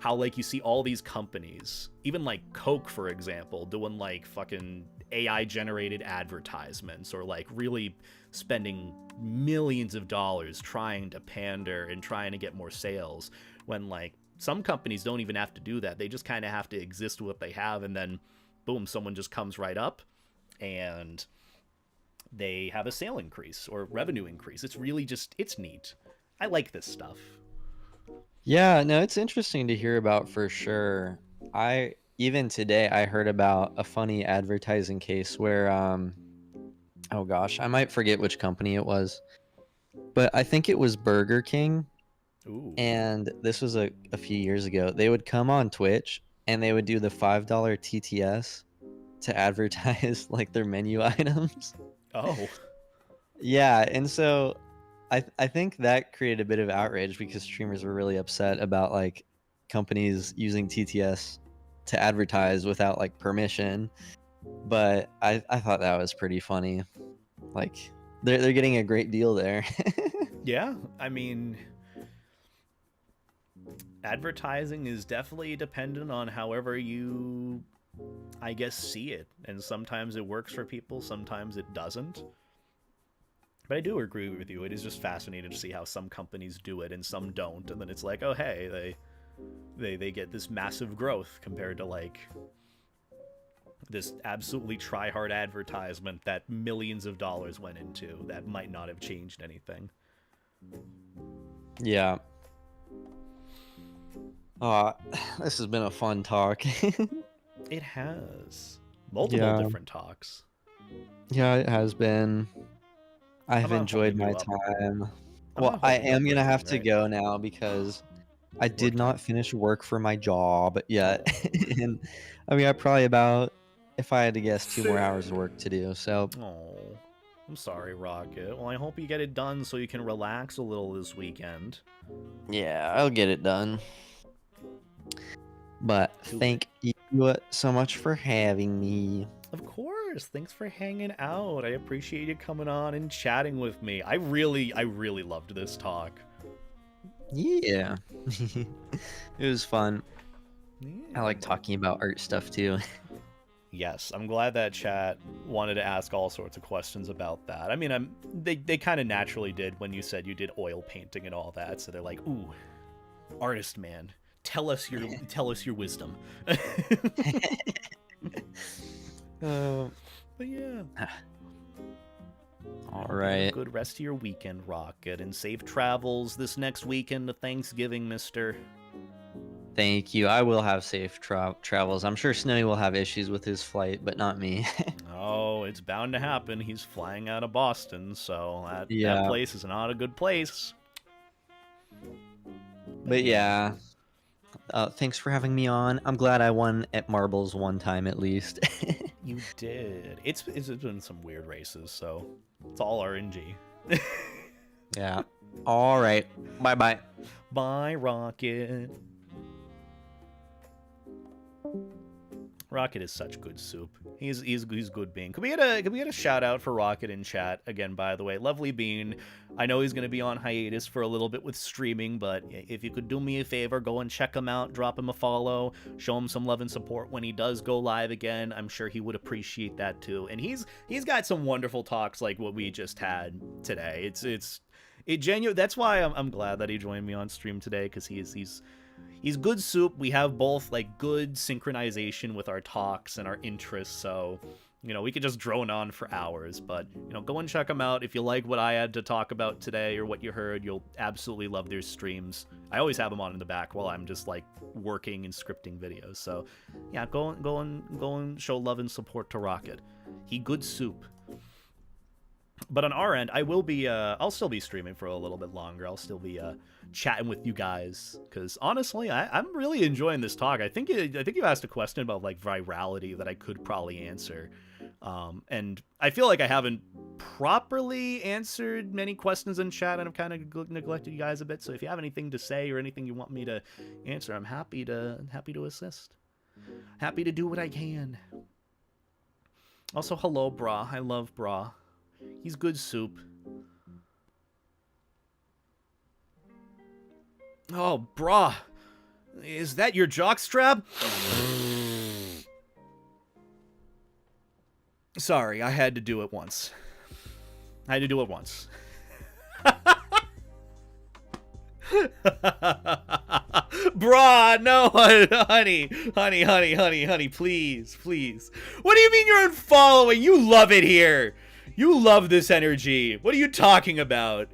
how like you see all these companies, even like Coke, for example, doing like fucking AI generated advertisements, or like really spending millions of dollars trying to pander and trying to get more sales, when like some companies don't even have to do that. They just kind of have to exist with what they have, and then boom, someone just comes right up and they have a sale increase or revenue increase. It's really just, it's neat. I like this stuff. Yeah, no, it's interesting to hear about for sure. I even today I heard about a funny advertising case where oh gosh, I might forget which company it was, but I think it was Burger King, Ooh. and this was a few years ago. They would come on Twitch and they would do the $5 TTS to advertise like their menu items. Oh. Yeah, and so I think that created a bit of outrage because streamers were really upset about like companies using TTS to advertise without like permission. But I thought that was pretty funny. Like they're getting a great deal there. Yeah, I mean, advertising is definitely dependent on however you, I guess, see it. And sometimes it works for people, sometimes it doesn't. But I do agree with you. It is just fascinating to see how some companies do it and some don't. And then it's like, oh, hey, they get this massive growth compared to like this absolutely try-hard advertisement that millions of dollars went into that might not have changed anything. Yeah. This has been a fun talk. It has. Multiple different talks. Yeah, it has been. I've enjoyed my time. Well, I am gonna have to go now because I did not finish work for my job yet. And I mean, I probably about, if I had to guess, 2 more hours of work to do. So, Oh, I'm sorry, Rocket. Well, I hope you get it done so you can relax a little this weekend. yeah, I'll get it done. But thank you so much for having me. Of course. Thanks for hanging out. I appreciate you coming on and chatting with me. I really loved this talk. Yeah. It was fun. Yeah. I like talking about art stuff too. Yes, I'm glad that chat wanted to ask all sorts of questions about that. I mean, they kind of naturally did when you said you did oil painting and all that. So they're like, "Ooh, artist man, tell us your wisdom." But yeah. All right. Good rest of your weekend, Rocket, and safe travels this next weekend to Thanksgiving, mister. Thank you. I will have safe travels. I'm sure Snowy will have issues with his flight, but not me. Oh, it's bound to happen. He's flying out of Boston, so that place is not a good place. But yeah. Thanks for having me on. I'm glad I won at Marbles one time at least. You did. It's been some weird races, so it's all RNG. Yeah. All right. Bye-bye. Bye, Rocket. Rocket is such good soup. He's good bean. Could we get a shout out for Rocket in chat again? By the way, lovely bean. I know he's gonna be on hiatus for a little bit with streaming, but if you could do me a favor, go and check him out, drop him a follow, show him some love and support when he does go live again. I'm sure he would appreciate that too. And he's got some wonderful talks like what we just had today. It genuine. That's why I'm glad that he joined me on stream today, because he's good soup. We have both like good synchronization with our talks and our interests, so we could just drone on for hours. But go and check them out. If you like what I had to talk about today or what you heard, you'll absolutely love their streams. I always have them on in the back while I'm just like working and scripting videos. So yeah, go and show love and support to Rocket. He good soup. But on our end, I'll still be streaming for a little bit longer. I'll still be chatting with you guys, because honestly, I'm really enjoying this talk. I think you asked a question about like virality that I could probably answer, and I feel like I haven't properly answered many questions in chat, and I've kind of neglected you guys a bit. So if you have anything to say or anything you want me to answer, I'm happy to assist. Happy to do what I can. Also, hello, Bra. I love Bra. He's good soup. Oh, brah. Is that your jockstrap? Sorry, I had to do it once. I had to do it once. Bruh, no, honey, please. What do you mean you're unfollowing? You love it here. You love this energy. What are you talking about?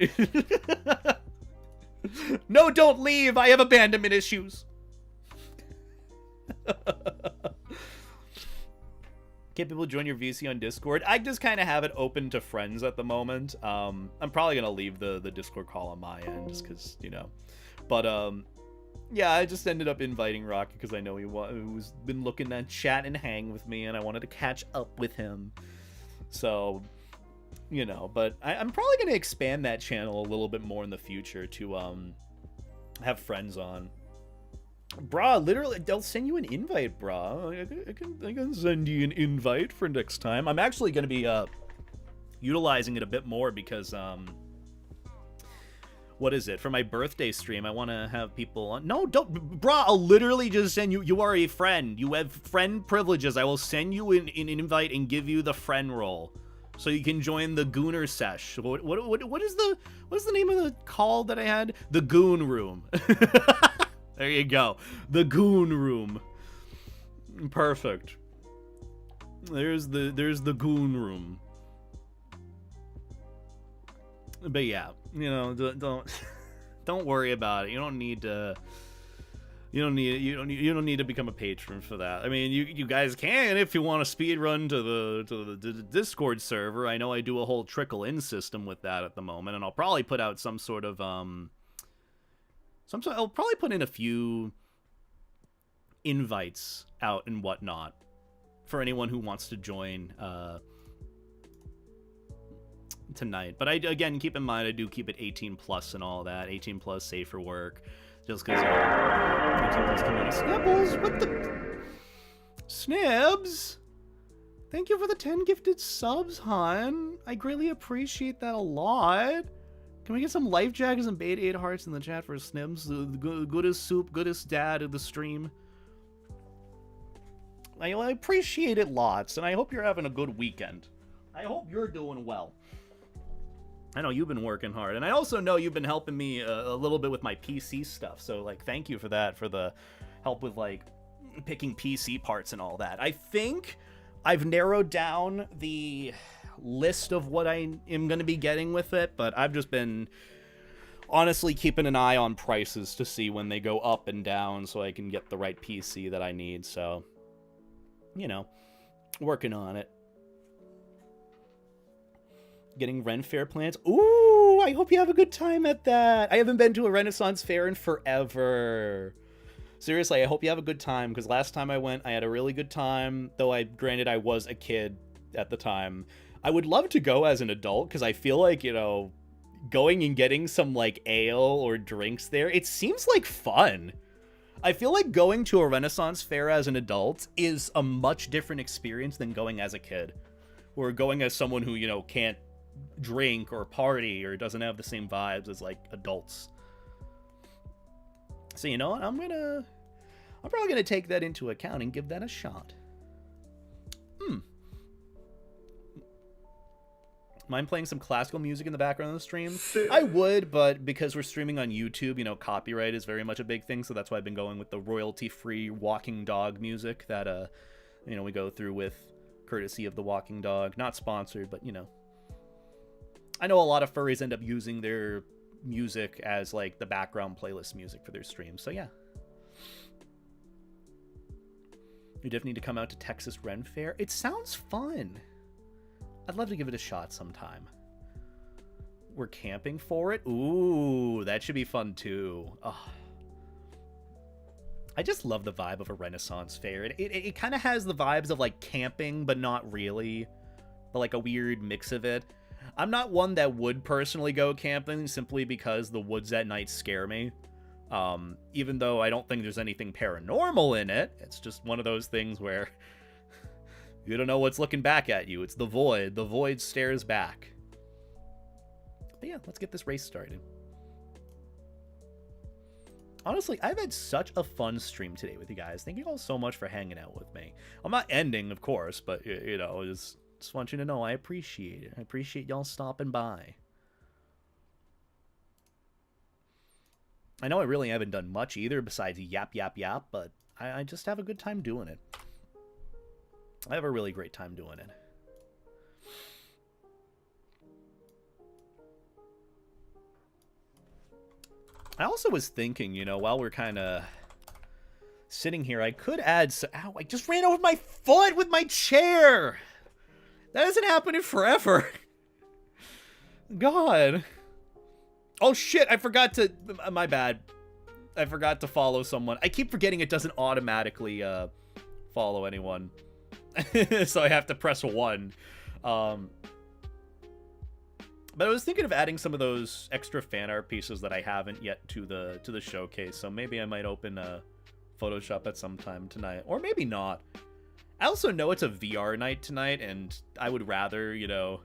No, don't leave. I have abandonment issues. Can people join your VC on Discord? I just kind of have it open to friends at the moment. I'm probably going to leave the Discord call on my end just because, you know. But, yeah, I just ended up inviting Rocky because I know he's been looking to chat and hang with me, and I wanted to catch up with him. So, you know, but I'm probably going to expand that channel a little bit more in the future to have friends on. Brah, literally, they'll send you an invite, brah. I can send you an invite for next time. I'm actually going to be utilizing it a bit more because, what is it? For my birthday stream, I want to have people on. No, don't, brah, I'll literally just send you. You are a friend. You have friend privileges. I will send you an invite and give you the friend role. So you can join the Gooner Sesh. What is the name of the call that I had? The Goon Room. There you go. The Goon Room. Perfect. There's the Goon Room. But yeah, you know, don't worry about it. You don't need to become a patron for that. I mean, you guys can if you want to speed run to the Discord server. I know I do a whole trickle in system with that at the moment, and I'll probably put out some sort of I'll probably put in a few invites out and whatnot for anyone who wants to join tonight. But again, keep in mind, I do keep it 18 plus and all that. 18 plus, safe for work. Just because 18 plus community. Snibbles, what the? Snibs? Thank you for the 10 gifted subs, hon. I greatly appreciate that a lot. Can we get some life jackets and beta 8 hearts in the chat for Snibs? The goodest soup, goodest dad of the stream. I appreciate it lots, and I hope you're having a good weekend. I hope you're doing well. I know you've been working hard, and I also know you've been helping me a little bit with my PC stuff, so, like, thank you for that, for the help with, like, picking PC parts and all that. I think I've narrowed down the list of what I am going to be getting with it, but I've just been honestly keeping an eye on prices to see when they go up and down so I can get the right PC that I need, so, you know, working on it. Getting Ren Fair plans. Ooh, I hope you have a good time at that. I haven't been to a Renaissance Fair in forever. Seriously, I hope you have a good time, because last time I went, I had a really good time, though granted I was a kid at the time. I would love to go as an adult, because I feel like, you know, going and getting some, like, ale or drinks there, it seems like fun. I feel like going to a Renaissance Fair as an adult is a much different experience than going as a kid. Or going as someone who, you know, can't drink or party or doesn't have the same vibes as, like, adults. So, you know what? I'm probably gonna take that into account and give that a shot. Mind playing some classical music in the background of the stream? I would, but because we're streaming on YouTube, you know, copyright is very much a big thing, so that's why I've been going with the royalty-free walking dog music that, you know, we go through with courtesy of the walking dog. Not sponsored, but, you know. I know a lot of furries end up using their music as, like, the background playlist music for their streams, so yeah. You definitely need to come out to Texas Ren Fair. It sounds fun. I'd love to give it a shot sometime. We're camping for it? Ooh, that should be fun too. Oh. I just love the vibe of a Renaissance Fair. It kind of has the vibes of, like, camping, but not really. But, like, a weird mix of it. I'm not one that would personally go camping simply because the woods at night scare me. Even though I don't think there's anything paranormal in it. It's just one of those things where you don't know what's looking back at you. It's the void. The void stares back. But yeah, let's get this race started. Honestly, I've had such a fun stream today with you guys. Thank you all so much for hanging out with me. I'm not ending, of course, but, you know, just want you to know I appreciate it. I appreciate y'all stopping by. I know I really haven't done much either besides yap, yap, yap, but I just have a good time doing it. I have a really great time doing it. I also was thinking, you know, while we're kind of sitting here, I could add... Ow, I just ran over my foot with my chair! That hasn't happened in forever. God. Oh, shit, I forgot to... My bad. I forgot to follow someone. I keep forgetting it doesn't automatically follow anyone. So I have to press 1. But I was thinking of adding some of those extra fan art pieces that I haven't yet to the showcase. So maybe I might open Photoshop at some time tonight, or maybe not. I also know it's a VR night tonight, and I would rather, you know,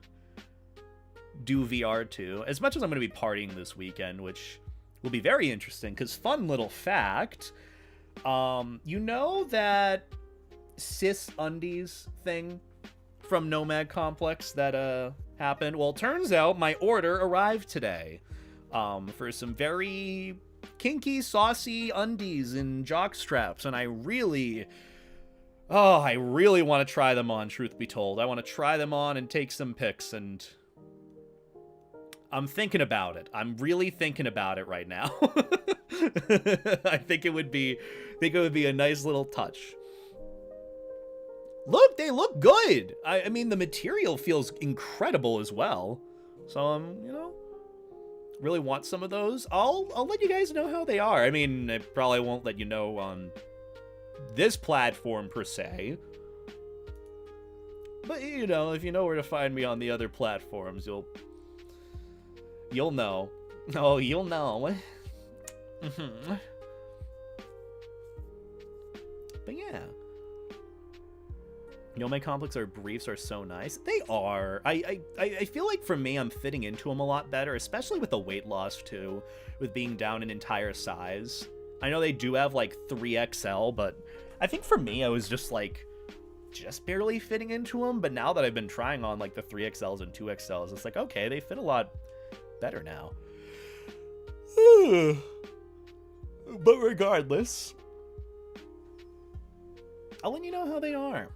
do VR too. As much as I'm going to be partying this weekend, which will be very interesting. Because fun little fact, you know that cis undies thing from Nomad Complex that happened? Well, turns out my order arrived today for some very kinky, saucy undies and jock straps, and I really want to try them on, truth be told. I want to try them on and take some pics, and I'm thinking about it. I'm really thinking about it right now. I think it would be a nice little touch. Look, they look good. I mean, the material feels incredible as well. So, you know, really want some of those. I'll let you guys know how they are. I mean, I probably won't let you know on this platform per se. But, you know, if you know where to find me on the other platforms, you'll know. Oh, you'll know. But yeah. Nomad Complex, our briefs are so nice. They are. I feel like for me, I'm fitting into them a lot better, especially with the weight loss too, with being down an entire size. I know they do have like 3XL, but I think for me, I was just barely fitting into them. But now that I've been trying on like the 3XLs and 2XLs, it's like, okay, they fit a lot better now. But regardless, I'll let you know how they are.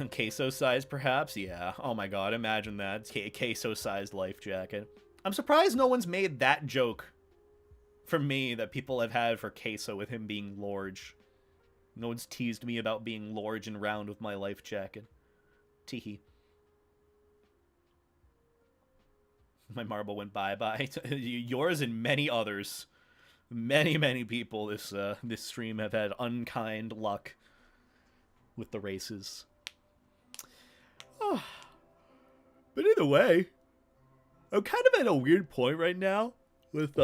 Queso size, perhaps? Yeah. Oh my god, imagine that. Queso-sized life jacket. I'm surprised no one's made that joke from me that people have had for Queso with him being large. No one's teased me about being large and round with my life jacket. Teehee. My marble went bye-bye. Yours and many others. Many people this stream have had unkind luck with the races. Oh. But either way, I'm kind of at a weird point right now with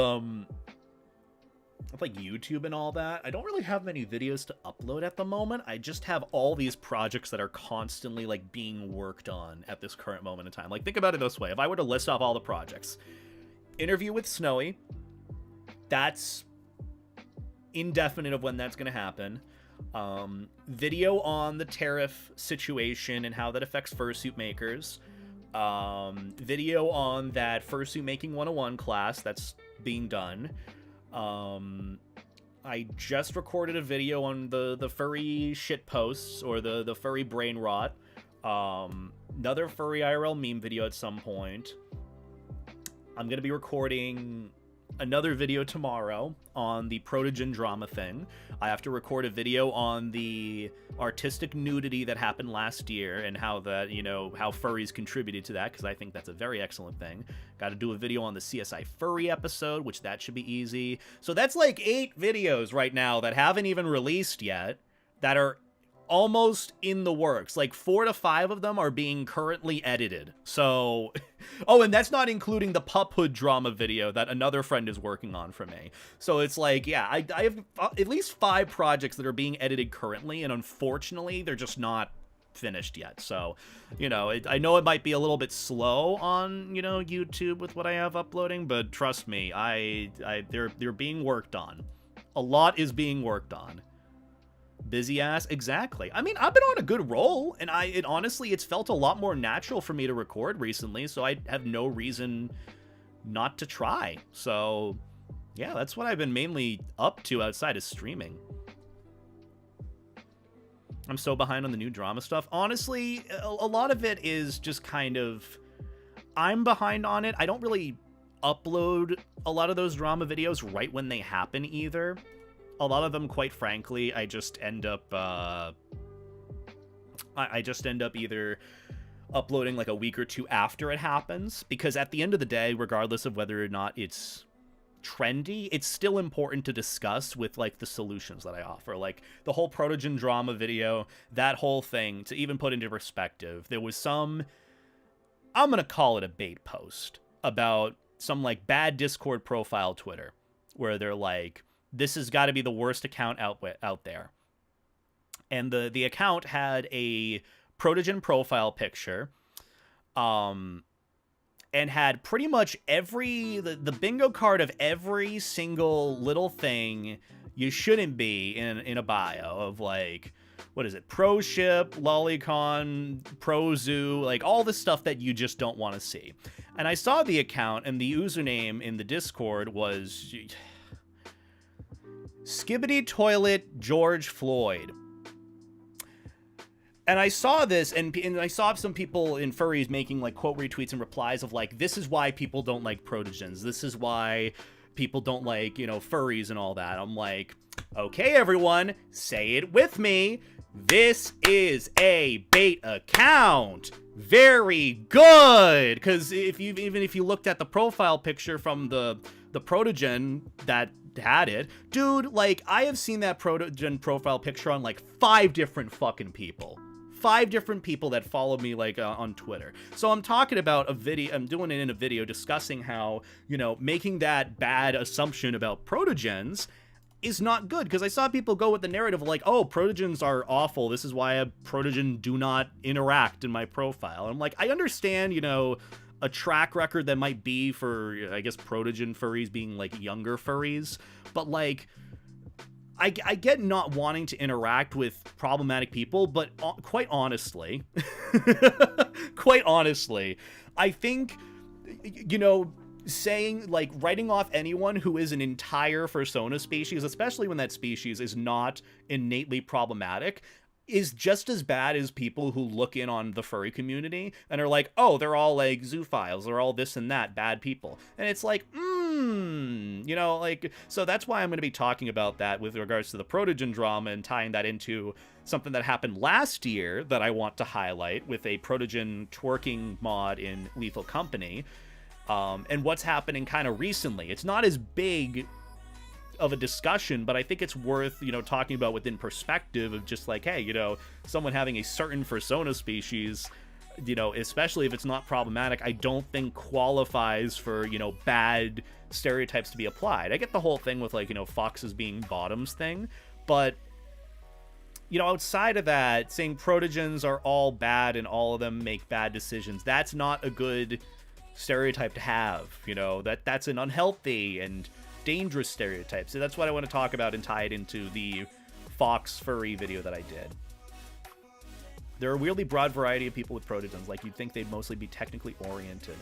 like YouTube and all that. I don't really have many videos to upload at the moment. I just have all these projects that are constantly like being worked on at this current moment in time. Like, think about it this way. If I were to list off all the projects, interview with Snowy, that's indefinite of when that's going to happen. Video on the tariff situation and how that affects fursuit makers. Video on that Fursuit Making 101 class that's being done. I just recorded a video on the furry shit posts, or the furry brain rot. Another furry IRL meme video at some point. I'm gonna be recording another video tomorrow on the Protogen drama thing. I have to record a video on the artistic nudity that happened last year and how that, you know, how furries contributed to that, because I think that's a very excellent thing. Got to do a video on the CSI Furry episode, which that should be easy. So that's like 8 videos right now that haven't even released yet that are almost in the works. Like 4 to 5 of them are being currently edited. So, oh, and that's not including the puphood drama video that another friend is working on for me. So it's like, yeah, I have at least 5 projects that are being edited currently, and unfortunately, they're just not finished yet. So, you know, I know it might be a little bit slow on, you know, YouTube with what I have uploading, but trust me, they're being worked on. A lot is being worked on. Busy ass, exactly. I mean, I've been on a good roll, and honestly, it's felt a lot more natural for me to record recently, so I have no reason not to try. So, yeah, that's what I've been mainly up to outside of streaming. I'm so behind on the new drama stuff. Honestly, a lot of it is just kind of... I'm behind on it. I don't really upload a lot of those drama videos right when they happen either. A lot of them, quite frankly, I just end up... I just end up either uploading like a week or two after it happens. Because at the end of the day, regardless of whether or not it's trendy, it's still important to discuss with like the solutions that I offer. Like the whole Protogen drama video, that whole thing, to even put into perspective, there was some, I'm gonna call it a bait post about some like bad Discord profile Twitter where they're like, this has got to be the worst account out there, and the account had a Protogen profile picture and had pretty much the bingo card of every single little thing you shouldn't be in a bio of, like, what is it, pro ship, lolicon, pro zoo, like all the stuff that you just don't want to see. And I saw the account, and the username in the Discord was Skibbity Toilet George Floyd. And I saw this, and I saw some people in furries making, like, quote retweets and replies of, like, this is why people don't like protogens. This is why people don't like, you know, furries and all that. I'm like, okay, everyone, say it with me. This is a bait account. Very good. Because even if you looked at the profile picture from the protogen that had it, dude, like, I have seen that protogen profile picture on, like, 5 different fucking people. 5 different people that follow me, like, on Twitter. So I'm talking about a video, I'm doing it in a video discussing how, you know, making that bad assumption about protogens is not good, because I saw people go with the narrative of, like, oh, protogens are awful, this is why a protogen do not interact in my profile. And I'm like, I understand, you know, a track record that might be for, I guess, protogen furries being, like, younger furries, but, like, I get not wanting to interact with problematic people, but quite honestly, I think, you know, saying, like, writing off anyone who is an entire fursona species, especially when that species is not innately problematic, is just as bad as people who look in on the furry community and are like, oh, they're all, like, zoophiles, they're all this and that, bad people. And it's like, you know, like, so that's why I'm going to be talking about that with regards to the protogen drama and tying that into something that happened last year that I want to highlight with a protogen twerking mod in Lethal Company, and what's happening kind of recently. It's not as big of a discussion, but I think it's worth, you know, talking about within perspective of just like, hey, you know, someone having a certain fursona species, you know, especially if it's not problematic, I don't think qualifies for, you know, bad stereotypes to be applied. I get the whole thing with, like, you know, foxes being bottoms thing, but, you know, outside of that, saying protogens are all bad and all of them make bad decisions, that's not a good stereotype to have. You know, that's an unhealthy and dangerous stereotype. So that's what I want to talk about and tie it into the fox furry video that I did. There are a really broad variety of people with protogens. Like, you'd think they'd mostly be technically oriented.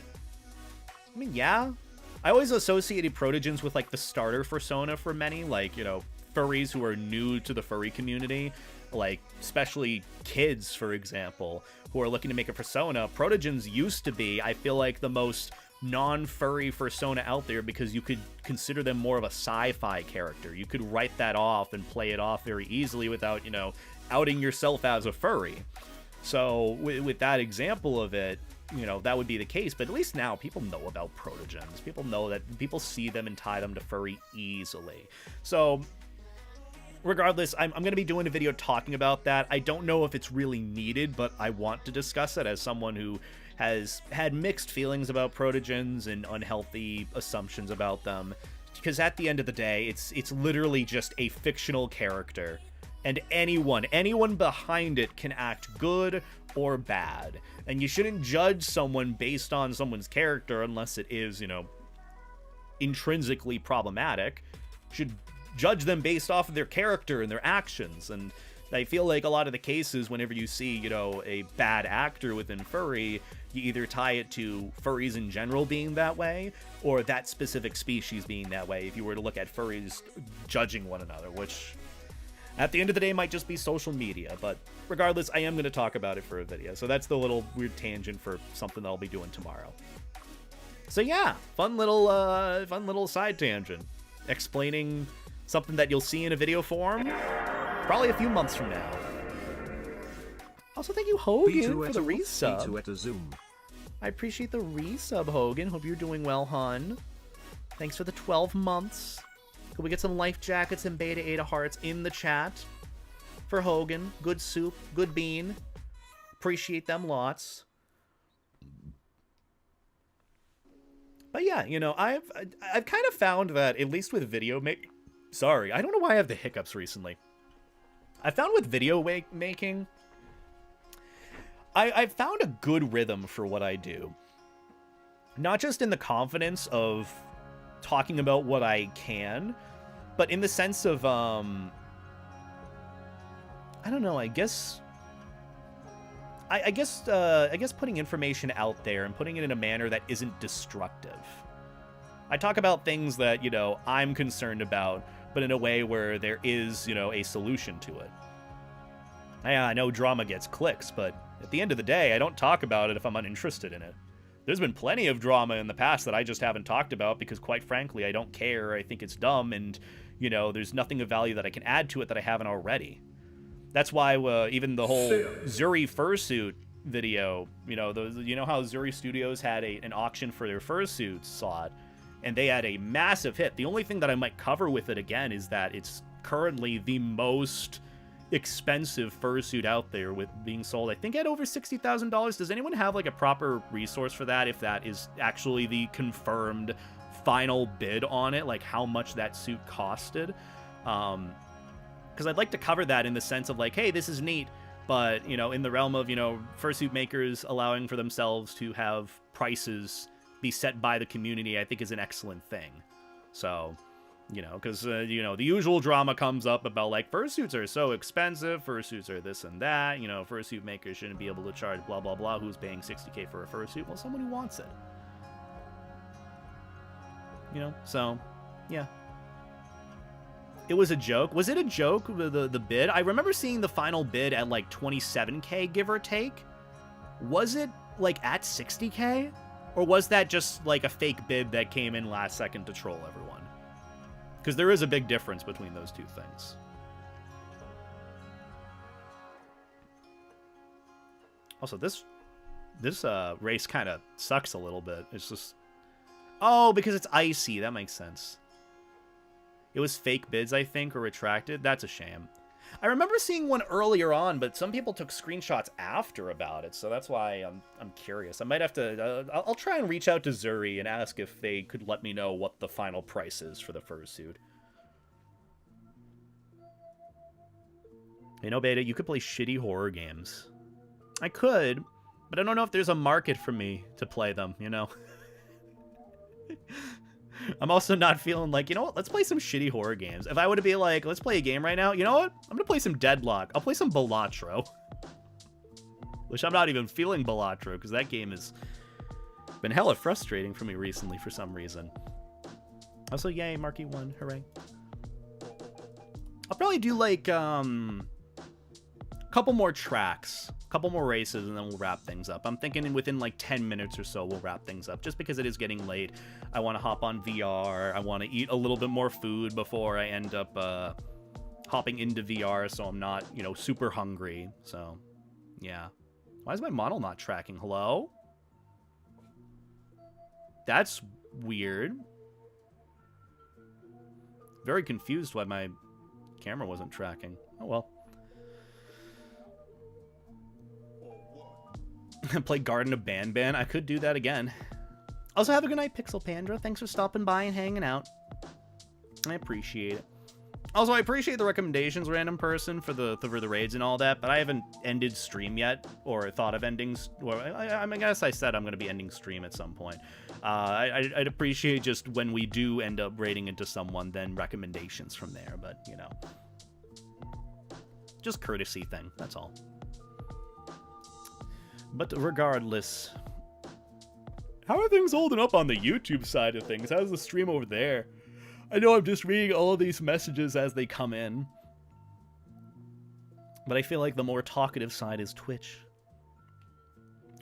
I mean, yeah. I always associated protogens with, like, the starter fursona for many. Like, you know, furries who are new to the furry community. Like, especially kids, for example, who are looking to make a fursona. Protogens used to be, I feel like, the most non-furry fursona out there, because you could consider them more of a sci-fi character. You could write that off and play it off very easily without, you know, outing yourself as a furry. So with that example of it, you know, that would be the case. But at least now people know about protogens. People know that, people see them and tie them to furry easily. So regardless, I'm going to be doing a video talking about that. I don't know if it's really needed, but I want to discuss it as someone who has had mixed feelings about protogens and unhealthy assumptions about them. Because at the end of the day, it's literally just a fictional character And anyone behind it can act good or bad. And you shouldn't judge someone based on someone's character unless it is, you know, intrinsically problematic. You should judge them based off of their character and their actions. And I feel like a lot of the cases, whenever you see, you know, a bad actor within furry, you either tie it to furries in general being that way, or that specific species being that way, if you were to look at furries judging one another, which at the end of the day might just be social media. But regardless, I am going to talk about it for a video. So that's the little weird tangent for something that I'll be doing tomorrow. So yeah, fun little side tangent, explaining something that you'll see in a video form probably a few months from now. Also, thank you, Hogan, for the resub. I appreciate the resub, Hogan. Hope you're doing well, hun. Thanks for the 12 months. Could we get some life jackets and beta 8 hearts in the chat for Hogan? Good soup, good bean. Appreciate them lots. But yeah, you know, I've kind of found that, at least with video sorry, I don't know why I have the hiccups recently. I found with video making, I've found a good rhythm for what I do. Not just in the confidence of talking about what I can, but in the sense of, I don't know, I guess putting information out there and putting it in a manner that isn't destructive. I talk about things that, you know, I'm concerned about, but in a way where there is, you know, a solution to it. I know drama gets clicks, but at the end of the day, I don't talk about it if I'm uninterested in it. There's been plenty of drama in the past that I just haven't talked about because, quite frankly, I don't care. I think it's dumb, and, you know, there's nothing of value that I can add to it that I haven't already. That's why even the whole Zuri fursuit video, you know, you know how Zuri Studios had an auction for their fursuits slot, and they had a massive hit. The only thing that I might cover with it again is that it's currently the most expensive fursuit out there, with being sold, I think, at over $60,000. Does anyone have like a proper resource for that, if that is actually the confirmed final bid on it, like how much that suit costed? Because I'd like to cover that in the sense of like, hey, this is neat, but, you know, in the realm of, you know, fursuit makers allowing for themselves to have prices be set by the community, I think is an excellent thing. So, you know, because, you know, the usual drama comes up about, like, fursuits are so expensive, fursuits are this and that, you know, fursuit makers shouldn't be able to charge blah, blah, blah, who's paying $60K for a fursuit? Well, someone who wants it. You know, so, yeah. It was a joke. Was it a joke, the bid? I remember seeing the final bid at, like, 27K, give or take. Was it, like, at 60K? Or was that just, like, a fake bid that came in last second to troll everyone? Because there is a big difference between those two things. Also, this race kind of sucks a little bit. It's just... Oh, because it's icy. That makes sense. It was fake bids, I think, or retracted. That's a shame. I remember seeing one earlier on, but some people took screenshots after about it, so that's why I'm curious. I might have to... I'll try and reach out to Zuri and ask if they could let me know what the final price is for the fursuit. You know, Beta, you could play shitty horror games. I could, but I don't know if there's a market for me to play them, you know? I'm also not feeling like, you know what, let's play some shitty horror games. If I were to be like, let's play a game right now, you know what? I'm gonna play some Deadlock. I'll play some Balatro. Which I'm not even feeling Balatro, because that game has been hella frustrating for me recently for some reason. Also, yay, Marky won. Hooray. I'll probably do, like, couple more tracks, couple more races, and then we'll wrap things up. I'm thinking within like 10 minutes or so we'll wrap things up, just because it is getting late. I want to hop on VR. I want to eat a little bit more food before I end up hopping into VR, so I'm not, you know, super hungry. So, yeah. Why is my model not tracking? Hello? That's weird. Very confused why my camera wasn't tracking. Oh well. Play Garden of Banban. I could do that again. Also, have a good night, Pixel Pandra. Thanks for stopping by and hanging out. I appreciate it. Also, I appreciate the recommendations, random person, for the raids and all that, but I haven't ended stream yet, or thought of ending. Well, I guess I said I'm going to be ending stream at some point. I'd appreciate just when we do end up raiding into someone, then recommendations from there, but, you know. Just courtesy thing, that's all. But regardless, how are things holding up on the YouTube side of things? How's the stream over there? I know I'm just reading all of these messages as they come in, but I feel like the more talkative side is Twitch.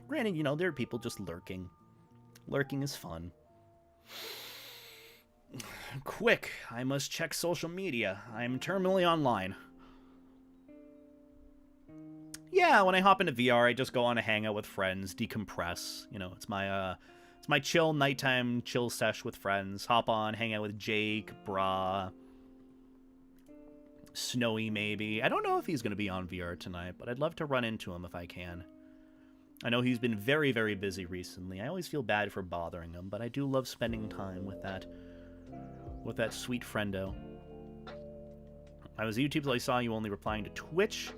Granted, you know, there are people just lurking. Lurking is fun. Quick, I must check social media. I'm terminally online. Yeah, when I hop into VR, I just go on a hangout with friends, decompress. You know, it's my chill nighttime chill sesh with friends. Hop on, hang out with Jake, Bra, Snowy maybe. I don't know if he's going to be on VR tonight, but I'd love to run into him if I can. I know he's been very, very busy recently. I always feel bad for bothering him, but I do love spending time with that sweet friendo. I was YouTube, so I saw you only replying to Twitch.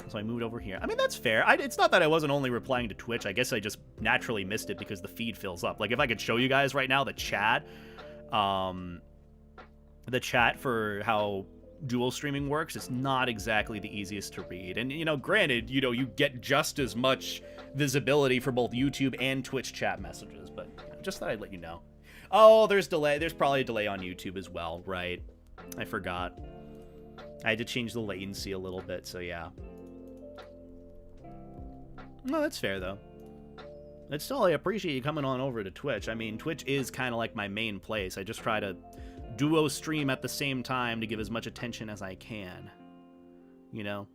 So I moved over here. I mean, that's fair. It's not that I wasn't only replying to Twitch. I guess I just naturally missed it because the feed fills up. Like, if I could show you guys right now the chat for how dual streaming works, it's not exactly the easiest to read. And, you know, granted, you know, you get just as much visibility for both YouTube and Twitch chat messages, but just thought I'd let you know. Oh, there's delay. There's probably a delay on YouTube as well, right? I forgot. I had to change the latency a little bit, so yeah. No, that's fair, though. It's still, I appreciate you coming on over to Twitch. I mean, Twitch is kind of like my main place. I just try to duo stream at the same time to give as much attention as I can. You know?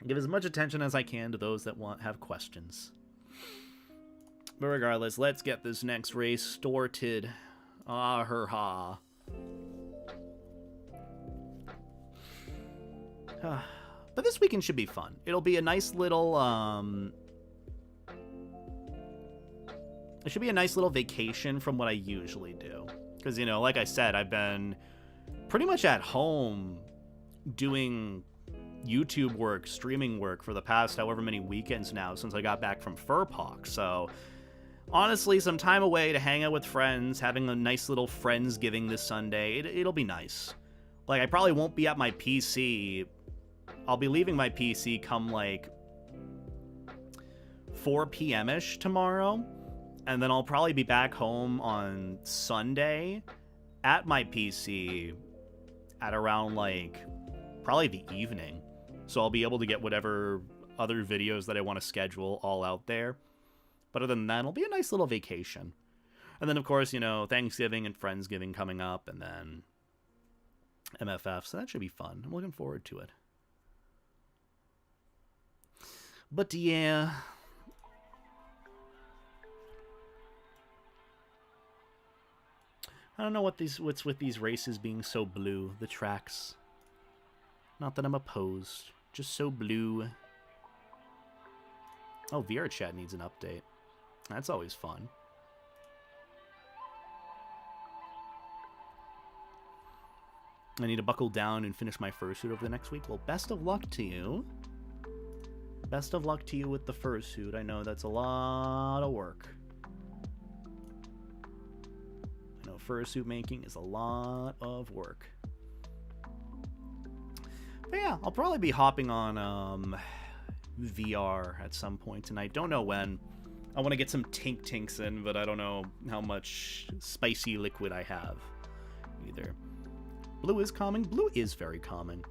Give as much attention as I can to those that have questions. But regardless, let's get this next race started. Ah, her ha. But this weekend should be fun. It'll be a nice little, it should be a nice little vacation from what I usually do. Because, you know, like I said, I've been pretty much at home doing YouTube work, streaming work for the past however many weekends now since I got back from FurPoc. So, honestly, some time away to hang out with friends, having a nice little Friendsgiving this Sunday, it'll be nice. Like, I probably won't be at my PC. I'll be leaving my PC come, like, 4 p.m.-ish tomorrow, and then I'll probably be back home on Sunday at my PC at around, like, probably the evening. So I'll be able to get whatever other videos that I want to schedule all out there. But other than that, it'll be a nice little vacation. And then, of course, you know, Thanksgiving and Friendsgiving coming up, and then MFF, so that should be fun. I'm looking forward to it. But yeah, I don't know what's with these races being so blue, the tracks. Not that I'm opposed, just so blue. Oh, VR chat needs an update. That's always fun. I need to buckle down and finish my fursuit over the next week. Well, best of luck to you. Best of luck to you with the fursuit. I know that's a lot of work. I know fursuit making is a lot of work. But yeah, I'll probably be hopping on VR at some point tonight. Don't know when. I want to get some tinks in, but I don't know how much spicy liquid I have either. Blue is calming. Blue is very calming.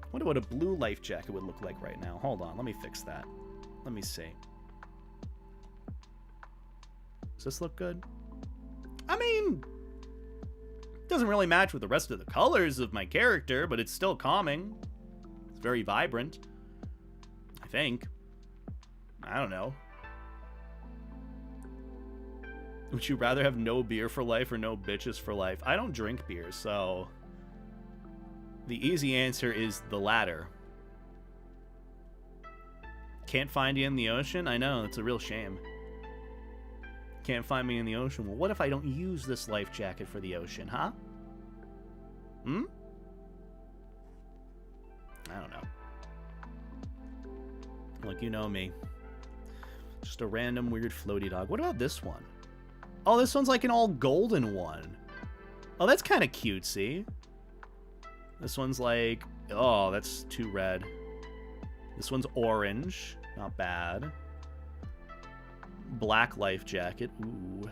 I wonder what a blue life jacket would look like right now. Hold on, let me fix that. Let me see. Does this look good? I mean, it doesn't really match with the rest of the colors of my character, but it's still calming. It's very vibrant, I think. I don't know. Would you rather have no beer for life or no bitches for life? I don't drink beer, so the easy answer is the latter. Can't find you in the ocean? I know, it's a real shame. Can't find me in the ocean. Well, what if I don't use this life jacket for the ocean, huh? Hmm? I don't know. Look, you know me. Just a random weird floaty dog. What about this one? Oh, this one's like an all golden one. Oh, that's kind of cutesy. This one's like... Oh, that's too red. This one's orange. Not bad. Black life jacket. Ooh.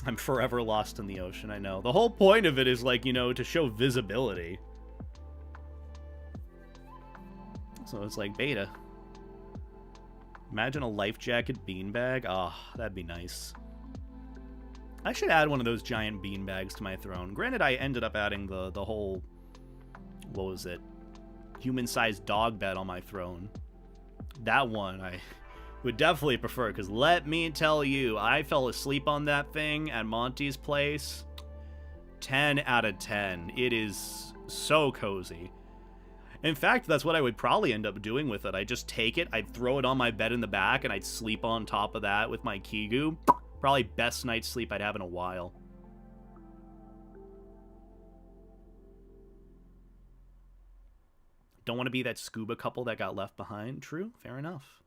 I'm forever lost in the ocean, I know. The whole point of it is, like, you know, to show visibility. So it's like beta. Imagine a life jacket beanbag. Oh, that'd be nice. I should add one of those giant beanbags to my throne. Granted, I ended up adding the whole... What was it? Human-sized dog bed on my throne. That one I would definitely prefer, because let me tell you, I fell asleep on that thing at Monty's place. 10 out of 10. It is so cozy. In fact, that's what I would probably end up doing with it. I'd just take it, I'd throw it on my bed in the back, and I'd sleep on top of that with my Kigu. Probably best night's sleep I'd have in a while. Don't want to be that scuba couple that got left behind. True, fair enough.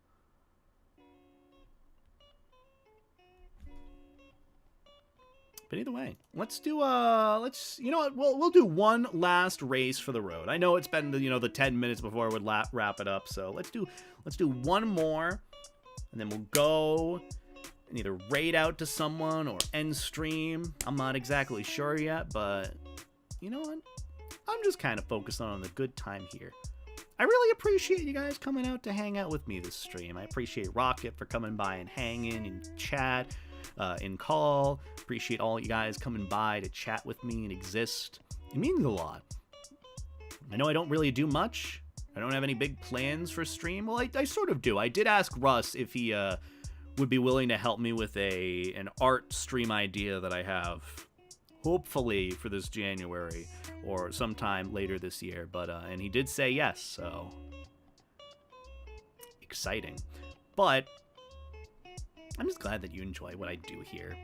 But either way, let's do you know what, we'll do one last race for the road. I know it's been the 10 minutes before I would wrap it up, so let's do one more, and then we'll go and either raid out to someone or end stream. I'm not exactly sure yet, but you know what? I'm just kind of focused on the good time here. I really appreciate you guys coming out to hang out with me this stream. I appreciate Rocket for coming by and hanging and chat. In call. Appreciate all you guys coming by to chat with me and exist. It means a lot. I know I don't really do much. I don't have any big plans for stream. Well, I sort of do. I did ask Russ if he would be willing to help me with an art stream idea that I have. Hopefully for this January or sometime later this year. But and he did say yes, so exciting. But I'm just glad that you enjoy what I do here.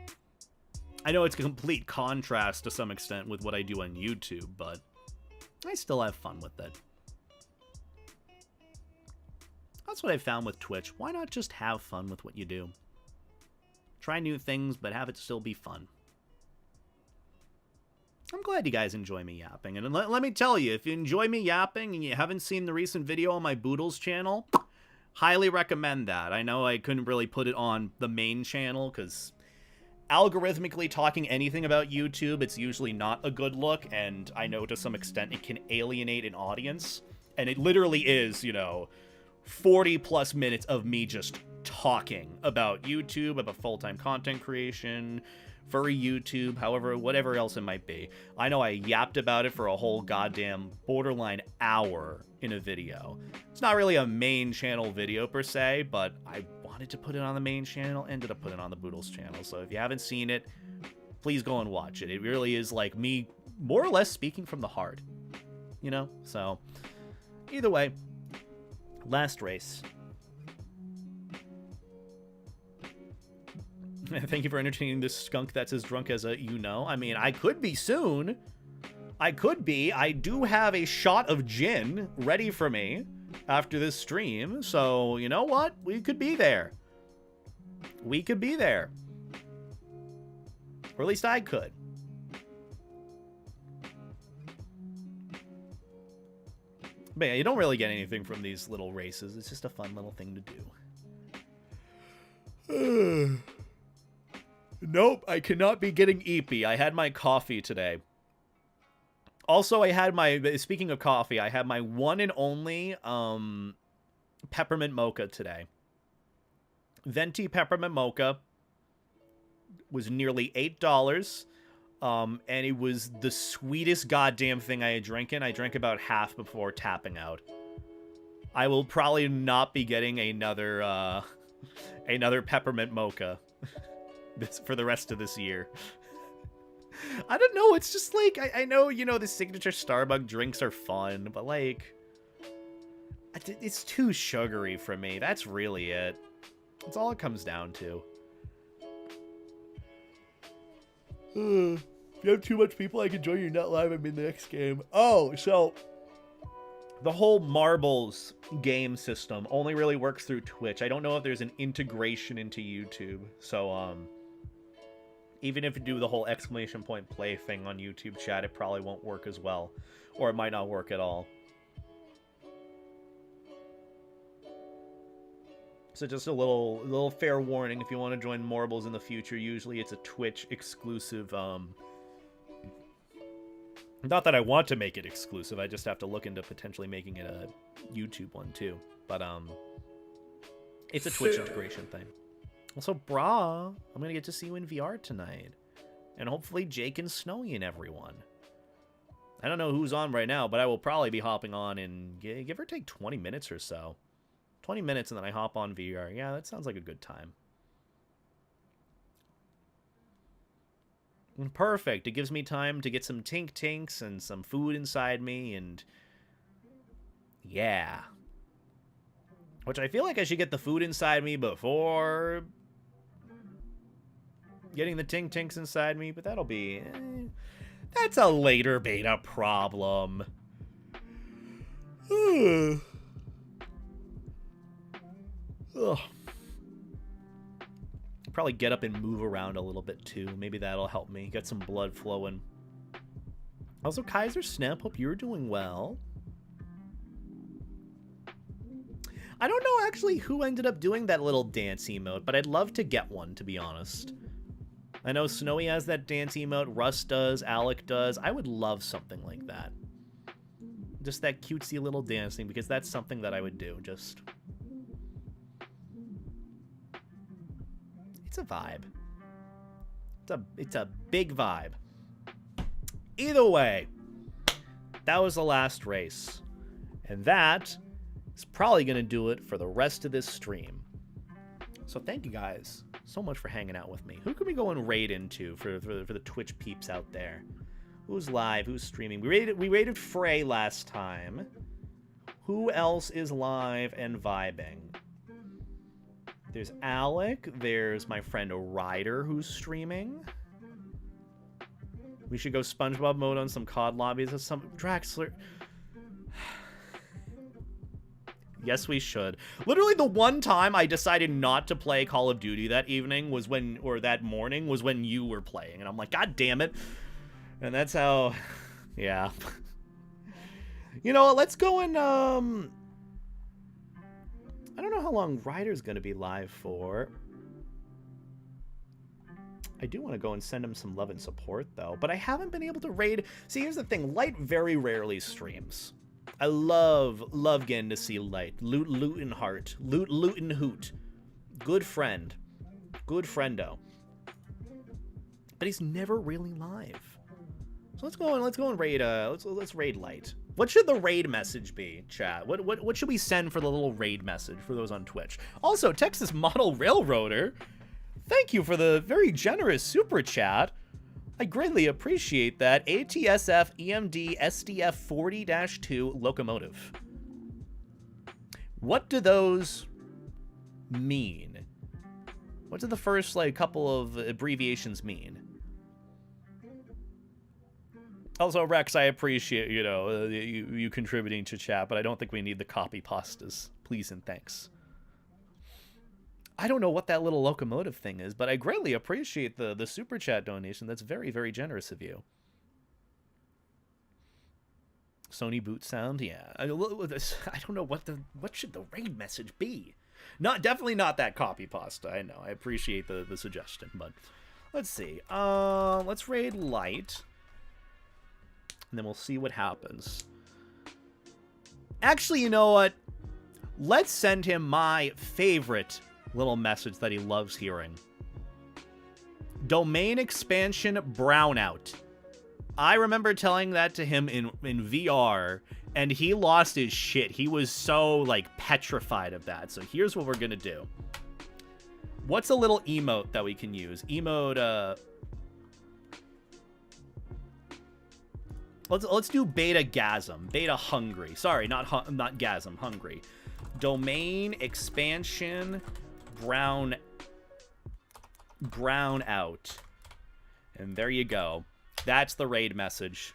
I know it's a complete contrast to some extent with what I do on YouTube, but I still have fun with it. That's what I found with Twitch. Why not just have fun with what you do? Try new things, but have it still be fun. I'm glad you guys enjoy me yapping. And let me tell you, if you enjoy me yapping and you haven't seen the recent video on my Boodles channel, highly recommend that. I know I couldn't really put it on the main channel because algorithmically talking anything about YouTube, it's usually not a good look, and I know to some extent it can alienate an audience. And it literally is, 40 plus minutes of me just talking about YouTube, about full-time content creation, furry YouTube, whatever else it might be. I know I yapped about it for a whole goddamn borderline hour in a video. It's not really a main channel video per se, but I wanted to put it on the main channel, ended up putting it on the Boodles channel. So if you haven't seen it, please go and watch it. It really is like me more or less speaking from the heart, So either way, last race. Thank you for entertaining this skunk that's as drunk as a I mean, I could be soon. I could be. I do have a shot of gin ready for me after this stream. So, you know what? We could be there. We could be there. Or at least I could. But yeah, you don't really get anything from these little races. It's just a fun little thing to do. Nope, I cannot be getting eepy. I had my coffee today. Also, speaking of coffee, I had my one and only peppermint mocha today. Venti peppermint mocha was nearly $8. And it was the sweetest goddamn thing I had drinking. I drank about half before tapping out. I will probably not be getting another peppermint mocha for the rest of this year. I don't know, it's just like, I know, the signature Starbucks drinks are fun, but like, it's too sugary for me. That's really it. That's all it comes down to. If you have too much people, I can join your net live. I'm in the next game. Oh, so the whole Marbles game system only really works through Twitch. I don't know if there's an integration into YouTube. So, even if you do the whole exclamation point play thing on YouTube chat, it probably won't work as well. Or it might not work at all. So just a little fair warning, if you want to join Morbles in the future, usually it's a Twitch exclusive, not that I want to make it exclusive, I just have to look into potentially making it a YouTube one too. But, it's a Twitch integration thing. Also, brah, I'm gonna get to see you in VR tonight. And hopefully Jake and Snowy and everyone. I don't know who's on right now, but I will probably be hopping on in, give or take 20 minutes or so. 20 minutes and then I hop on VR. Yeah, that sounds like a good time. Perfect. It gives me time to get some tink tinks and some food inside me and yeah. Which I feel like I should get the food inside me before getting the tink tinks inside me, but that'll be that's a later beta problem. Ugh. Probably get up and move around a little bit too. Maybe that'll help me get some blood flowing. Also, Kaiser Snap, hope you're doing well. I don't know actually who ended up doing that little dance emote, but I'd love to get one, to be honest. I know Snowy has that dance emote, Russ does, Alec does. I would love something like that. Just that cutesy little dancing, because that's something that I would do, just... It's a vibe. It's a big vibe. Either way, that was the last race. And that is probably going to do it for the rest of this stream. So thank you guys so much for hanging out with me. Who can we go and raid into for the Twitch peeps out there? Who's live? Who's streaming? We raided Frey last time. Who else is live and vibing? There's Alec. There's my friend Ryder who's streaming. We should go SpongeBob mode on some COD lobbies with some Draxler. Yes, we should. Literally the one time I decided not to play Call of Duty that evening was when, or that morning, was when you were playing. And I'm like, God damn it. And that's how, yeah. You know what, let's go and, I don't know how long Ryder's going to be live for. I do want to go and send him some love and support, though. But I haven't been able to raid. See, here's the thing. Light very rarely streams. I love getting to see Light. Loot and heart. Loot and hoot. Good friend. Good friendo. But he's never really live. So let's go and raid, let's raid Light. What should the raid message be, chat? What should we send for the little raid message for those on Twitch? Also, Texas Model Railroader, thank you for the very generous super chat. I greatly appreciate that. ATSF EMD SDF 40-2 locomotive. What do those mean? What do the first couple of abbreviations mean? Also, Rex, I appreciate, you contributing to chat, but I don't think we need the copy pastas. Please and thanks. I don't know what that little locomotive thing is, but I greatly appreciate the super chat donation. That's very, very generous of you. Sony boot sound, yeah. I don't know what should the raid message be. Definitely not that copy pasta. I know. I appreciate the suggestion, but let's see. Let's raid Light. And then we'll see what happens. Actually, you know what? Let's send him my favorite little message that he loves hearing. Domain expansion brownout. I remember telling that to him in VR, and he lost his shit. He was so, petrified of that. So here's what we're gonna do. What's a little emote that we can use? Emote, Let's do beta gasm, beta hungry. Sorry, not gasm, hungry. Domain expansion brown out. And there you go. That's the raid message.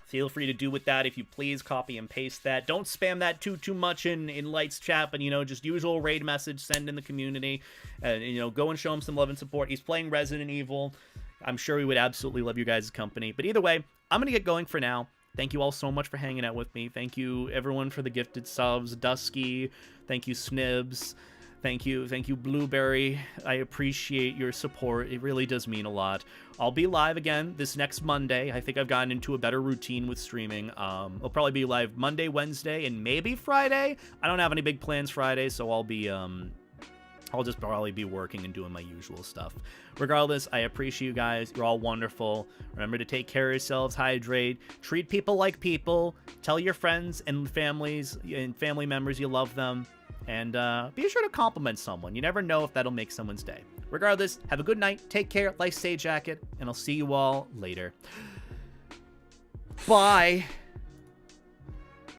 Feel free to do with that if you please. Copy and paste that. Don't spam that too much in Light's chat, but, you know, just usual raid message, send in the community. And, you know, go and show him some love and support. He's playing Resident Evil. I'm sure he would absolutely love your guys' company. But either way, I'm going to get going for now. Thank you all so much for hanging out with me. Thank you, everyone, for the gifted subs. Dusky. Thank you, Snibs. Thank you, Blueberry. I appreciate your support. It really does mean a lot. I'll be live again this next Monday. I think I've gotten into a better routine with streaming. I'll probably be live Monday, Wednesday, and maybe Friday. I don't have any big plans Friday, so I'll just probably be working and doing my usual stuff. Regardless, I appreciate you guys. You're all wonderful. Remember to take care of yourselves, hydrate, treat people like people, tell your friends and families and family members you love them. And be sure to compliment someone. You never know if that'll make someone's day. Regardless, have a good night. Take care. Life Stay Jacket. And I'll see you all later. Bye.